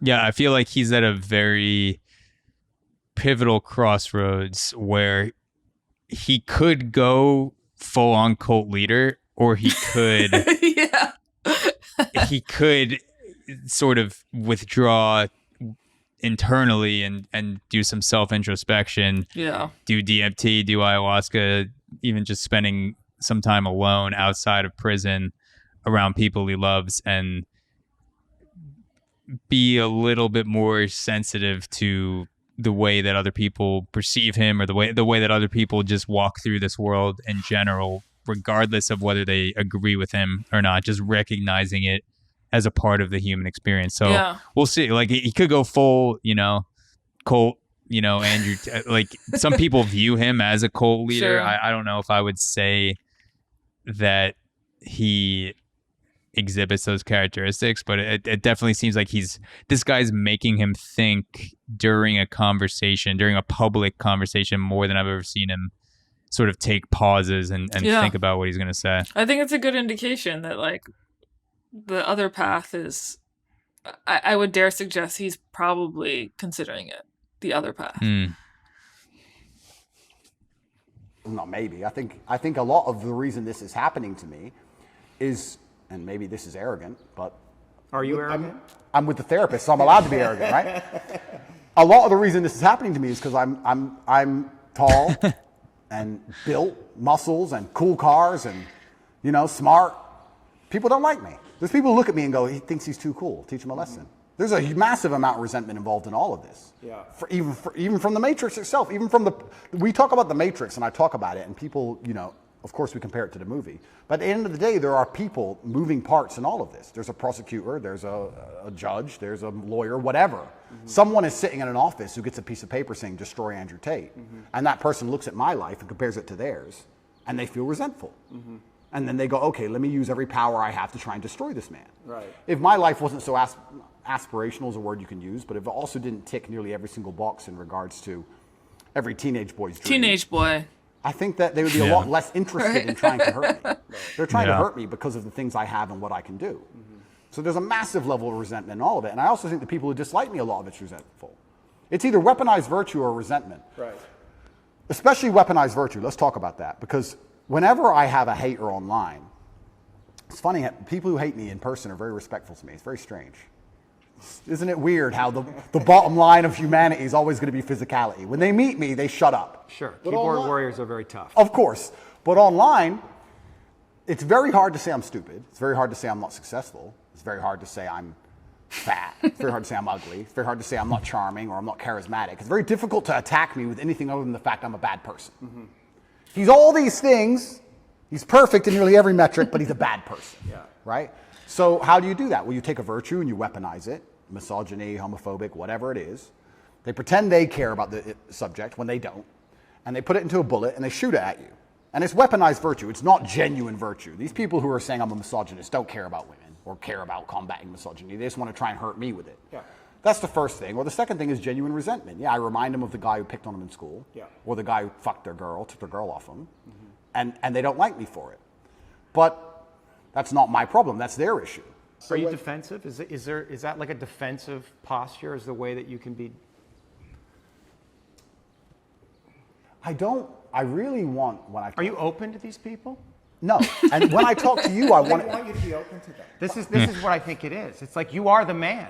I feel like he's at a very pivotal crossroads where he could go full on cult leader, or he could he could sort of withdraw internally and do some self-introspection, do DMT, do ayahuasca, even just spending some time alone outside of prison around people he loves, and be a little bit more sensitive to the way that other people perceive him, or the way that other people just walk through this world in general, regardless of whether they agree with him or not, just recognizing it as a part of the human experience. So we'll see. Like, he could go full, cult, Andrew, like some people view him as a cult leader. Sure. I don't know if I would say that he exhibits those characteristics, but it definitely seems like this guy's making him think during a public conversation, more than I've ever seen him sort of take pauses and think about what he's going to say. I think it's a good indication that, like, the other path is, I would dare suggest he's probably considering it, the other path. Not maybe. I think a lot of the reason this is happening to me is, and maybe this is arrogant, but are you arrogant? I'm with the therapist, so I'm allowed to be arrogant, right? A lot of the reason this is happening to me is because I'm tall and built, muscles and cool cars and smart. People don't like me. There's people who look at me and go, he thinks he's too cool. Teach him a lesson. There's a massive amount of resentment involved in all of this. Yeah. Even from the Matrix itself, we talk about the Matrix, and I talk about it, and people, of course we compare it to the movie. But at the end of the day, there are people, moving parts in all of this. There's a prosecutor, there's a judge, there's a lawyer, whatever. Mm-hmm. Someone is sitting in an office who gets a piece of paper saying, destroy Andrew Tate. Mm-hmm. And that person looks at my life and compares it to theirs, and they feel resentful. Mm-hmm. And then they go, okay, let me use every power I have to try and destroy this man. Right. If my life wasn't so aspirational is a word you can use, but if it also didn't tick nearly every single box in regards to every teenage boy's dream. Teenage boy. I think that they would be a lot less interested in trying to hurt me. They're trying to hurt me because of the things I have and what I can do. Mm-hmm. So there's a massive level of resentment in all of it. And I also think the people who dislike me, a lot of it's resentful. It's either weaponized virtue or resentment. Right. Especially weaponized virtue. Let's talk about that. Because whenever I have a hater online, it's funny, people who hate me in person are very respectful to me. It's very strange. Isn't it weird how the bottom line of humanity is always going to be physicality? When they meet me, they shut up. Sure. Keyboard warriors are very tough. Of course. But online, it's very hard to say I'm stupid. It's very hard to say I'm not successful. It's very hard to say I'm fat. It's very hard to say I'm ugly. It's very hard to say I'm not charming or I'm not charismatic. It's very difficult to attack me with anything other than the fact I'm a bad person. Mm-hmm. He's all these things. He's perfect in nearly every metric, but he's a bad person. Yeah. Right? So how do you do that? Well, you take a virtue and you weaponize it. Misogyny, homophobic, whatever it is. They pretend they care about the subject when they don't. And they put it into a bullet and they shoot it at you. And it's weaponized virtue. It's not genuine virtue. These people who are saying I'm a misogynist don't care about women or care about combating misogyny. They just want to try and hurt me with it. Yeah. That's the first thing. Or the second thing is genuine resentment. Yeah, I remind them of the guy who picked on them in school. Yeah. Or the guy who fucked their girl, took their girl off them. Mm-hmm. And they don't like me for it. But that's not my problem. That's their issue. Are you defensive? Is that like a defensive posture? Is the way that you can be? I really want when I. Are you open to these people? No. And when I talk to you, I They want want you to be open to that. This is what I think it is. It's like you are the man.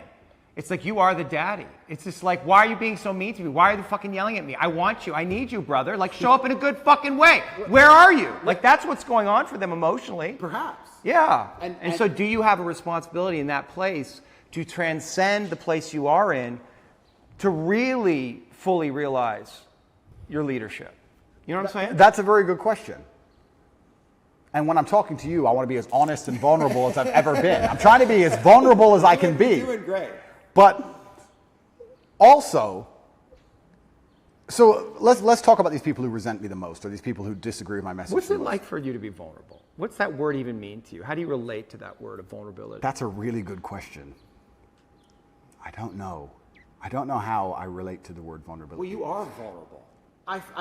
It's like you are the daddy. It's just like, why are you being so mean to me? Why are you fucking yelling at me? I want you. I need you, brother. Like, show up in a good fucking way. Where are you? Like, that's what's going on for them emotionally. Perhaps. Yeah. And So do you have a responsibility in that place to transcend the place you are in to really fully realize your leadership? You know what I'm saying? That's a very good question. And when I'm talking to you, I want to be as honest and vulnerable as I've ever been. I'm trying to be as vulnerable as I can be. You're doing great. But also, so let's talk about these people who resent me the most, or these people who disagree with my message. What's the it most. like for you to be vulnerable? What's that word even mean to you? How do you relate to that word of vulnerability? That's a really good question. I don't know. I don't know how I relate to the word vulnerability. Well, you are vulnerable.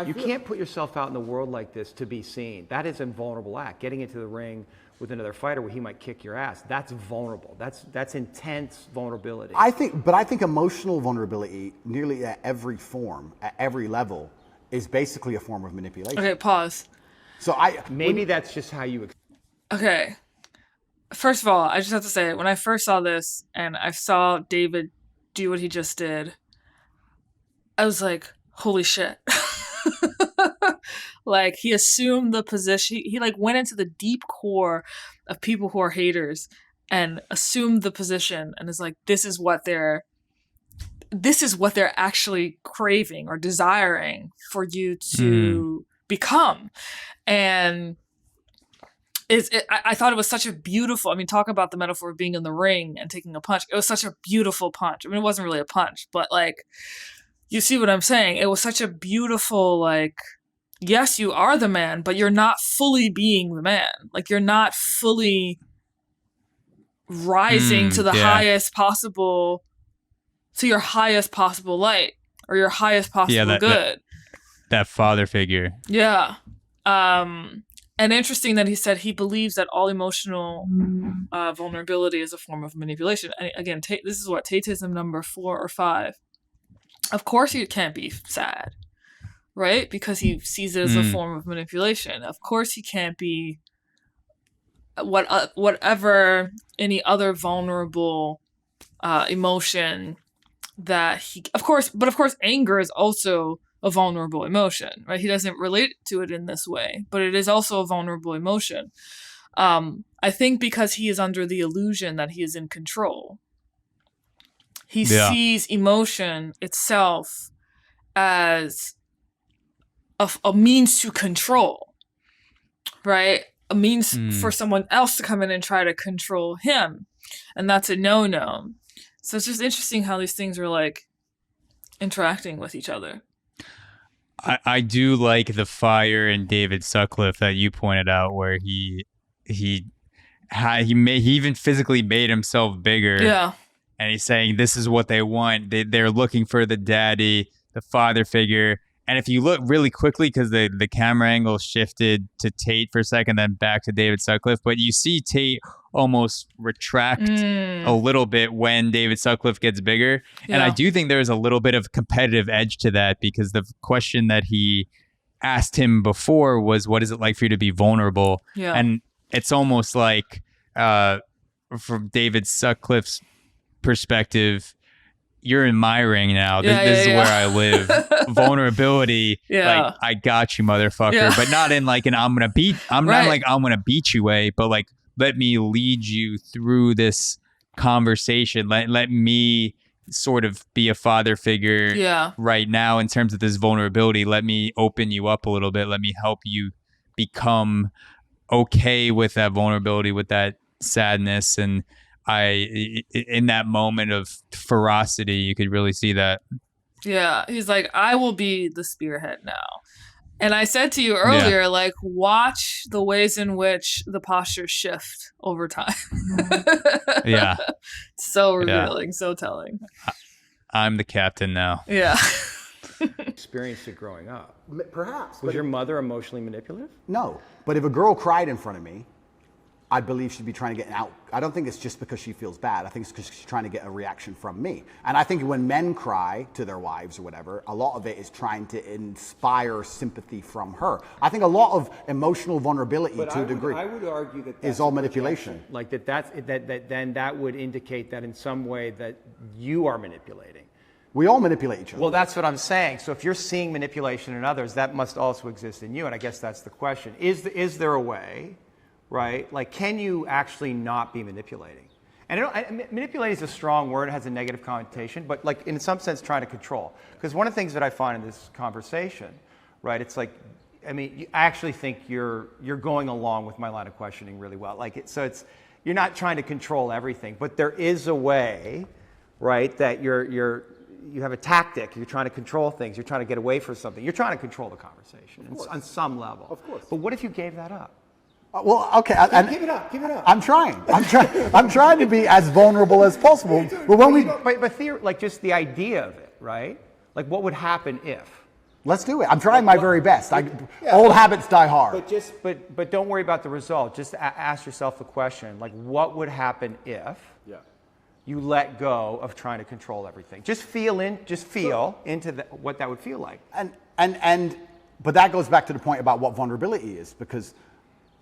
You can't put yourself out in the world like this to be seen. That is a vulnerable act. Getting into the ring with another fighter where he might kick your ass, that's vulnerable. That's intense vulnerability. I think emotional vulnerability, nearly at every form, at every level, is basically a form of manipulation. Okay, pause. So Maybe that's just how you. Okay. First of all, I just have to say, when I first saw this and I saw David do what he just did, I was like, holy shit. Like, he assumed the position. He like went into the deep core of people who are haters and assumed the position and is like, this is what they're actually craving or desiring for you to become. And I thought it was such a beautiful, I mean, talk about the metaphor of being in the ring and taking a punch. It was such a beautiful punch. I mean, it wasn't really a punch, but like, you see what I'm saying? It was such a beautiful, like, yes, you are the man, but you're not fully being the man. Like, you're not fully rising to the highest possible, to your highest possible light or your highest possible good. That father figure. Yeah. And interesting that he said he believes that all emotional vulnerability is a form of manipulation. And again, this is what Tateism number 4 or 5. Of course he can't be sad, right? Because he sees it as a form of manipulation. Of course he can't be whatever any other vulnerable emotion that he... Of course, anger is also a vulnerable emotion, right? He doesn't relate to it in this way, but it is also a vulnerable emotion. I think because he is under the illusion that he is in control. He sees emotion itself as a means to control, right? A means for someone else to come in and try to control him. And that's a no-no. So it's just interesting how these things are like interacting with each other. I do like the fire in David Sutcliffe that you pointed out, where he even physically made himself bigger. Yeah. And he's saying this is what they want. They're looking for the daddy, the father figure. And if you look really quickly, because the camera angle shifted to Tate for a second, then back to David Sutcliffe, but you see Tate almost retract a little bit when David Sutcliffe gets bigger. Yeah. And I do think there's a little bit of competitive edge to that, because the question that he asked him before was, what is it like for you to be vulnerable? Yeah. And it's almost like from David Sutcliffe's perspective, you're in my ring now. This is where I live. Vulnerability, like, I got you, motherfucker. Yeah. But not in like an not like I'm gonna beat you way, but like, let me lead you through this conversation. Let me sort of be a father figure right now in terms of this vulnerability. Let me open you up a little bit. Let me help you become okay with that vulnerability, with that sadness. And in that moment of ferocity, you could really see that. Yeah. He's like, I will be the spearhead now. And I said to you earlier, like, watch the ways in which the postures shift over time. Yeah. So revealing, so telling. I'm the captain now. Yeah. Experienced it growing up. Perhaps. Was your mother emotionally manipulative? No. But if a girl cried in front of me, I believe she'd be trying to get an out. I don't think it's just because she feels bad. I think it's because she's trying to get a reaction from me. And I think when men cry to their wives or whatever, a lot of it is trying to inspire sympathy from her. I think a lot of emotional vulnerability to a degree I would argue that that's is all manipulation. Like then that would indicate that in some way that you are manipulating. We all manipulate each other. Well, that's what I'm saying. So if you're seeing manipulation in others, that must also exist in you. And I guess that's the question. Is there a way, right? Like, can you actually not be manipulating? And manipulating is a strong word. It has a negative connotation. But like in some sense, trying to control. Because one of the things that I find in this conversation, right, it's like, I mean, I actually think you're going along with my line of questioning really well. Like, you're not trying to control everything. But there is a way, right, that you have a tactic. You're trying to control things. You're trying to get away from something. You're trying to control the conversation on some level. Of course. But what if you gave that up? Well, okay. Give it up. I'm trying. I'm trying to be as vulnerable as possible. But when we like just the idea of it, right? Like what would happen if? let's do it. I'm trying my very best. Old habits die hard. But don't worry about the result. Just ask yourself the question, like what would happen if you let go of trying to control everything? Just feel into what that would feel like. But that goes back to the point about what vulnerability is, because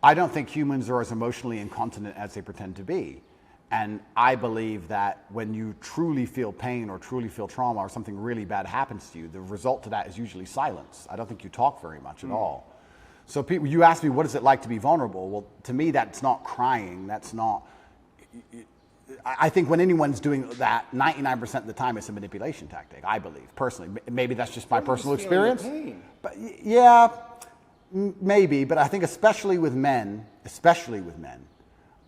I don't think humans are as emotionally incontinent as they pretend to be. And I believe that when you truly feel pain or truly feel trauma or something really bad happens to you, the result to that is usually silence. I don't think you talk very much at all. So people, you ask me, what is it like to be vulnerable? Well, to me, that's not crying. That's not... I think when anyone's doing that, 99% of the time, it's a manipulation tactic, I believe, personally. Maybe that's just my personal experience. But yeah, maybe. But I think especially with men,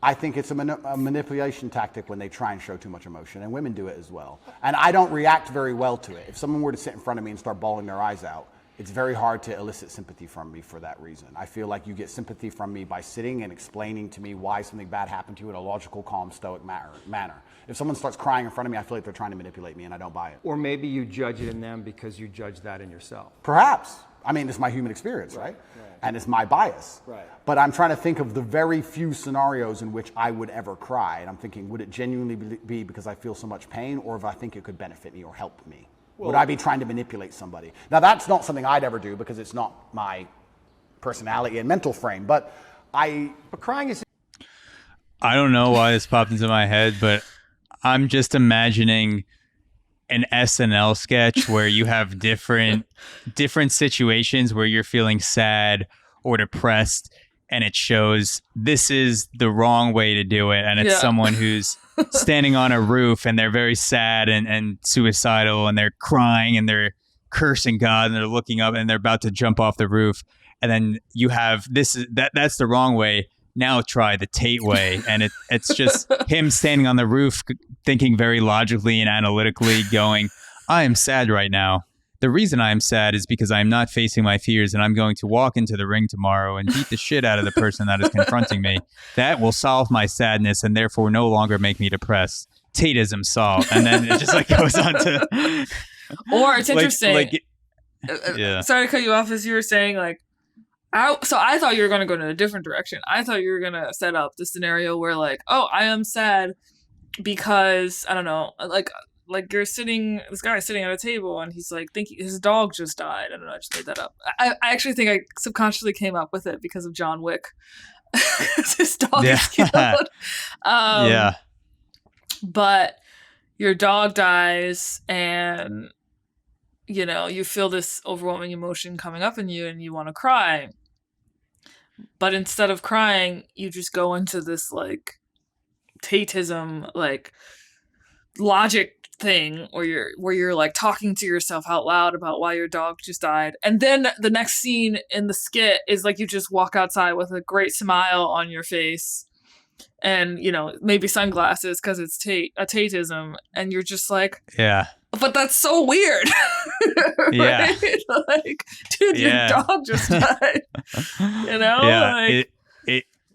I think it's a manipulation tactic when they try and show too much emotion, and women do it as well. And I don't react very well to it. If someone were to sit in front of me and start bawling their eyes out, it's very hard to elicit sympathy from me for that reason. I feel like you get sympathy from me by sitting and explaining to me why something bad happened to you in a logical, calm, stoic manner. If someone starts crying in front of me, I feel like they're trying to manipulate me, and I don't buy it. Or maybe you judge it in them because you judge that in yourself. Perhaps. I mean, it's my human experience, right? And it's my bias. Right. But I'm trying to think of the very few scenarios in which I would ever cry. And I'm thinking, would it genuinely be because I feel so much pain, or if I think it could benefit me or help me? Would I be trying to manipulate somebody? Now, that's not something I'd ever do because it's not my personality and mental frame. But crying is... I don't know why this popped into my head, but I'm just imagining an SNL sketch where you have different situations where you're feeling sad or depressed, and it shows this is the wrong way to do it. And it's someone who's standing on a roof and they're very sad and suicidal, and they're crying and they're cursing God, and they're looking up and they're about to jump off the roof. And then you have that's the wrong way. Now try the Tate way. And it's just him standing on the roof thinking very logically and analytically, going, I am sad right now. The reason I am sad is because I am not facing my fears, and I'm going to walk into the ring tomorrow and beat the shit out of the person that is confronting me. That will solve my sadness and therefore no longer make me depressed. Tateism solved. And then it just goes on to... Or it's interesting. Yeah. Sorry to cut you off as you were saying, I thought you were going to go in a different direction. I thought you were going to set up the scenario where I am sad because, I don't know, this guy is sitting at a table and he's thinking his dog just died. I don't know, I just made that up. I actually think I subconsciously came up with it because of John Wick. His dog is killed. But your dog dies and, you feel this overwhelming emotion coming up in you and you want to cry. But instead of crying, you just go into this Tateism, logic thing where you're talking to yourself out loud about why your dog just died. And then the next scene in the skit is you just walk outside with a great smile on your face and, maybe sunglasses because it's Tateism. And you're just but that's so weird. Yeah. Right? Dude, your dog just died. Yeah.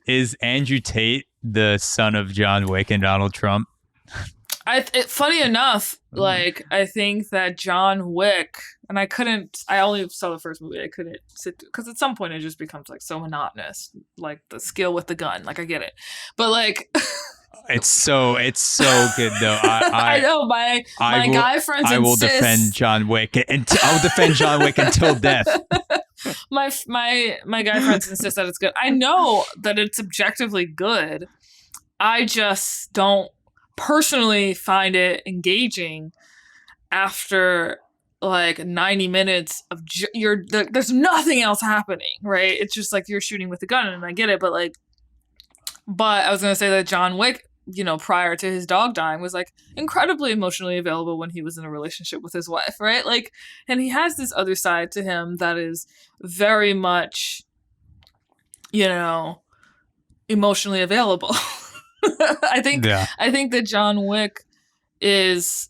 Is Andrew Tate the son of John Wick and Donald Trump? Funny enough, like, I think that John Wick, and I only saw the first movie. I couldn't sit, because at some point it just becomes like so monotonous, like the skill with the gun. Like, I get it, but like, It's so good though. I know my guy friends. I will defend John Wick, and I'll defend John Wick until death. My guy friends insist that it's good. I know that it's objectively good. I just don't personally find it engaging after like 90 minutes of there's nothing else happening, right? It's just like you're shooting with a gun, and I get it, but I was gonna say that John Wick, prior to his dog dying, was like incredibly emotionally available when he was in a relationship with his wife, right? Like, and he has this other side to him that is very much, emotionally available. I think that John Wick is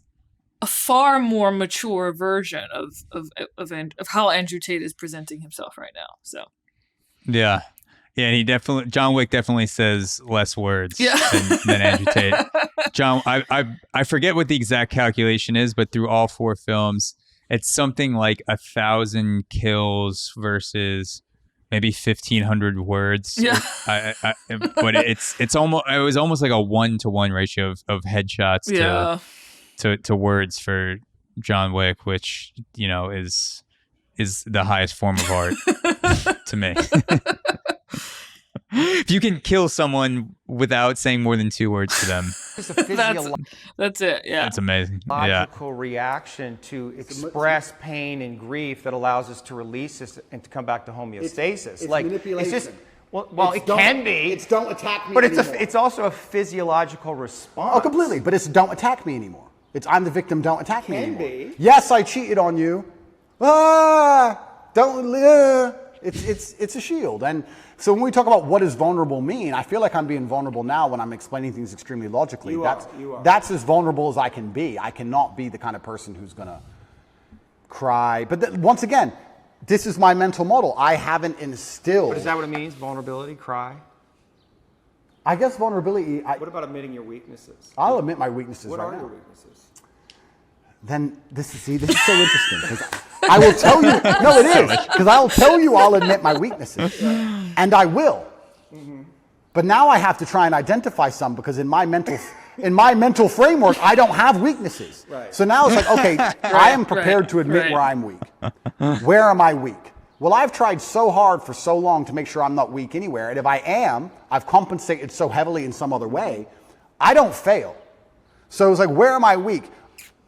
a far more mature version of how Andrew Tate is presenting himself right now. So yeah, and John Wick definitely says less words than Andrew Tate. I forget what the exact calculation is, but through all 4 films, it's something like 1,000 kills versus maybe 1,500 words. Yeah. But it was almost like a 1-to-1 ratio of headshots to words for John Wick, which is the highest form of art to me. If you can kill someone without saying more than 2 words to them, that's it. Yeah, that's amazing. Logical reaction to express pain and grief that allows us to release this and to come back to homeostasis. It's manipulation. It's just it can be. It's don't attack me. But anymore. it's also a physiological response. Oh, completely. But it's don't attack me anymore. It's I'm the victim. Don't attack me anymore. Be. Yes, I cheated on you. It's a shield. And so when we talk about what does vulnerable mean, I feel like I'm being vulnerable now when I'm explaining things extremely logically. You are. That's as vulnerable as I can be. I cannot be the kind of person who's going to cry. But once again, this is my mental model. I haven't instilled. But is that what it means? Vulnerability? Cry? I guess vulnerability. What about admitting your weaknesses? I'll admit my weaknesses What right are now. your weaknesses? Then this is so interesting because I will tell you. No, it is because I'll tell you I'll admit my weaknesses, and I will. Mm-hmm. But now I have to try and identify some because in my mental framework I don't have weaknesses. Right. So now it's like, okay, I am prepared to admit where I'm weak. Where am I weak? Well, I've tried so hard for so long to make sure I'm not weak anywhere, and if I am, I've compensated so heavily in some other way, I don't fail. So it's like, where am I weak?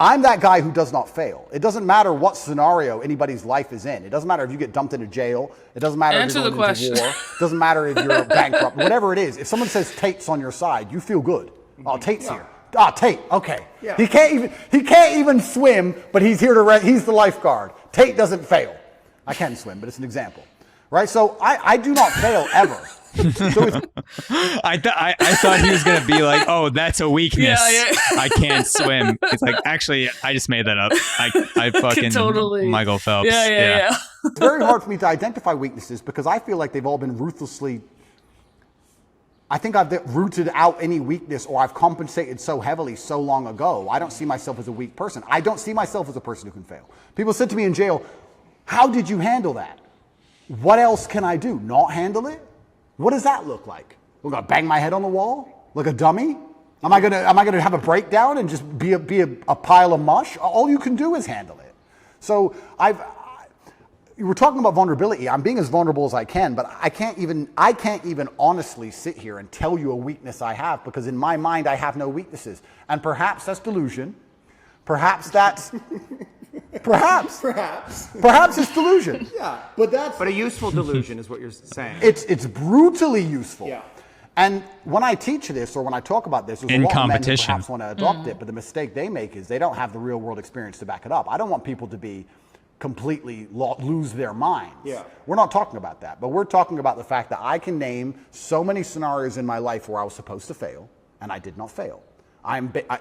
I'm that guy who does not fail. It doesn't matter what scenario anybody's life is in. It doesn't matter if you get dumped into jail. It doesn't matter if you're going into war. It doesn't matter if you're bankrupt. Whatever it is, if someone says Tate's on your side, you feel good. Oh, Tate's here. Ah, Tate. Okay. Yeah. He can't even swim, but he's here to he's the lifeguard. Tate doesn't fail. I can swim, but it's an example, right? So I do not fail ever. So I thought he was gonna be like, oh, that's a weakness. I can't swim. It's like, actually, I just made that up. I fucking totally. Michael Phelps. Yeah. It's very hard for me to identify weaknesses because I feel like they've all been ruthlessly. I think I've rooted out any weakness, or I've compensated so heavily so long ago. I don't see myself as a weak person. I don't see myself as a person who can fail. People said to me in jail, "How did you handle that? What else can I do? Not handle it? What does that look like? We're gonna bang my head on the wall like a dummy? Am I gonna have a breakdown and just be a pile of mush? All you can do is handle it." So we're talking about vulnerability. I'm being as vulnerable as I can, but I can't even honestly sit here and tell you a weakness I have because in my mind I have no weaknesses. And perhaps that's delusion. Perhaps that's Perhaps it's delusion. Yeah, but a useful delusion is what you're saying. It's brutally useful. Yeah. And when I teach this or when I talk about this, there's in a lot competition. of men who perhaps want to adopt it, but the mistake they make is they don't have the real world experience to back it up. I don't want people to be completely lose their minds. Yeah. We're not talking about that, but we're talking about the fact that I can name so many scenarios in my life where I was supposed to fail and I did not fail.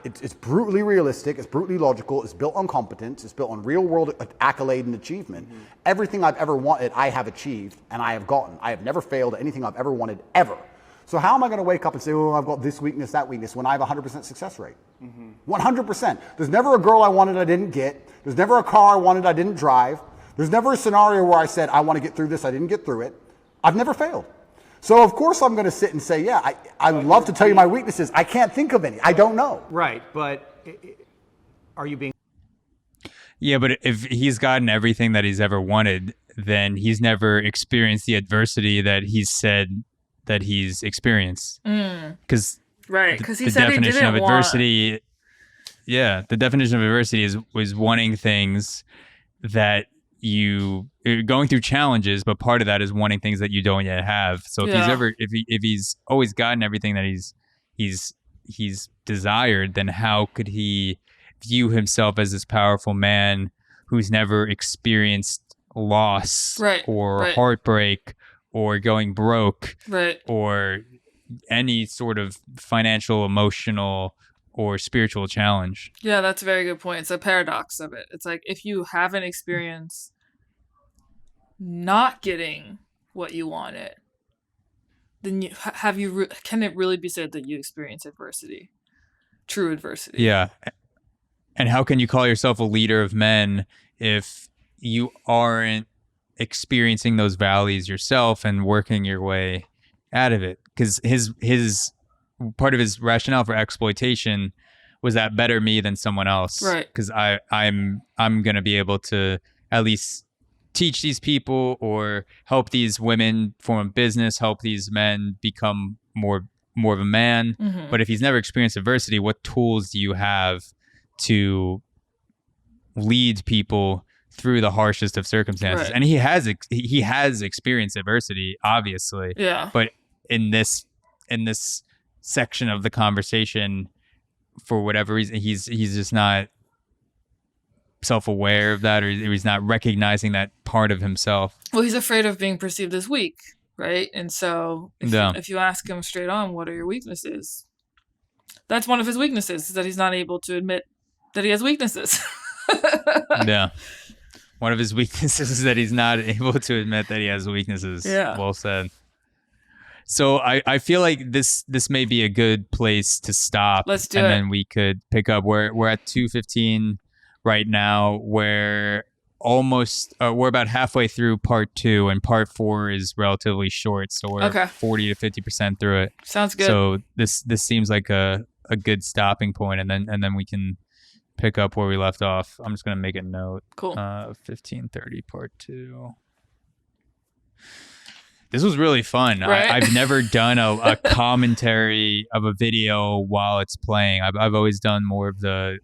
It's brutally realistic, it's brutally logical, it's built on competence, it's built on real world accolade and achievement. Mm-hmm. Everything I've ever wanted, I have achieved and I have gotten. I have never failed at anything I've ever wanted, ever. So how am I going to wake up and say, oh, I've got this weakness, that weakness, when I have a 100% success rate? 100%. There's never a girl I wanted I didn't get. There's never a car I wanted I didn't drive. There's never a scenario where I said, I want to get through this, I didn't get through it. I've never failed. So of course I'm going to sit and say, yeah, I love to tell you my weaknesses. I can't think of any. I don't know. Right, but are you being... Yeah, but if he's gotten everything that he's ever wanted, then he's never experienced the adversity that he's said that he's experienced. Because Right, because he the said he definition didn't of adversity, yeah, the definition of adversity was wanting things that you're going through challenges, but part of that is wanting things that you don't yet have. So if he's always gotten everything that he's desired, then how could he view himself as this powerful man who's never experienced loss or heartbreak or going broke or any sort of financial, emotional, or spiritual challenge? Yeah, that's a very good point. It's a paradox of it. It's like if you haven't experienced not getting what you wanted, then can it really be said that you experience adversity? True adversity. Yeah. And how can you call yourself a leader of men if you aren't experiencing those valleys yourself and working your way out of it? Because his part of his rationale for exploitation was that better me than someone else. Right. Because I'm gonna be able to at least teach these people or help these women form a business, help these men become more of a man. Mm-hmm. But if he's never experienced adversity, what tools do you have to lead people through the harshest of circumstances? Right. And he has experienced adversity, obviously. Yeah. But in this section of the conversation, for whatever reason, he's just not self-aware of that, or he's not recognizing that part of himself. Well, he's afraid of being perceived as weak, right? And so if you ask him straight on, what are your weaknesses? That's one of his weaknesses, is that he's not able to admit that he has weaknesses. Yeah. One of his weaknesses is that he's not able to admit that he has weaknesses. Yeah. Well said. So I feel like this may be a good place to stop. Let's do it. And then we could pick up. We're at 2:15 right now. We're about halfway through part 2, and part 4 is relatively short. So we're 40 to 50% through it. Sounds good. So this seems like a good stopping point, and then we can pick up where we left off. I'm just gonna make a note. Cool. 15:30 part 2. This was really fun. Right? I've never done a commentary of a video while it's playing. I've always done more of the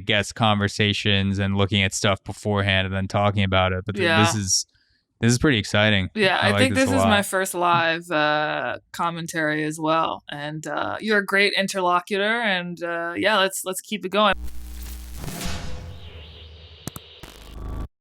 guest conversations and looking at stuff beforehand and then talking about it. But this is pretty exciting. Yeah, I like think this a is lot. my first live commentary as well. And you're a great interlocutor. And let's keep it going.